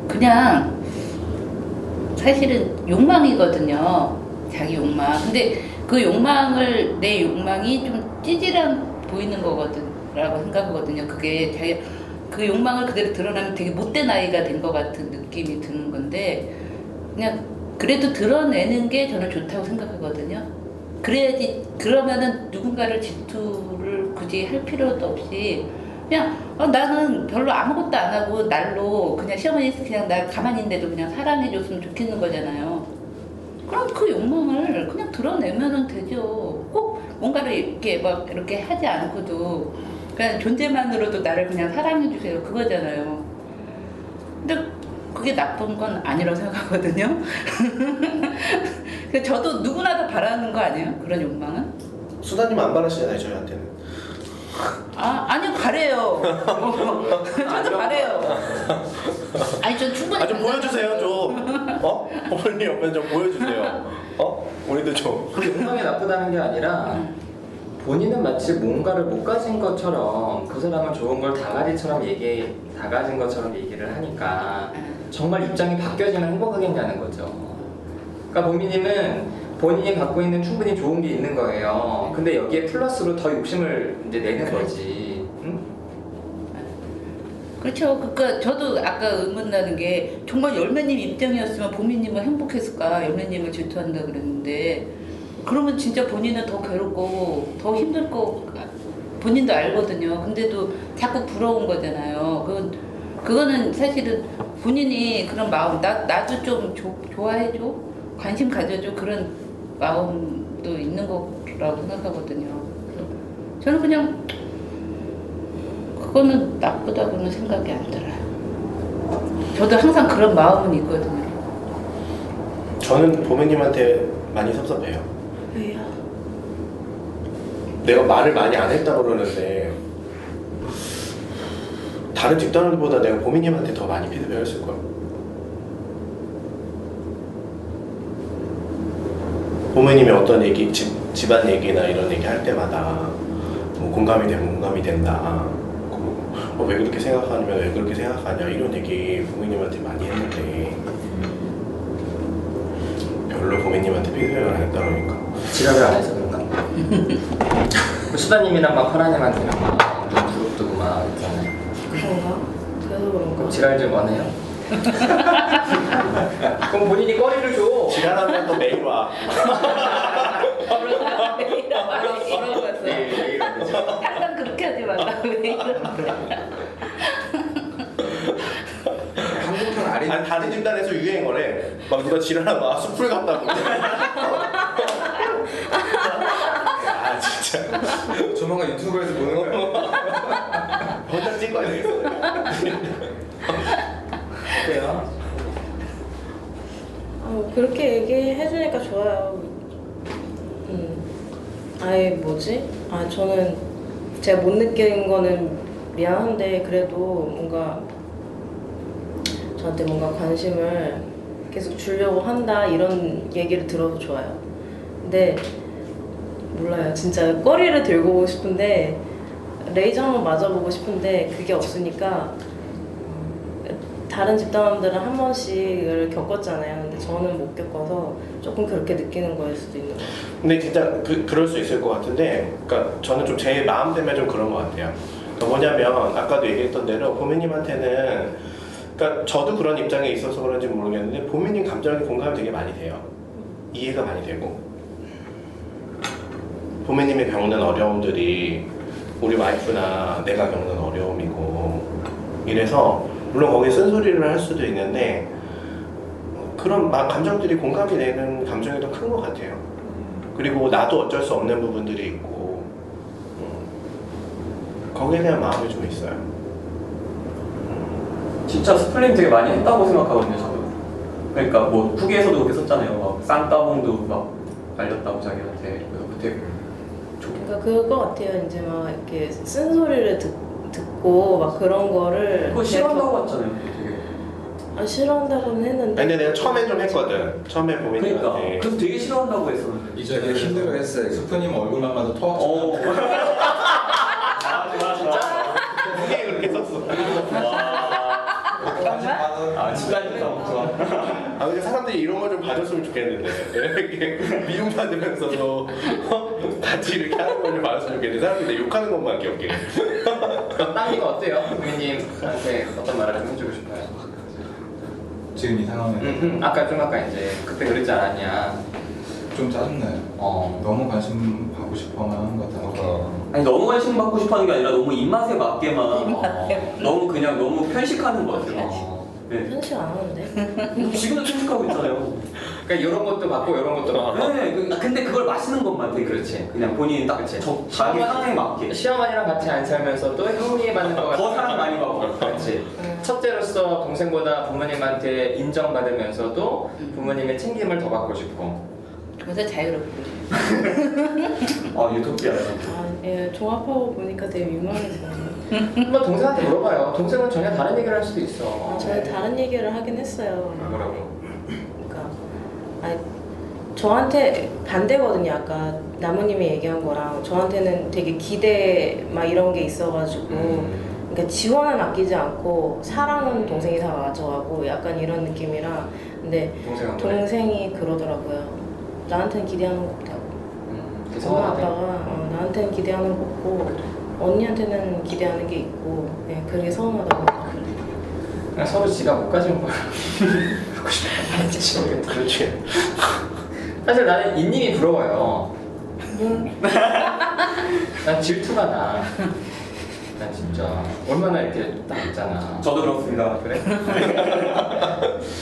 그냥 사실은 욕망이거든요. 자기 욕망. 근데 그 욕망을 내 욕망이 좀 찌질한 보이는 거거든라고 생각하거든요. 그게 그 욕망을 그대로 드러나면 되게 못된 아이가 된 것 같은 느낌이 드는 건데 그냥 그래도 드러내는 게 저는 좋다고 생각하거든요. 그래야지 그러면은 누군가를 질투를 굳이 할 필요도 없이 그냥 나는 별로 아무것도 안 하고 날로 그냥 시어머니 그냥 나 가만히 있는데도 그냥 사랑해줬으면 좋겠는 거잖아요. 그럼 그 욕망을 그냥 드러내면은 되죠. 꼭 뭔가를 이렇게 막 이렇게 하지 않고도 그냥 존재만으로도 나를 그냥 사랑해주세요. 그거잖아요. 근데 그게 나쁜 건 아니라고 생각하거든요. 저도 누구나 다 바라는 거 아니에요? 그런 욕망은? 수다님 안 바라시잖아요, 저희한테는. 아니요, 바래요. 저도 바래요. 아니, 전 충분히. 좀 보여주세요, 좀. 어머니 옆에 좀 보여주세요. 우리도 좀. 그 욕망이 나쁘다는 게 아니라 본인은 마치 뭔가를 못 가진 것처럼 그 사람은 좋은 걸 다 가진 것처럼 얘기를 하니까 정말 입장이 바뀌어지면 행복하겠냐는 거죠. 그러니까 보미님은 본인이 갖고 있는 충분히 좋은 게 있는 거예요. 근데 여기에 플러스로 더 욕심을 이제 내는 거지. 응? 그렇죠. 그러니까 저도 아까 의문 나는 게 정말 열매님 입장이었으면 보미님은 행복했을까? 열매님을 질투한다 그랬는데 그러면 진짜 본인은 더 괴롭고 더 힘들 거 본인도 알거든요. 근데도 자꾸 부러운 거잖아요. 그거는 사실은 본인이 그런 마음 나도 좀 좋아해줘, 관심 가져줘 그런 마음도 있는 거라고 생각하거든요. 저는 그냥 그거는 나쁘다고는 생각이 안 들어요. 저도 항상 그런 마음은 있거든요. 저는 보미님한테 많이 섭섭해요. 왜요? 내가 말을 많이 안 했다고 그러는데 다른 집단원들보다 내가 보미님한테 더 많이 피드백을 했을 거야. 보미님이 어떤 얘기, 집안 얘기나 이런 얘기 할 때마다 뭐 공감이 되면 공감이 된다. 왜 그렇게 생각하냐면 왜 그렇게 생각하냐 이런 얘기 보미님한테 많이 했는데 별로 보미님한테 피드백을 안 했다 그러니까 지랄을 안 해서 그런가? 수다님이랑 막 파라님한테는 막 부릅뜨고 막 있잖아요. 그런가? 그래서 그런가? 지랄 좀 원해요? 그럼 본인이 꺼리를 줘. 지랄하면 또 매일 와. 매일 오죠. 항상 그렇게 하지 말라. 한국판 아리. 아니 다른 집단에서 유행어래. 막 누가 지랄하면 숲을 갔다고. 아 진짜. 조만간 유튜브에서 보는 거야. 혼자 찍어야 되겠어. 어때요? 그렇게 얘기해주니까 좋아요. 아예 뭐지? 저는 제가 못 느낀 거는 미안한데 그래도 뭔가 저한테 뭔가 관심을 계속 주려고 한다 이런 얘기를 들어도 좋아요. 근데 몰라요. 진짜 꺼리를 들고 오고 싶은데 레이저 한번 맞아보고 싶은데 그게 없으니까 다른 집단원들은 한 번씩을 겪었잖아요. 근데 저는 못 겪어서 조금 그렇게 느끼는 거일 수도 있는 것 같아요. 근데 진짜 그럴 수 있을 것 같은데, 그러니까 저는 좀 제 마음 때문에 좀 그런 것 같아요. 그러니까 뭐냐면 아까도 얘기했던 대로 보미님한테는, 그러니까 저도 그런 입장에 있어서 그런지 모르겠는데 보미님 감정에 공감이 되게 많이 돼요. 이해가 많이 되고, 보미님이 겪는 어려움들이 우리 와이프나 내가 겪는 어려움이고 이래서 물론 거기에 쓴소리를 할 수도 있는데 그런 감정들이 공감이 되는 감정이 더 큰 것 같아요. 그리고 나도 어쩔 수 없는 부분들이 있고 거기에 대한 마음이 좀 있어요. 진짜 스플림 되게 많이 했다고 생각하거든요, 저도. 그러니까 뭐 후기에서도 그렇게 썼잖아요. 막 쌍따봉도 막 알렸다고 자기한테. 그래서 그때 그러니까 그거 같아요. 이제 막 이렇게 쓴소리를 듣고 막 그런 거를 그거 싫어한다고 했잖아요, 되게. 싫어한다고는 했는데 근데 내가 처음엔 좀 했거든. 처음에 보미님한테. 그러니까 그래서 되게 싫어한다고 했었는데. 이제 되게 힘들어했어요. 수프님 얼굴만 봐도 토하고 어. 진짜? 그게 그렇게 썼어. 아 진짜 좋아. 근데 사람들이 이런 거 좀 봐줬으면 좋겠는데 이렇게 미움받으면서도 같이 이렇게 하는 걸 좀 봐줬으면 좋겠는데 사람들이 내 욕하는 것만 기억해. 땅이가 어때요? 부모님한테 어떤 말을 좀 해주고 싶어요? 지금 이 상황은 아까 이제 그때 그랬지 않았냐. 좀 짜증나요. 너무 관심 받고 싶어만 하는 것 같아서. 아니 너무 관심 받고 싶어하는 게 아니라 너무 입맛에 맞게만 너무 그냥 너무 편식하는 것 같아요. 네. 편식 안 하는데? 지금도 편식하고 있잖아요. 그러니까 이런 것도 받고 이런 것도 받고. 네, 근데 그걸 마시는 것만 되게 그렇지. 그냥 본인이 딱 자기 상황에 맞게. 시어머니랑 같이 안 살면서도 형이 받는 거 같아. 더 사랑 많이 받고. 그렇지. 첫째로서 동생보다 부모님한테 인정받으면서도 부모님의 챙김을 더 받고 싶고. 그래서 자유롭고. 아 유토피아. 예, 종합하고 보니까 되게 민망해서. 한번 동생한테 물어봐요. 동생은 전혀 다른 얘기를 할 수도 있어. 저는 다른 얘기를 하긴 했어요. 뭐라고? 그러니까 아니, 저한테 반대거든요. 아까 나무님이 얘기한 거랑 저한테는 되게 기대 막 이런 게 있어가지고 그러니까 지원은 아끼지 않고 사랑은 동생이 다 가져가고 약간 이런 느낌이라 근데 동생이 그러더라고요. 나한테는 기대하는 거 없다고. 엄마 아빠가 나한테는 기대하는 거 없고 언니한테는 기대하는 게 있고 그게 서운하다고. 그냥 서로 지가 못 가진 거야. 그렇고 싶어. 그렇지. 사실 나는 인님이 부러워요. 난 질투가 나. 난 진짜 얼마나 이렇게 딱 있잖아. 저도 그렇습니다. 그래?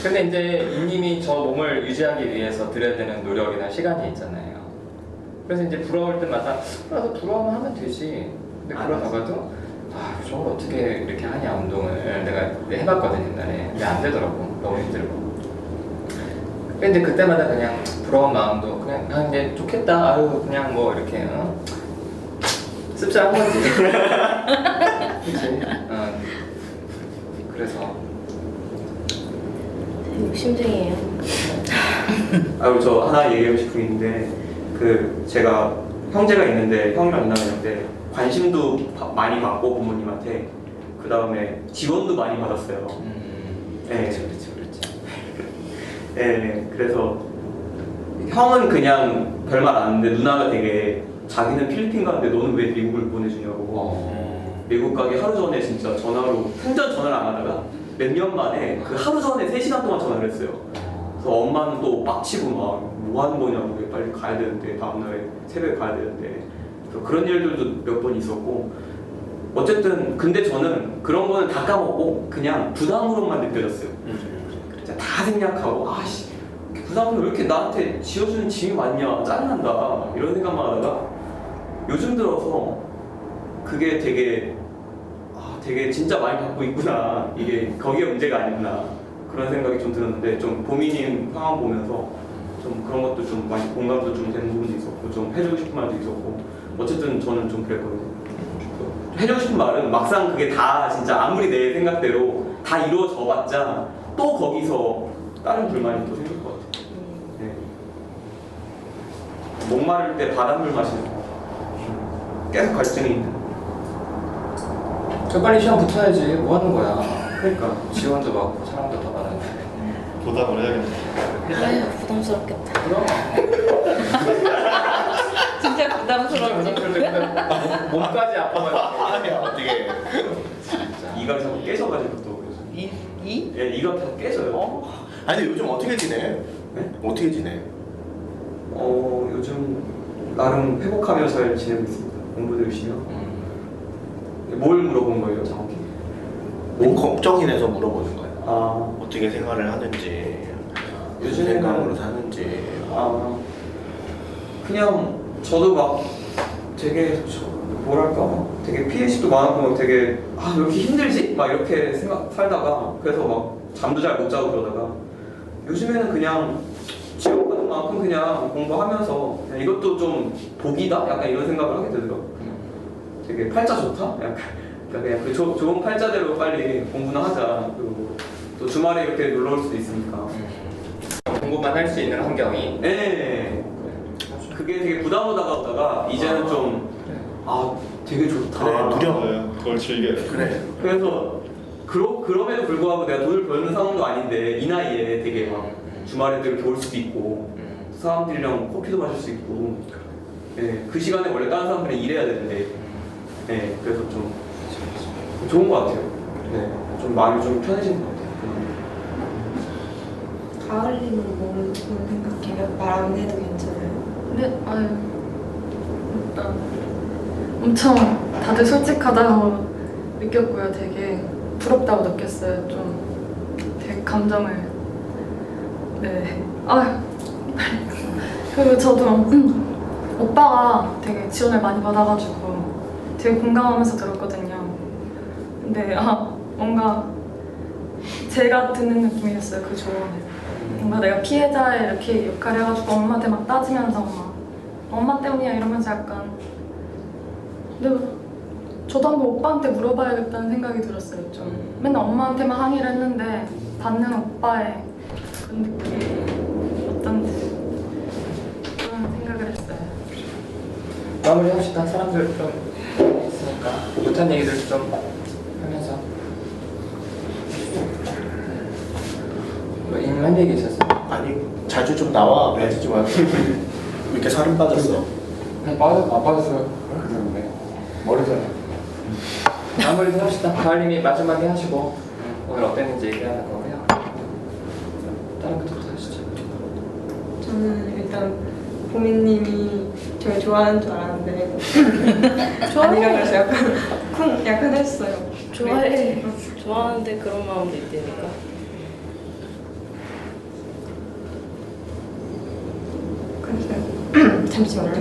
근데 이제 인님이 저 몸을 유지하기 위해서 들여야 되는 노력이나 시간이 있잖아요. 그래서 이제 부러울 때마다 나도 부러우면 하면 되지. 근데 그러다가도 저걸 어떻게 이렇게 하냐 운동을 내가 해봤거든 옛날에. 근데 안 되더라고. 너무 힘들고. 근데 그때마다 그냥 부러운 마음도 그냥 이제 좋겠다. 아유 그냥 뭐 이렇게 씁쓸한 거지. 그치? 그래서 욕심쟁이에요. 그리고 저 하나 얘기하고 싶은 게 있는데 제가 형제가 있는데 형이랑 누나가 있는데 관심도 많이 받고 부모님한테 그 다음에 지원도 많이 받았어요. 네. 그렇지. 네, 그래서 형은 그냥 별말 안 하는데 누나가 되게 자기는 필리핀 가는데 너는 왜 미국을 보내주냐고. 미국 가기 하루 전에 진짜 전화로 생전 전화를 안 하다가 몇 년 만에 그 하루 전에 3시간 동안 전화를 했어요. 그래서 엄마는 또 빡치고 막 뭐 하는 거냐고 빨리 가야 되는데 다음날에 새벽에 가야 되는데 그래서 그런 일들도 몇 번 있었고 어쨌든 근데 저는 그런 거는 다 까먹고 그냥 부담으로만 느껴졌어요. 진짜 다 생략하고 아씨 부담을 왜 이렇게 나한테 지어주는 짐이 많냐 짜증난다 이런 생각만 하다가 요즘 들어서 그게 되게 진짜 많이 받고 있구나 이게 거기에 문제가 아니구나 그런 생각이 좀 들었는데 좀 보미님 상황 보면서 좀 그런 것도 좀 많이 공감도 좀 되는 부분도 있었고 좀 해주고 싶은 말도 있었고 어쨌든 저는 좀 그랬거든요. 해주고 싶은 말은 막상 그게 다 진짜 아무리 내 생각대로 다 이루어져봤자 또 거기서 다른 불만이 또 생길 것 같아요. 네. 목마를 때 바닷물 마시는 거 계속 갈증이 있는. 저 빨리 시험 붙어야지. 뭐 하는 거야? 그러니까 지원도 받고 사랑도 더 받았는데. 보답을 해야겠네. 아유 부담스럽겠다. 그럼. 진짜 부담스러운데. 몸까지 아파가지고. 아니야 어떻게? 이가 자꾸 깨져가지고 또. 이? 예, 이가 계속 깨져요. 아니 근데 요즘 어떻게 지내? 네? 어떻게 지내? 요즘 나름 회복하며 잘 지내고 있습니다. 공부도 열심히 하고. 뭘 물어본 거예요, 정확히? 뭐 걱정이 돼서 물어보는 거야. 아, 어떻게 생활을 하는지, 무슨 요즘에는- 생각으로 사는지. 그냥 저도 막 되게 뭐랄까 되게 피해식도 많고 되게 왜 이렇게 힘들지? 막 이렇게 살다가 그래서 막 잠도 잘 못 자고 그러다가 요즘에는 그냥 지옥받은 만큼 그냥 공부하면서 그냥 이것도 좀 복이다? 약간 이런 생각을 하게 되더라고요. 되게 팔자 좋다? 약간 그냥 그 좋은 팔자대로 빨리 공부나 하자. 그리고 또 주말에 이렇게 놀러 올 수도 있으니까. 공부만 할 수 있는 환경이. 네. 그게 되게 부담으로 다가오다가 이제는 좀 되게 좋다. 그래 누려. 그걸 즐겨요. 그래. 그래서 그럼에도 불구하고 내가 돈을 벌는 상황도 아닌데 이 나이에 되게 막 주말에도 이렇게 올 수도 있고 사람들이랑 커피도 마실 수 있고 그 시간에 원래 다른 사람들이 일해야 되는데 그래서 좀 좋은 것 같아요. 좀 마음이 좀 편해지는 것 같아요. 가을님은 뭐 생각해요? 말 안 해도 괜찮아요? 근데 아유 일단 엄청 다들 솔직하다고 느꼈고요. 되게 부럽다고 느꼈어요. 좀 되게 감정을 네 아유 그리고 저도 오빠가 되게 지원을 많이 받아가지고 되게 공감하면서 들었거든요. 근데 뭔가 제가 듣는 느낌이었어요. 그 조언을. 뭔가 내가 피해자의 이렇게 역할을 해가지고 엄마한테 막 따지면서 막 엄마 때문이야 이러면서 약간 근데 저도 한번 오빠한테 물어봐야겠다는 생각이 들었어요. 좀 맨날 엄마한테만 항의를 했는데 받는 오빠의 그 느낌이 어떤지 그런 생각을 했어요. 마무리 합시다. 사람들 좀 있으니까 못한 얘기들 좀 하면서 뭐 한 얘기 있었어요? 아니 자주 좀 나와 빠지지 마. 이렇게 살은 빠졌어. 안 빠졌어요. 그대로인데 머리잖아. 마무리 좀 합시다. 가을님이 마지막에 하시고 오늘 어땠는지 얘기하는 거고요. 다른 것부터 하시죠. 저는 일단 보미님이 저를 좋아하는 줄 알았는데 아니라 그래서 약간 했어요. 좋아해. 좋아하는데 그런 마음도 있다니까. 그래서 잠시만요.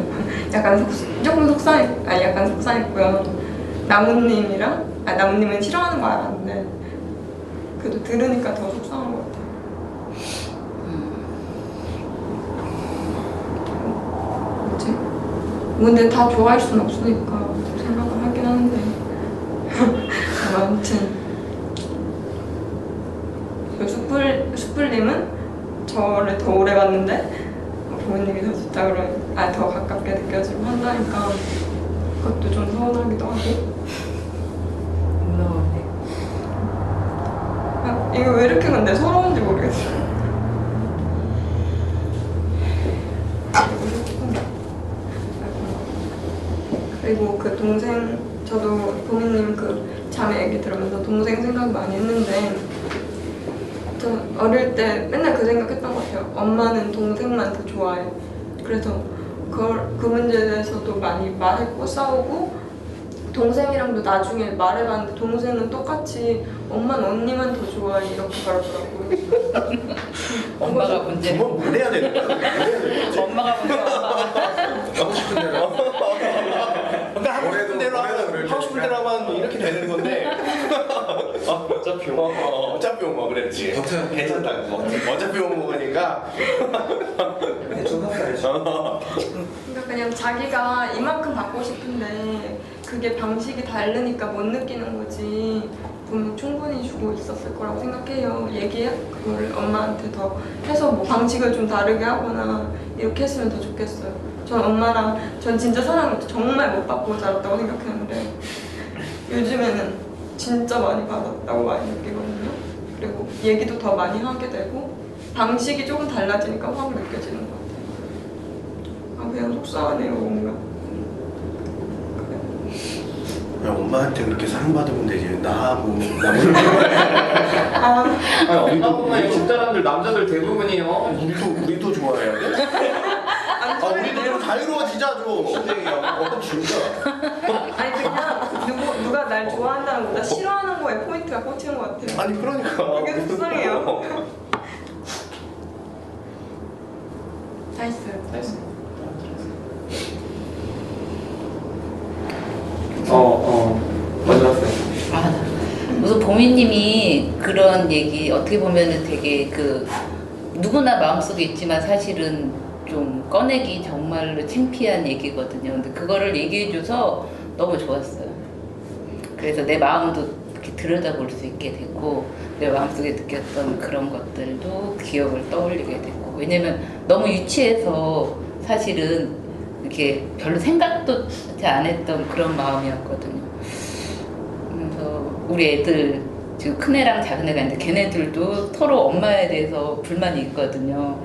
조금 속상했고요. 나무님은 싫어하는 거 알았는데 그래도 들으니까 더 속상한 것 같아요. 뭐지? 근데 다 좋아할 순 없으니까 생각을 하긴 하는데 아무튼 숯불님은 저를 더 오래 봤는데 부모님이 더 좋다 그러면 더 가깝게 느껴지고 한다니까 그것도 좀 서운하기도 하고. 이거 왜 이렇게 근데 서러운지 모르겠어. 그리고 그 동생 저도 보미님 그 자매 얘기 들으면서 동생 생각 많이 했는데 저 어릴 때 맨날 그 생각했던 것 같아요. 엄마는 동생만 더 좋아해. 그래서 그 문제에 대해서도 많이 말했고 싸우고 동생이랑도 나중에 말해봤는데 동생은 똑같이 엄마는 언니만 더 좋아해 이렇게 말하더라고요. 엄마가 문제. 그건 뭘 해야 되는 거야? 엄마가 문제. 하고 싶은 대로 그러니까 하고 싶은 대로 하면 이렇게 되는 건데 어차피 온 거 그랬지. 괜찮다고. 어차피 온 거니까. 그러니까 그냥 자기가 이만큼 받고 싶은데 그게 방식이 다르니까 못 느끼는 거지. 보면 충분히 주고 있었을 거라고 생각해요. 그거를 엄마한테 더 해서 뭐 방식을 좀 다르게 하거나 이렇게 했으면 더 좋겠어요. 전 진짜 사랑을 정말 못 받고 자랐다고 생각했는데 요즘에는 진짜 많이 받았다고 많이 느끼거든요. 그리고 얘기도 더 많이 하게 되고 방식이 조금 달라지니까 확 느껴지는 것 같아요. 그냥 속상하네요 뭔가. 그냥 엄마한테 그렇게 사랑받으면 되지. 나하고 아니 엄마뿐만 60사람들 남자들 대부분이요. 우리도 좋아해야 돼? 우리도 좀 자유로워지자 좀. 진짜. 아니 그냥 누가 날 좋아한다는 것보다 싫어하는 거에 포인트가 꽂히는 것 같아요. 아니 그러니까. 그게 속상해요. 다 했어요. 다 했어요. 먼저 왔어요. 우선 보미님이 그런 얘기 어떻게 보면은 되게 누구나 마음속에 있지만 사실은 좀 꺼내기 정말로 창피한 얘기거든요. 근데 그거를 얘기해줘서 너무 좋았어요. 그래서 내 마음도 이렇게 들여다볼 수 있게 됐고 내 마음속에 느꼈던 그런 것들도 기억을 떠올리게 됐고 왜냐면 너무 유치해서 사실은 이렇게 별로 생각도 안 했던 그런 마음이었거든요. 그래서 우리 애들 지금 큰애랑 작은애가 있는데 걔네들도 서로 엄마에 대해서 불만이 있거든요.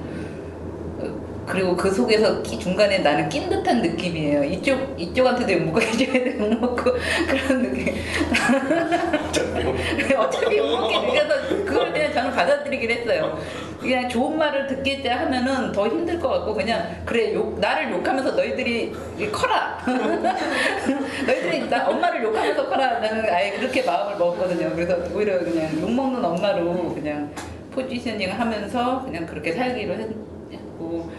그리고 그 속에서 중간에 나는 낀 듯한 느낌이에요. 이쪽한테도 욕먹어줘야 되고 욕먹고 그런 느낌. 어차피 욕먹게 느껴서 그걸 그냥 저는 받아들이긴 했어요. 그냥 좋은 말을 듣겠다 하면은 더 힘들 것 같고 그냥 그래 나를 욕하면서 너희들이 커라. 너희들이 엄마를 욕하면서 커라. 나는 아예 그렇게 마음을 먹었거든요. 그래서 오히려 그냥 욕먹는 엄마로 그냥 포지셔닝 하면서 그냥 그렇게 살기로 했고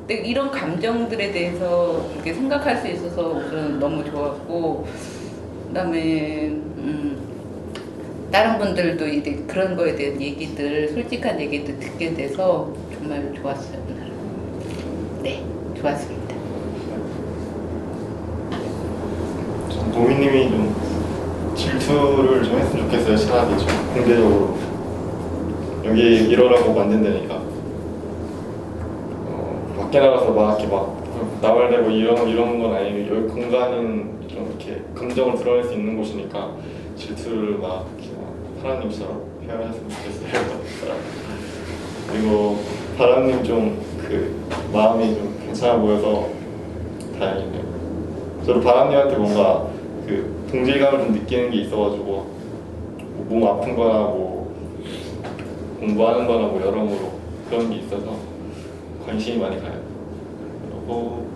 근데 이런 감정들에 대해서 이렇게 생각할 수 있어서 우선 너무 좋았고 그다음에 다른 분들도 이제 그런 거에 대한 얘기들, 솔직한 얘기들 듣게 돼서 정말 좋았어요. 네, 좋았습니다. 전 도미님이 좀 질투를 좀 했으면 좋겠어요. 차라리 좀 공개적으로 여기 이러라고 만든다니까 밖에 나가서 막 이렇게 막 나발대고 이런 건 아니고 여기 공간은 좀 이렇게 감정을 드러낼 수 있는 곳이니까 질투를 막 하나님처럼 표현했으면 좋겠어요. 그리고 바람님 좀 그 마음이 좀 괜찮아 보여서 다행이네요. 저도 바람님한테 뭔가 그 동질감을 좀 느끼는 게 있어가지고 뭐 몸 아픈 거나 뭐 공부하는 거나 뭐 여러모로 그런 게 있어서 관심이 많이 가요. 그리고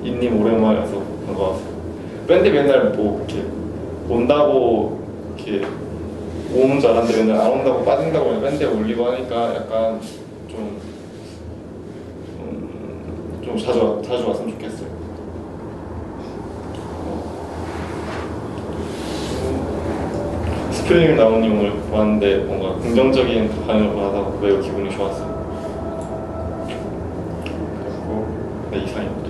인님 오랜만에 와서 반가웠어요. 밴드 맨날 뭐 이렇게 온다고 이렇게 오는 줄 알았는데 맨날 안 온다고 빠진다고 그냥 밴드에 올리고 하니까 약간 좀 자주 왔으면 좋겠어요. 스프링 나온이 오늘 왔는데 뭔가 긍정적인 반응을 받아서 매우 기분이 좋았어요. 그리고 네, 이상입니다.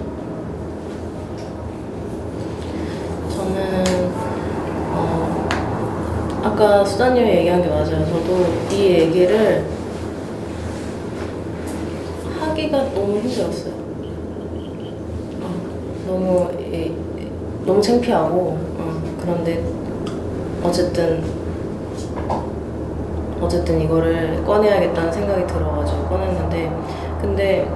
저는 아까 수다님이 얘기한 게 맞아요. 저도 이 얘기를 하기가 너무 힘들었어요. 너무 창피하고 그런데 어쨌든 이거를 꺼내야겠다는 생각이 들어가지고 꺼냈는데 근데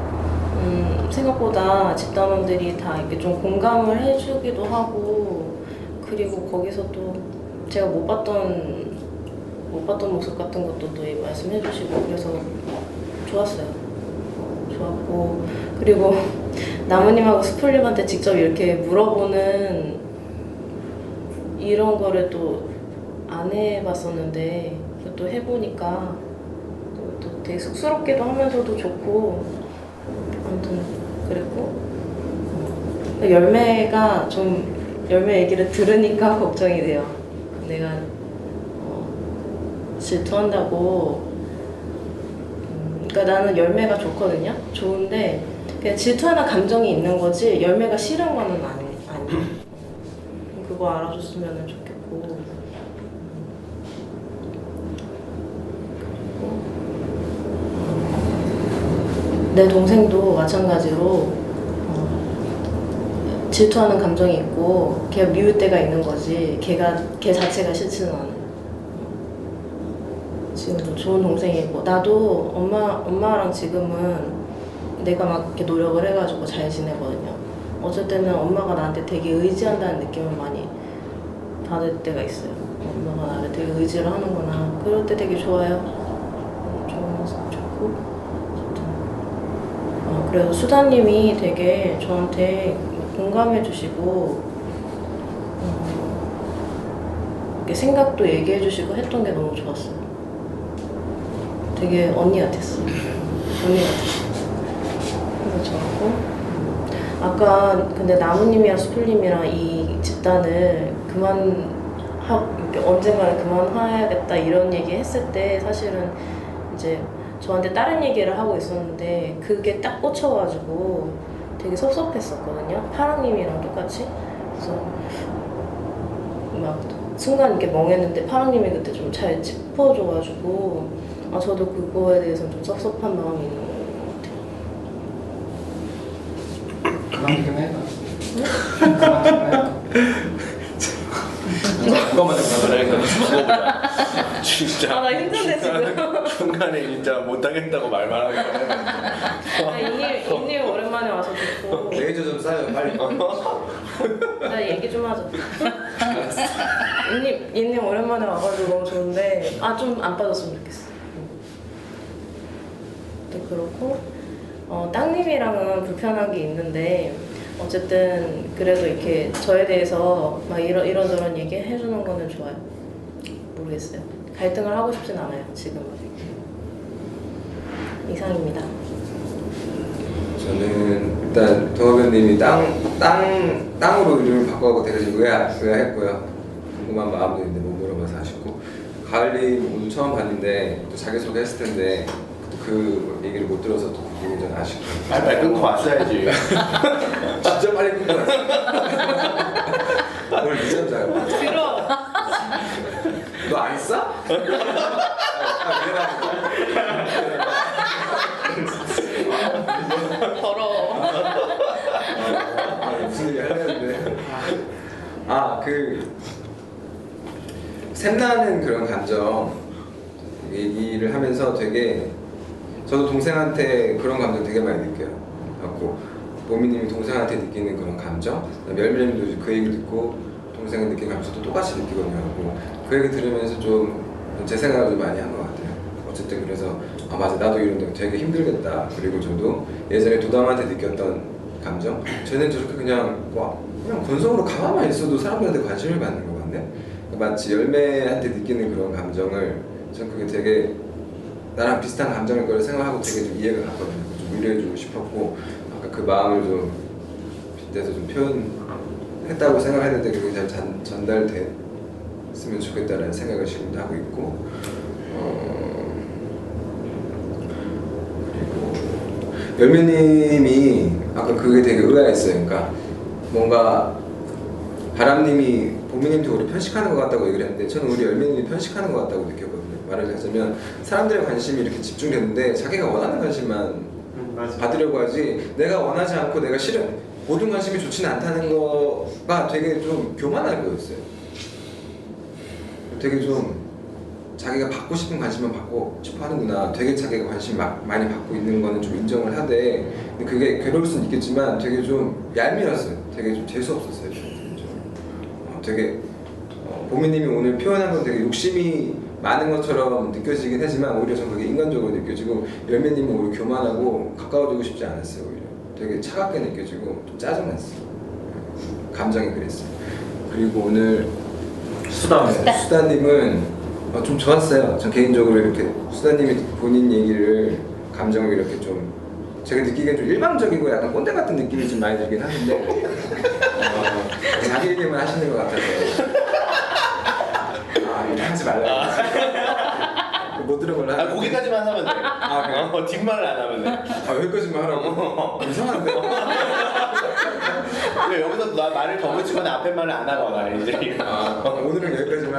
생각보다 집단원들이 다 이렇게 좀 공감을 해주기도 하고 그리고 거기서 또 제가 못 봤던 모습 같은 것도 또 말씀해 주시고 그래서 좋았어요. 좋았고 그리고 나무님하고 스풀님한테 직접 이렇게 물어보는 이런 거를 또 안 해봤었는데 또 해보니까 또 되게 쑥스럽기도 하면서도 좋고 아무튼 그랬고 열매 얘기를 들으니까 걱정이 돼요. 내가 질투한다고 그러니까 나는 열매가 좋거든요. 좋은데 그냥 질투하는 감정이 있는 거지 열매가 싫은 거는 아니에요. 그거 알아줬으면 좋겠고 내 동생도 마찬가지로 질투하는 감정이 있고 걔가 미울 때가 있는 거지 걔 자체가 싫지는 않아요. 지금도 좋은 동생이고 나도 엄마랑 지금은 내가 막 이렇게 노력을 해가지고 잘 지내거든요. 어쩔 때는 엄마가 나한테 되게 의지한다는 느낌을 많이 받을 때가 있어요. 엄마가 나를 되게 의지를 하는구나. 그럴 때 되게 좋아요. 좋은 모습 좋고. 그래서 수다님이 되게 저한테 공감해 주시고 이렇게 생각도 얘기해 주시고 했던 게 너무 좋았어요. 되게 언니 같았어요. 언니 같았어요. 그래서 좋았고 아까 근데 나무님이랑 수풀님이랑 이 집단을 이렇게 언젠가는 그만해야겠다 이런 얘기 했을 때 사실은 이제 저한테 다른 얘기를 하고 있었는데 그게 딱 꽂혀가지고 되게 섭섭했었거든요. 파랑님이랑 똑같이. 그래서 막 순간 이렇게 멍했는데 파랑님이 그때 좀 잘 짚어줘가지고 저도 그거에 대해서 좀 섭섭한 마음이 있는 것 같아요. 그만 좀 해봐. 그만 좀 해봐. 그거만 좀 해봐. 진짜. 나 힘든데 지금. 중간에 진짜 못하겠다고 말만 하니까. 인님 오랜만에 와서 좋고. 레이저 좀 쏴요 빨리. 나 얘기 좀 하자. 인님 오랜만에 와가지고 너무 좋은데 좀 안 빠졌으면 좋겠어. 그렇고 땅님이랑은 불편한 게 있는데 어쨌든 그래도 이렇게 저에 대해서 막 이런저런 얘기 해주는 거는 좋아요. 모르겠어요. 갈등을 하고 싶진 않아요 지금은. 이상입니다. 저는 일단 동화변님이 땅으로 이름을 바꿔갖고 되게 좀 의아했고요. 궁금한 마음도 있는데 못 물어봐서 아쉽고, 가을님 오늘 처음 봤는데 또 자기소개 했을 텐데 그 얘기를 못 들어서 또 그게 좀 아쉽고. 빨리 끊고 왔어야지. 진짜 빨리 끊고 왔어. 오늘 늦잠 자요. 들어. 너 안 싸? 더러워. 무슨 얘기 하려는데. 샘나는 그런 감정 얘기를 하면서 되게 저도 동생한테 그런 감정 되게 많이 느껴요. 그래갖고 보미님이 동생한테 느끼는 그런 감정, 멸미님도 그 얘기 듣고 동생이 느낀 감정도 똑같이 느끼거든요. 하고 그 얘기 들으면서 좀 제 생각을 좀 많이 한 것 같아요. 어쨌든 그래서 맞아, 나도 이런데 되게 힘들겠다. 그리고 저도 예전에 도담한테 느꼈던 감정, 쟤는 저렇게 그냥 건성으로 가만히 있어도 사람들한테 관심을 받는 것 같네. 마치 열매한테 느끼는 그런 감정을 전 그게 되게 나랑 비슷한 감정일 거를 생각하고 되게 좀 이해가 갔거든요. 좀 위로해주고 싶었고 아까 그 마음을 좀 빗대서 좀 표현했다고 생각했는데 그게 잘 전달됐으면 좋겠다는 생각을 지금도 하고 있고 그리고 열매님이 아까 그게 되게 의아했어요. 그러니까 뭔가 바람님이 보미님한테 우리 편식하는 것 같다고 얘기를 했는데 저는 우리 열매님이 편식하는 것 같다고 느꼈거든요. 말을 하자면 사람들의 관심이 이렇게 집중됐는데 자기가 원하는 관심만 받으려고 하지 내가 원하지 않고 내가 싫은 모든 관심이 좋지는 않다는 거가 되게 좀 교만해 보였어요. 되게 좀 자기가 받고 싶은 관심만 받고 싶어 하는구나. 되게 자기가 관심 많이 받고 있는 거는 좀 인정을 하되 근데 그게 괴로울 수는 있겠지만 되게 좀 얄미웠어요. 되게 좀 재수없었어요. 되게 보미님이 오늘 표현한 건 되게 욕심이 많은 것처럼 느껴지긴 하지만 오히려 전 그게 인간적으로 느껴지고 열매님은 오히려 교만하고 가까워지고 싶지 않았어요. 오히려 되게 차갑게 느껴지고 좀 짜증났어요. 감정이 그랬어요. 그리고 오늘 수다님은 좀 좋았어요. 전 개인적으로 이렇게 수다님이 본인 얘기를 감정을 이렇게 좀 제가 느끼기엔 좀 일방적이고 약간 꼰대 같은 느낌이 좀 많이 들긴 하는데 자기 얘기만 하시는 것 같아서 이거 하지 말라고 못 들은 걸로 하면 거기까지만 하면 돼. 그래? 뒷말을 안 하면 돼. 여기까지만 하라고? 이상한데? 근데 여기서 나 말을 더 붙이거나 앞에 말을 안 하거나 이제 오늘은 여기까지만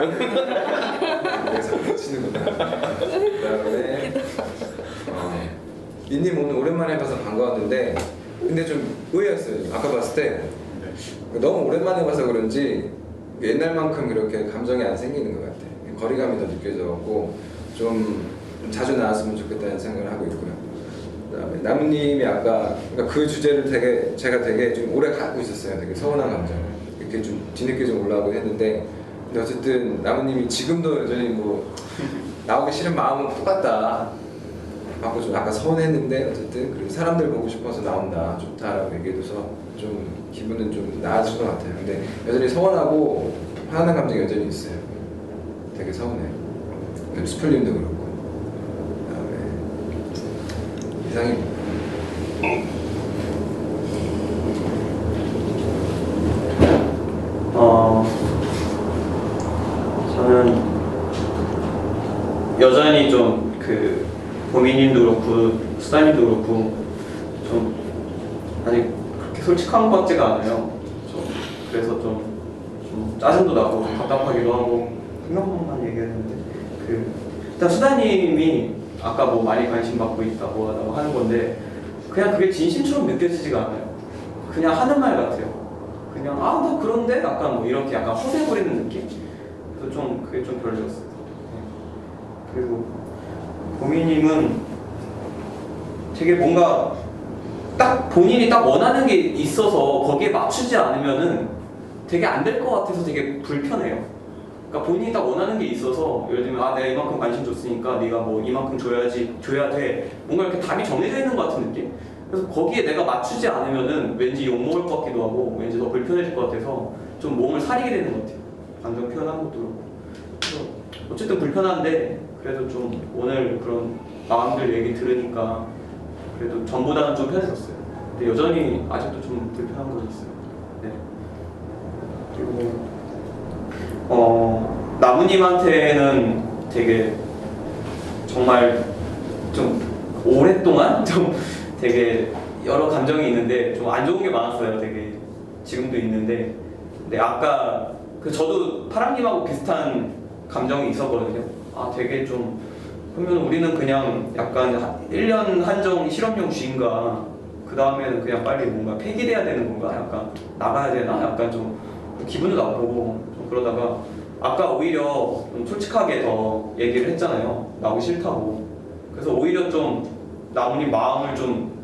여기서 붙이는구나. 그다음에 이님 오늘 오랜만에 봐서 반가웠는데 근데 좀 의외였어요. 아까 봤을 때 너무 오랜만에 봐서 그런지 옛날만큼 그렇게 감정이 안 생기는 것 같아. 거리감이 더 느껴져갖고 좀 자주 나왔으면 좋겠다는 생각을 하고 있고요. 그다음에 나무님이 아까 그러니까 그 주제를 제가 되게 좀 오래 갖고 있었어요. 되게 서운한 감정 이렇게 좀 뒤늦게 좀 올라오고 했는데 근데 어쨌든 나무님이 지금도 여전히 뭐 나오기 싫은 마음은 똑같다. 하고 좀 아까 서운했는데 어쨌든 그리고 사람들 보고 싶어서 나온다 좋다라고 얘기해줘서 좀 기분은 좀 나아진 것 같아요. 근데 여전히 서운하고 화나는 감정이 여전히 있어요. 되게 서운해요. 스플님도 그렇고 그다음에 이상입니다. 저는 여전히 좀 보미님도 그렇고 수다님도 그렇고 좀 아직 그렇게 솔직한 것 같지가 않아요. 그래서 좀 짜증도 나고 좀 답답하기도 하고 생각만 얘기했는데 일단 수다님이 아까 뭐 많이 관심 받고 있다고 하는 건데 그냥 그게 진심처럼 느껴지지가 않아요. 그냥 하는 말 같아요. 그냥 너 그런데 약간 뭐 이렇게 약간 허세 부리는 느낌? 그래서 좀 그게 좀 별로였어요. 그리고 보미님은 되게 뭔가 딱 본인이 딱 원하는 게 있어서 거기에 맞추지 않으면은 되게 안 될 것 같아서 되게 불편해요. 그러니까 본인이 딱 원하는 게 있어서 예를 들면 아 내가 이만큼 관심 줬으니까 네가 뭐 이만큼 줘야 돼 뭔가 이렇게 답이 정해져 있는 것 같은 느낌? 그래서 거기에 내가 맞추지 않으면은 왠지 욕먹을 것 같기도 하고 왠지 더 불편해질 것 같아서 좀 몸을 사리게 되는 것 같아요. 감정 표현하는 것도 그렇고. 그래서 어쨌든 불편한데 그래도 좀 오늘 그런 마음들 얘기 들으니까 그래도 전보다는 좀 편해졌어요. 근데 여전히 아직도 좀 불편한 건 있어요. 네. 그리고 나무님한테는 되게 정말 좀 오랫동안 좀 되게 여러 감정이 있는데 좀 안 좋은 게 많았어요. 되게 지금도 있는데 근데 아까 저도 파랑님하고 비슷한 감정이 있었거든요. 아 되게 좀 그러면 우리는 그냥 약간 1년 한정 실험용 쥐인가 그 다음에는 그냥 빨리 뭔가 폐기돼야 되는 건가 약간 나가야 되나 약간 좀 기분도 나쁘고 좀 그러다가 아까 오히려 좀 솔직하게 더 얘기를 했잖아요. 나오기 싫다고. 그래서 오히려 좀 나무님 마음을 좀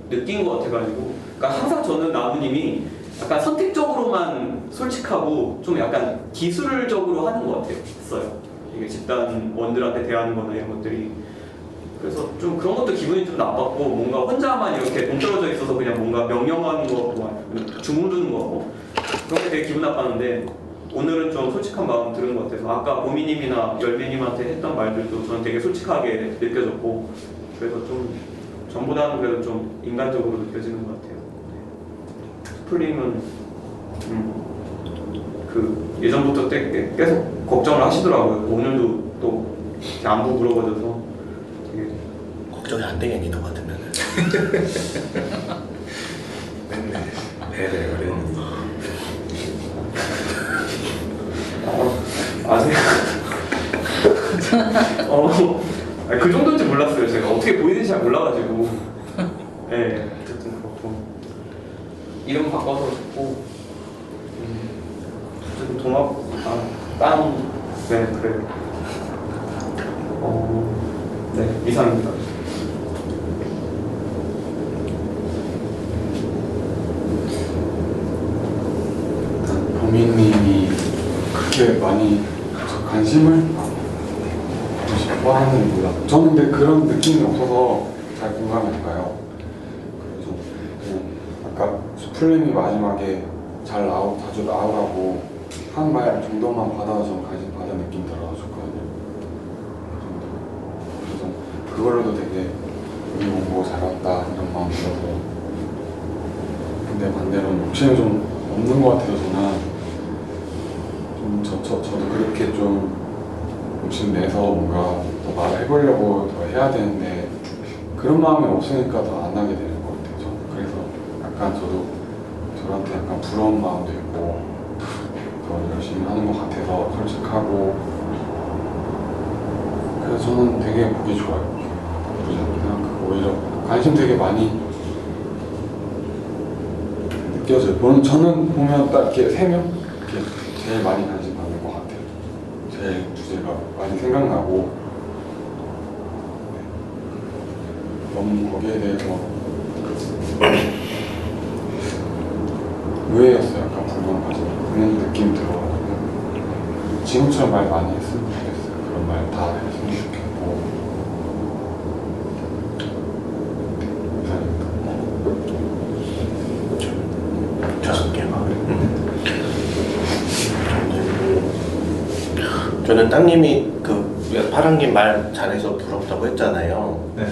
느낀 것 같아가지고 그러니까 항상 저는 나무님이 약간 선택적으로만 솔직하고 좀 약간 기술적으로 하는 것 같아요. 이게 집단원들한테 대하는 거나 이런 것들이 그래서 좀 그런 것도 기분이 좀 나빴고 뭔가 혼자만 이렇게 동떨어져 있어서 그냥 뭔가 명령하는 거 주무르는 거 그런 게 되게 기분 나빴는데 오늘은 좀 솔직한 마음 들은 것 같아서 아까 보미님이나 열매님한테 했던 말들도 저는 되게 솔직하게 느껴졌고 그래서 좀 전보다는 그래도 좀 인간적으로 느껴지는 것 같아요. 스플링은 그 예전부터 계속 걱정을 하시더라고요. 오늘도 또 안부 물어봐줘서 되게 걱정이 안 되겠니 너 같으면. 네네 어린. 아세요? 그 정도인지 몰랐어요. 제가 어떻게 보이는지 잘 몰라가지고. 네, 어쨌든 그렇고 이름 바꿔서 듣고 어쨌든 동학 네 그래요. 네 이상입니다. 범인님이 그렇게 많이 관심을 싶어 하는 몰라. 저는 근데 그런 느낌이 없어서 잘 공감이 안 가요. 그래서 그냥 아까 수플님이 마지막에 자주 나오라고 한 말 정도만 받아서 전 관심 받은 느낌 들어줬거든요. 그래서 그걸로도 되게 우리 공부 잘 왔다 이런 마음 들어서 근데 반대로 욕심이 좀 없는 것 같아요. 저는 저도 그렇게 좀 욕심내서 뭔가 더 말을 해보려고 더 해야 되는데 그런 마음이 없으니까 더 안 하게 되는 것 같아요. 그래서 약간 저도 저한테 약간 부러운 마음도 있고 더 열심히 하는 것 같아서 솔직하고 그래서 저는 되게 보기 좋아요. 그냥 오히려 관심 되게 많이 느껴져요. 저는 보면 딱 이렇게 3명 이렇게 제일 많이 관심 받는 것 같아요. 제일 주제가 많이 생각나고 너무 거기에 대해서 의외였어요. 약간 그런 느낌이 들어가지고 지금처럼 말 많이 했으면 좋겠어요. 그런 말 다 했으면 좋겠고 저는 땅님이 그 파랑님 말 잘해서 부럽다고 했잖아요. 네.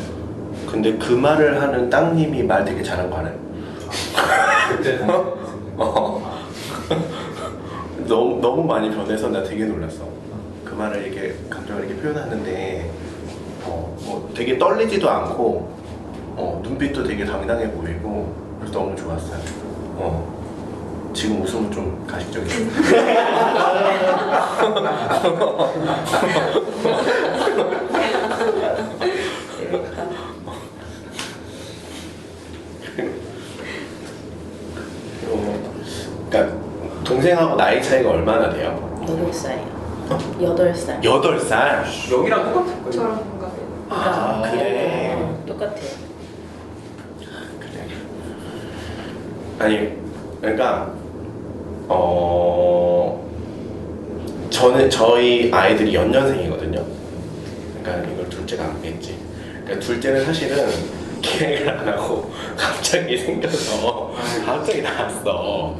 근데 그 말을 하는 땅님이 말 되게 잘한 거 알아요? 그때 너무 많이 변해서 나 되게 놀랐어. 그 말을 이렇게 감정을 이렇게 표현하는데 뭐 되게 떨리지도 않고 눈빛도 되게 당당해 보이고 그래서 너무 좋았어요. 지금 웃음은 좀 가식적이에요. 그러니까 동생하고 나이 차이가 얼마나 돼요? 8살이요. 8살. 8살? 여기랑 똑같을 거예요. 저랑 동갑이에요. 아, 그래. 똑같아요. 그래. 아니, 그러니까 저희 아이들이 연년생이거든요. 그러니까 이걸 둘째가 알겠지. 그러니까 둘째는 사실은 계획을 안 하고 갑자기 생겨서 갑자기 나왔어.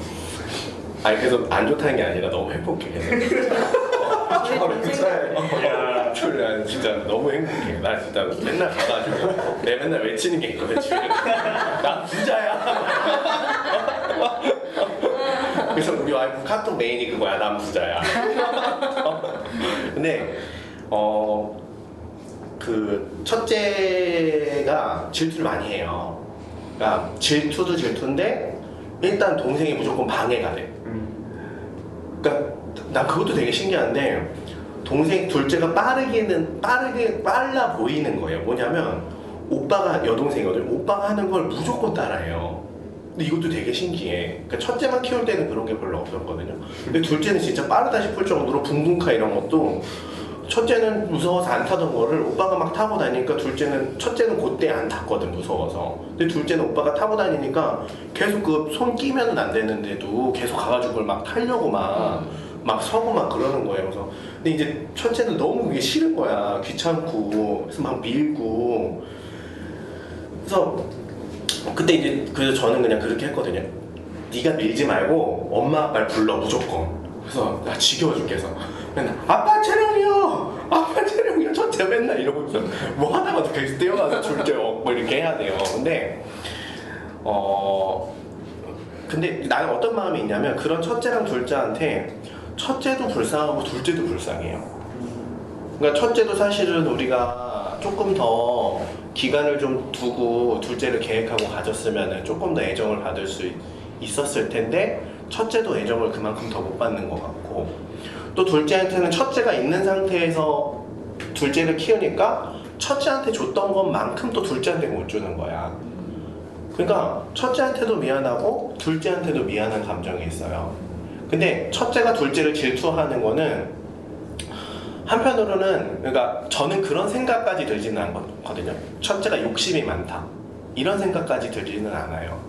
아니 그래서 안 좋다는 게 아니라 너무 행복해. 졸려 진짜 너무 행복해. 나 진짜 맨날 가가지고 내 맨날 외치는 게 있거든 집에. 나 부자야. 그래서 우리 와이프 카톡 메인이 그거야. 난 부자야. 근데 그 첫째가 질투를 많이 해요. 그러니까 질투도 질투인데 일단 동생이 무조건 방해가 돼. 그러니까 난 그것도 되게 신기한데 동생 둘째가 빨라 보이는 거예요. 뭐냐면 오빠가 여동생이거든. 오빠가 하는 걸 무조건 따라해요. 근데 이것도 되게 신기해. 그러니까 첫째만 키울 때는 그런 게 별로 없었거든요. 근데 둘째는 진짜 빠르다 싶을 정도로 붕붕카 이런 것도 첫째는 무서워서 안 타던 거를 오빠가 막 타고 다니니까 첫째는 그때 안 탔거든 무서워서. 근데 둘째는 오빠가 타고 다니니까 계속 그 손 끼면은 안 되는데도 계속 가가지고 그걸 막 타려고 막 서고 막 그러는 거예요. 그래서 근데 이제 첫째는 너무 그게 싫은 거야. 귀찮고 그래서 막 밀고. 그래서 그때 이제 그래서 저는 그냥 그렇게 했거든요. 네가 밀지 말고 엄마 아빠를 불러 무조건. 그래서 나 지겨워 죽겠어. 맨날 아빠 촬영이요. 아빠 촬영이요. 첫째 맨날 이러고 있어. 뭐 하다가도 계속 뛰어가서 둘째 뭐 이렇게 해야 돼요. 근데 나는 어떤 마음이 있냐면 그런 첫째랑 둘째한테 첫째도 불쌍하고 둘째도 불쌍해요. 그러니까 첫째도 사실은 우리가 조금 더 기간을 좀 두고 둘째를 계획하고 가졌으면 조금 더 애정을 받을 수 있었을 텐데 첫째도 애정을 그만큼 더 못 받는 것 같고 또 둘째한테는 첫째가 있는 상태에서 둘째를 키우니까 첫째한테 줬던 것만큼 또 둘째한테 못 주는 거야. 그러니까 첫째한테도 미안하고 둘째한테도 미안한 감정이 있어요. 근데 첫째가 둘째를 질투하는 거는 한편으로는 그러니까 저는 그런 생각까지 들지는 않거든요. 첫째가 욕심이 많다 이런 생각까지 들지는 않아요.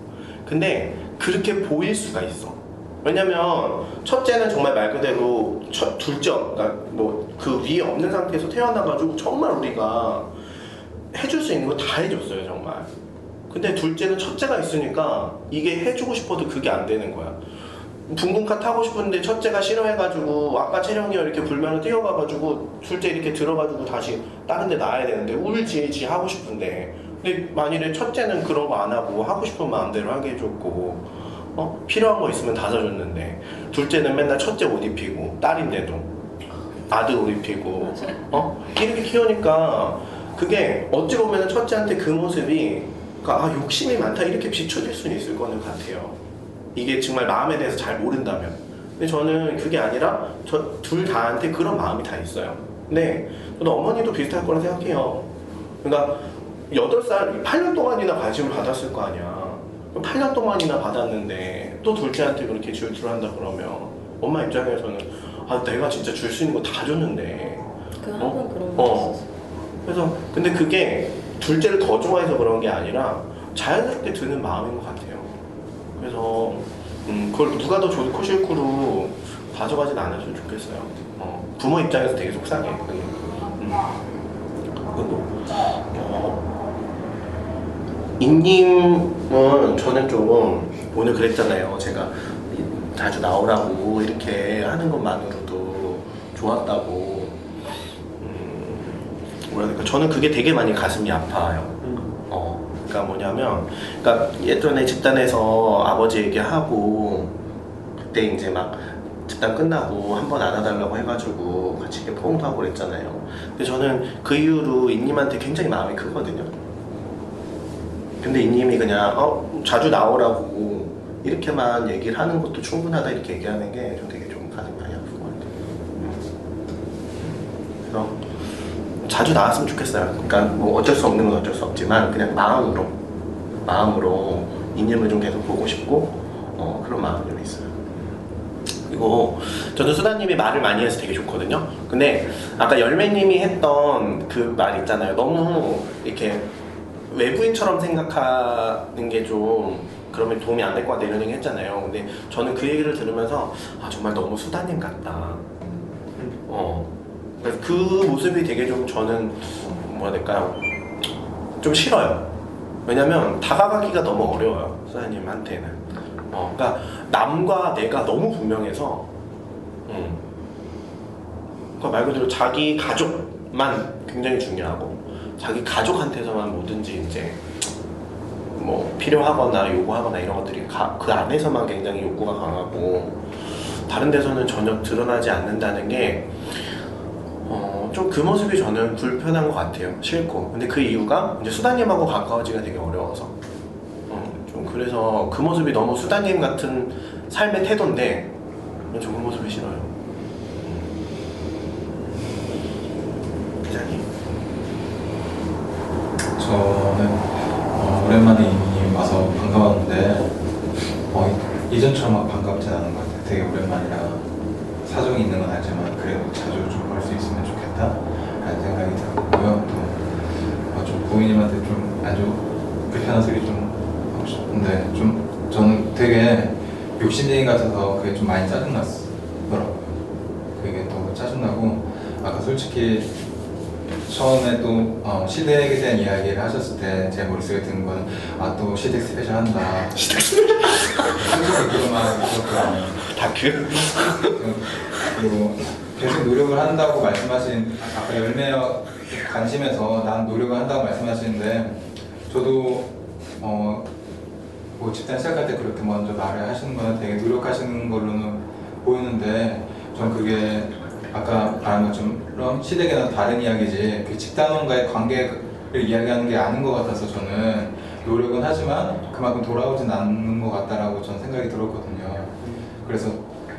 근데 그렇게 보일 수가 있어. 왜냐면 첫째는 정말 말 그대로 둘째, 그러니까 뭐 그 위에 없는 상태에서 태어나가지고 정말 우리가 해줄 수 있는 거 다 해줬어요 정말. 근데 둘째는 첫째가 있으니까 이게 해주고 싶어도 그게 안 되는 거야. 붕붕카 타고 싶은데 첫째가 싫어해가지고 아빠 체력이요 이렇게 불면은 뛰어가가지고 둘째 이렇게 들어가지고 다시 다른 데 놔야 되는데 울지 지 하고 싶은데. 근데 만일에 첫째는 그런 거 안 하고 하고 싶은 마음대로 하게 해줬고 필요한 거 있으면 다 사줬는데 둘째는 맨날 첫째 옷 입히고 딸인데도 아들 옷 입히고 이렇게 키우니까 그게 어찌 보면 첫째한테 그 모습이 욕심이 많다 이렇게 비춰질 수는 있을 거는 같아요. 이게 정말 마음에 대해서 잘 모른다면. 근데 저는 그게 아니라 저 둘 다한테 그런 마음이 다 있어요. 근데 저는 어머니도 비슷할 거라 생각해요. 그러니까 8살, 8년 동안이나 관심을 받았을 거 아니야. 8년 동안이나 받았는데 또 둘째한테 그렇게 질투를 한다 그러면 엄마 입장에서는 내가 진짜 줄 수 있는 거 다 줬는데 한번 그런 거 있었어. 그래서 근데 그게 둘째를 더 좋아해서 그런 게 아니라 자연스럽게 드는 마음인 것 같아요. 그래서 그걸 누가 더 좋고 싫고로 가져가진 않았으면 좋겠어요. 부모 입장에서 되게 속상해. 인님은 저는 좀 오늘 그랬잖아요. 제가 자주 나오라고 이렇게 하는 것만으로도 좋았다고. 뭐랄까 저는 그게 되게 많이 가슴이 아파요. 그러니까 뭐냐면, 그러니까 예전에 집단에서 아버지 얘기하고 그때 이제 막 집단 끝나고 한 번 안아달라고 해가지고 같이 이렇게 포옹도 하고 그랬잖아요. 근데 저는 그 이후로 인님한테 굉장히 마음이 크거든요. 근데 인님이 그냥 자주 나오라고 이렇게만 얘기를 하는 것도 충분하다 이렇게 얘기하는 게 좀 되게 좀 가슴이 많이 아픈 것 같아요. 그래서 자주 나왔으면 좋겠어요. 그러니까 뭐 어쩔 수 없는 건 어쩔 수 없지만 그냥 마음으로 인님을 좀 계속 보고 싶고 그런 마음이 좀 있어요. 그리고 저는 수다님이 말을 많이 해서 되게 좋거든요. 근데 아까 열매님이 했던 그 말 있잖아요. 너무 이렇게 외부인처럼 생각하는 게 좀 그러면 도움이 안 될 것 같다 이런 얘기 했잖아요. 근데 저는 그 얘기를 들으면서 정말 너무 수다님 같다. 그래서 그 모습이 되게 좀 저는 뭐라 해야 될까요? 좀 싫어요. 왜냐면 다가가기가 너무 어려워요, 수사님한테는. 그러니까 남과 내가 너무 분명해서, 그러니까 말 그대로 자기 가족만 굉장히 중요하고, 자기 가족한테서만 뭐든지 이제 뭐 필요하거나 요구하거나 이런 것들이 그 안에서만 굉장히 욕구가 강하고, 다른 데서는 전혀 드러나지 않는다는 게 좀 그 모습이 저는 불편한 것 같아요. 싫고. 근데 그 이유가 이제 수다님하고 가까워지기가 되게 어려워서 좀 그래서 그 모습이 너무 수다님 같은 삶의 태도인데 저 그 모습이 싫어요. 기자님. 저는 오랜만에 이미 와서 반가웠는데 이전처럼 막 반갑진 않은 것 같아요. 되게 오랜만이라 사정이 있는 건 알지만 그래도 자주 좀 볼 수 있으면 좋겠다 라는 생각이 들었고요. 또 좀 부모님한테 좀 아주 불편한 소리 좀 하고 싶은데 좀 저는 되게 욕심쟁이 같아서 그게 좀 많이 짜증났더라고요. 그게 너무 짜증나고 아까 솔직히 처음에 또 시댁에 대한 이야기를 하셨을 때 제 머릿속에 든 건 또 시댁 스페셜 한다. 시댁 스페셜. 솔직히 그런 마음이 있었고요. 다큐. 그리고 계속 노력을 한다고 말씀하신 아까 열매와 관심에서 난 노력을 한다고 말씀하시는데 저도 뭐 집단 시작할 때 그렇게 먼저 말을 하시는 거는 되게 노력하시는 걸로는 보이는데 전 그게 아까 말한 것처럼 시댁에는 다른 이야기지 그 집단원과의 관계를 이야기하는 게 아닌 것 같아서 저는 노력은 하지만 그만큼 돌아오진 않는 것 같다라고 저는 생각이 들었거든요. 그래서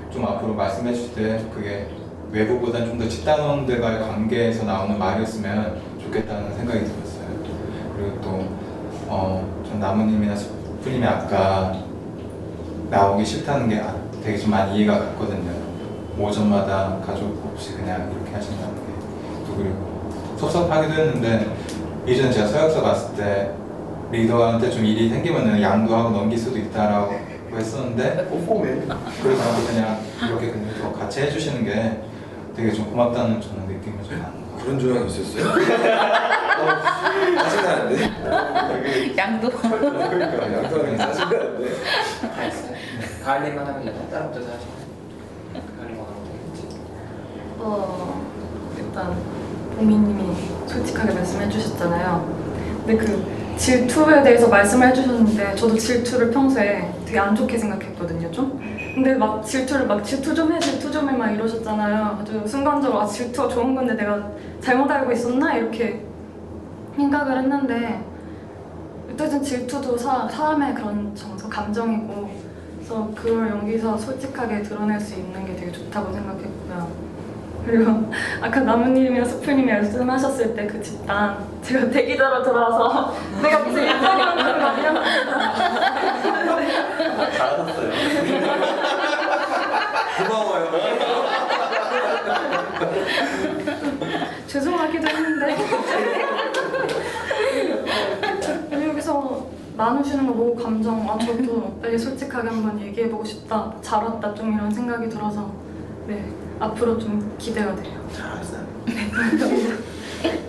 좀 앞으로 말씀해 주실 때 그게 외부보다는 좀 더 집단원들과의 관계에서 나오는 말이었으면 좋겠다는 생각이 들었어요. 그리고 또 전 나무님이나 수프님이 아까 나오기 싫다는 게 되게 좀 많이 이해가 갔거든요. 오전마다 가족 없이 그냥 이렇게 하신다는 게. 또 그리고 섭섭하기도 했는데 이전에 제가 서역서 갔을 때 리더한테 좀 일이 생기면은 양도하고 넘길 수도 있다라고 했었는데 꼼꼼해. 그래서 그냥 이렇게 그냥 또 같이 해주시는 게 되게 좀 고맙다는 저는 느낌이 좀 나는 것 같아요. 그런 조항이 있었어요? 짜증나는데? 양도. 그러니까 양도하는 게 짜증나는데? 가을님만 하면 되나? 다른 데서 하시면 가을님만 하면 되겠지. 일단 보미님이 솔직하게 말씀해 주셨잖아요. 근데 그 질투에 대해서 말씀을 해주셨는데 저도 질투를 평소에 되게 안 좋게 생각했거든요, 좀. 근데 막 질투를 막 질투 좀 해 막 이러셨잖아요. 아주 순간적으로 질투가 좋은 건데 내가 잘못 알고 있었나 이렇게 생각을 했는데 어쨌든 질투도 사람의 그런 정서, 감정이고 그래서 그걸 여기서 솔직하게 드러낼 수 있는 게 되게 좋다고 생각했고요. 그리고 아까 나무님이랑 수프님이 말씀하셨을 때 그 집단 제가 대기자로 들어와서 내가 무슨 일자리 하는 거 아니야? 잘하셨어요. 고마워요. 죄송하기도 했는데 여기서 나누시는 거 보고 감정 저도 되게 솔직하게 한번 얘기해보고 싶다, 잘 왔다 좀 이런 생각이 들어서 네 앞으로 좀 기대가 돼요. 잘했어요.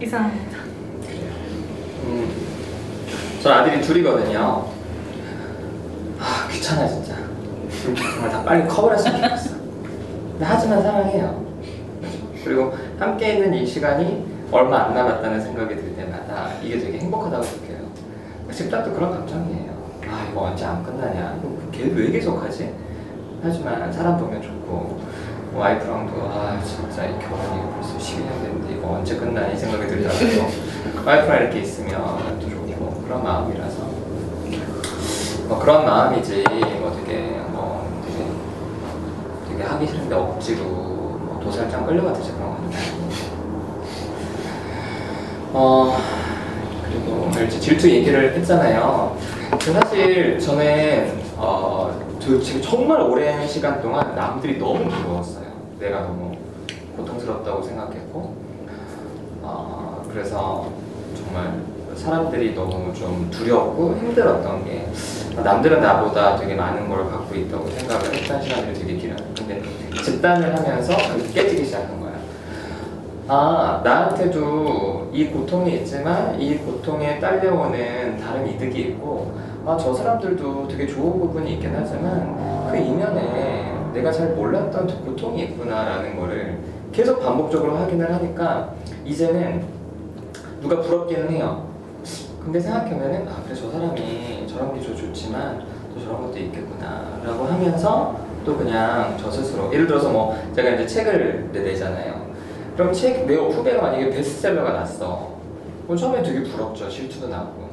이상합니다. 전 아들이 둘이거든요. 귀찮아 진짜. 정말 다 빨리 커버를 했으면 좋겠어. 근데 하지만 사랑해요. 그리고 함께 있는 이 시간이 얼마 안 남았다는 생각이 들 때마다 이게 되게 행복하다고 느껴요. 집단도 그런 감정이에요. 이거 언제 안 끝나냐? 걔 왜 계속하지? 하지만 사람 보면 좋고 와이프랑도 진짜 이 결혼이 벌써 12년 됐는데 이거 언제 끝나니 생각이 들더라고요. 와이프랑 이렇게 있으면 또 좋고 그런 마음이라서 그런 마음이지 되게 하기 싫은데 억지로 도살장 끌려가듯이 그런 건 아니고 그리고 질투 얘기를 했잖아요. 사실 저는 지금 정말 오랜 시간 동안 남들이 너무 무거웠어요. 내가 너무 고통스럽다고 생각했고 그래서 정말 사람들이 너무 좀 두렵고 힘들었던 게 남들은 나보다 되게 많은 걸 갖고 있다고 생각을 했던 시간들이 되게 길어요. 근데 집단을 하면서 그게 깨지기 시작한 거야. 나한테도 이 고통이 있지만 이 고통에 딸려오는 다른 이득이 있고 저 사람들도 되게 좋은 부분이 있긴 하지만 그 이면에 내가 잘 몰랐던 고통이 있구나라는 거를 계속 반복적으로 확인을 하니까 이제는 누가 부럽기는 해요. 근데 생각해보면은 그래 저 사람이 저런 게 좋지만 또 저런 것도 있겠구나 라고 하면서 또 그냥 저 스스로 예를 들어서 뭐 제가 이제 책을 내잖아요. 그럼 내 후배가 만약에 베스트셀러가 났어. 그럼 처음에 되게 부럽죠. 질투도 나고.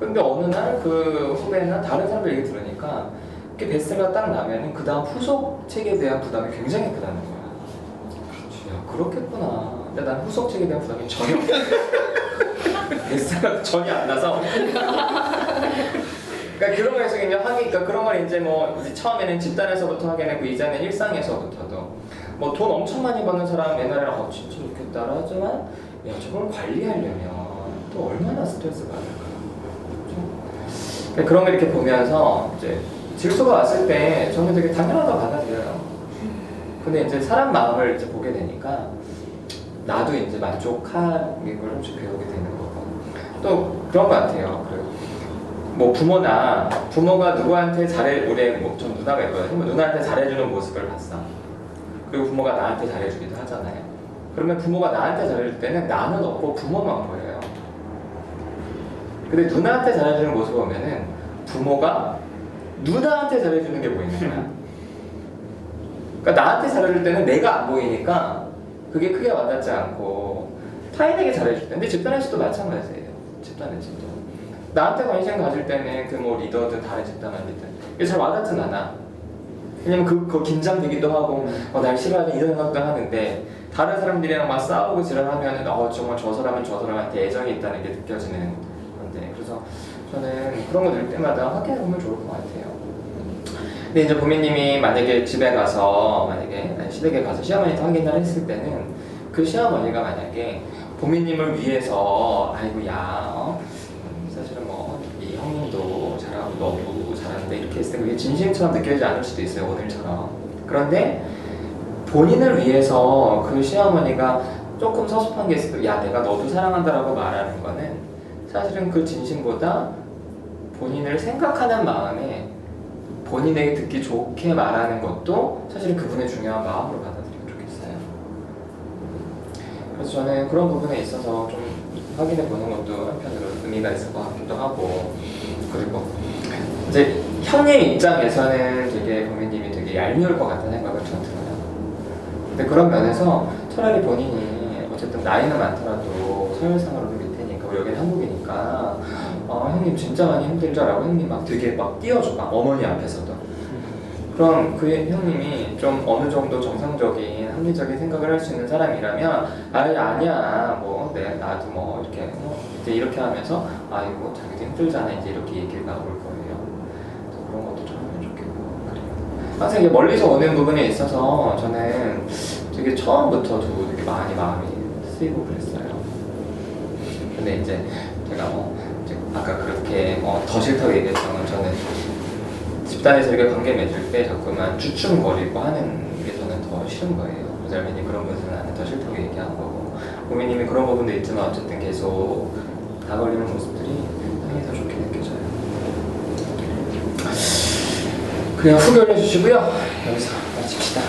근데 어느 날 그 후배나 다른 사람들 얘기 들으니까 그 베스트셀러가 딱 나면은 그 다음 후속 책에 대한 부담이 굉장히 크다는 거야. 그렇지. 야, 그렇겠구나. 근데 난 후속 책에 대한 부담이 전혀 베스트셀러가 전혀 안 나서. 그러니까 그런 거에서 그냥 하니까 그런 걸 이제 뭐 이제 처음에는 집단에서부터 하게 되고 이제는 일상에서부터도 뭐 돈 엄청 많이 버는 사람 옛날에는 진짜 좋겠다 하지만 야 저걸 관리하려면 또 얼마나 스트레스 받을까. 그런 걸 이렇게 보면서 이제 질소가 왔을 때 저는 되게 당연하다고 받아들여요. 근데 이제 사람 마음을 이제 보게 되니까 나도 이제 만족한 걸 조금씩 배우게 되는 거고 또 그런 것 같아요. 뭐 부모가 누구한테 우리 전 누나가 있거든요. 누나한테 잘해주는 모습을 봤어. 그리고 부모가 나한테 잘해주기도 하잖아요. 그러면 부모가 나한테 잘해줄 때는 나는 없고 부모만 보여요. 근데 누나한테 잘해주는 모습을 보면은 부모가 누나한테 잘해주는 게 보이는 거야. 그러니까 나한테 잘해줄 때는 내가 안 보이니까 그게 크게 와닿지 않고 타인에게 잘해줄 때 근데 집단에서도 마찬가지예요. 집단에서도 나한테 관심 가질 때는 그 뭐 리더든 다른 집단원이든 이게 잘 와닿진 않아. 왜냐면 그거 긴장되기도 하고 날 싫어하는 이런 생각도 하는데 다른 사람들이랑 막 싸우고 지랄하면은 정말 저 사람은 저 사람한테 애정이 있다는 게 느껴지는 건데 그래서 저는 그런 거 들 때마다 확인해 보면 좋을 것 같아요. 근데 이제 보미님이 만약에 집에 가서 시댁에 가서 시어머니한테 확인을 했을 때는 그 시어머니가 만약에 보미님을 위해서 사실은 이 형님도 잘하고 너도 잘하는데 이렇게 했을 때 그게 진심처럼 느껴지지 않을 수도 있어요. 오늘처럼. 그런데 본인을 위해서 그 시어머니가 조금 서슴한 게 있을 때 내가 너도 사랑한다라고 말하는 거는 사실은 그 진심보다 본인을 생각하는 마음에 본인에게 듣기 좋게 말하는 것도 사실은 그분의 중요한 마음으로 받아들이면 좋겠어요. 그래서 저는 그런 부분에 있어서 좀 확인해 보는 것도 한편으로 의미가 있을 것 같기도 하고 그리고 이제 형님 입장에서는 되게 보미님이 되게 얄미울 것 같다는 생각을 저는 들어요. 근데 그런 면에서 차라리 본인이 어쨌든 나이는 많더라도 서열상으로도 밑에니까 우리 여기는 한국이니까 형님 진짜 많이 힘들죠라고 형님 막 되게 막 띄워줘 막 어머니 앞에서도 그럼 그 형님이 좀 어느 정도 정상적인 합리적인 생각을 할 수 있는 사람이라면 아니야 나도 이렇게 하면서 이거 자기도 힘들잖아 이제 이렇게 얘기가 올 거예요. 그런 것도 좀 하면 좋겠고 그래요. 항상 이게 멀리서 오는 부분에 있어서 저는 되게 처음부터도 되게 많이 마음이 쓰이고 그랬어요. 근데 이제 제가 아까 그렇게 더 싫다고 얘기했던 건 저는 집단에서 이렇게 관계 맺을 때 자꾸만 주춤거리고 하는 게 저는 더 싫은 거예요. 부잘민이 그런 것은 나는 더 싫다고 얘기한 거고 고민님이 그런 부분도 있지만 어쨌든 계속 다 걸리는 모습들이 상당히 더 좋게 느껴져요. 그냥 후결해 주시고요. 여기서 마칩시다.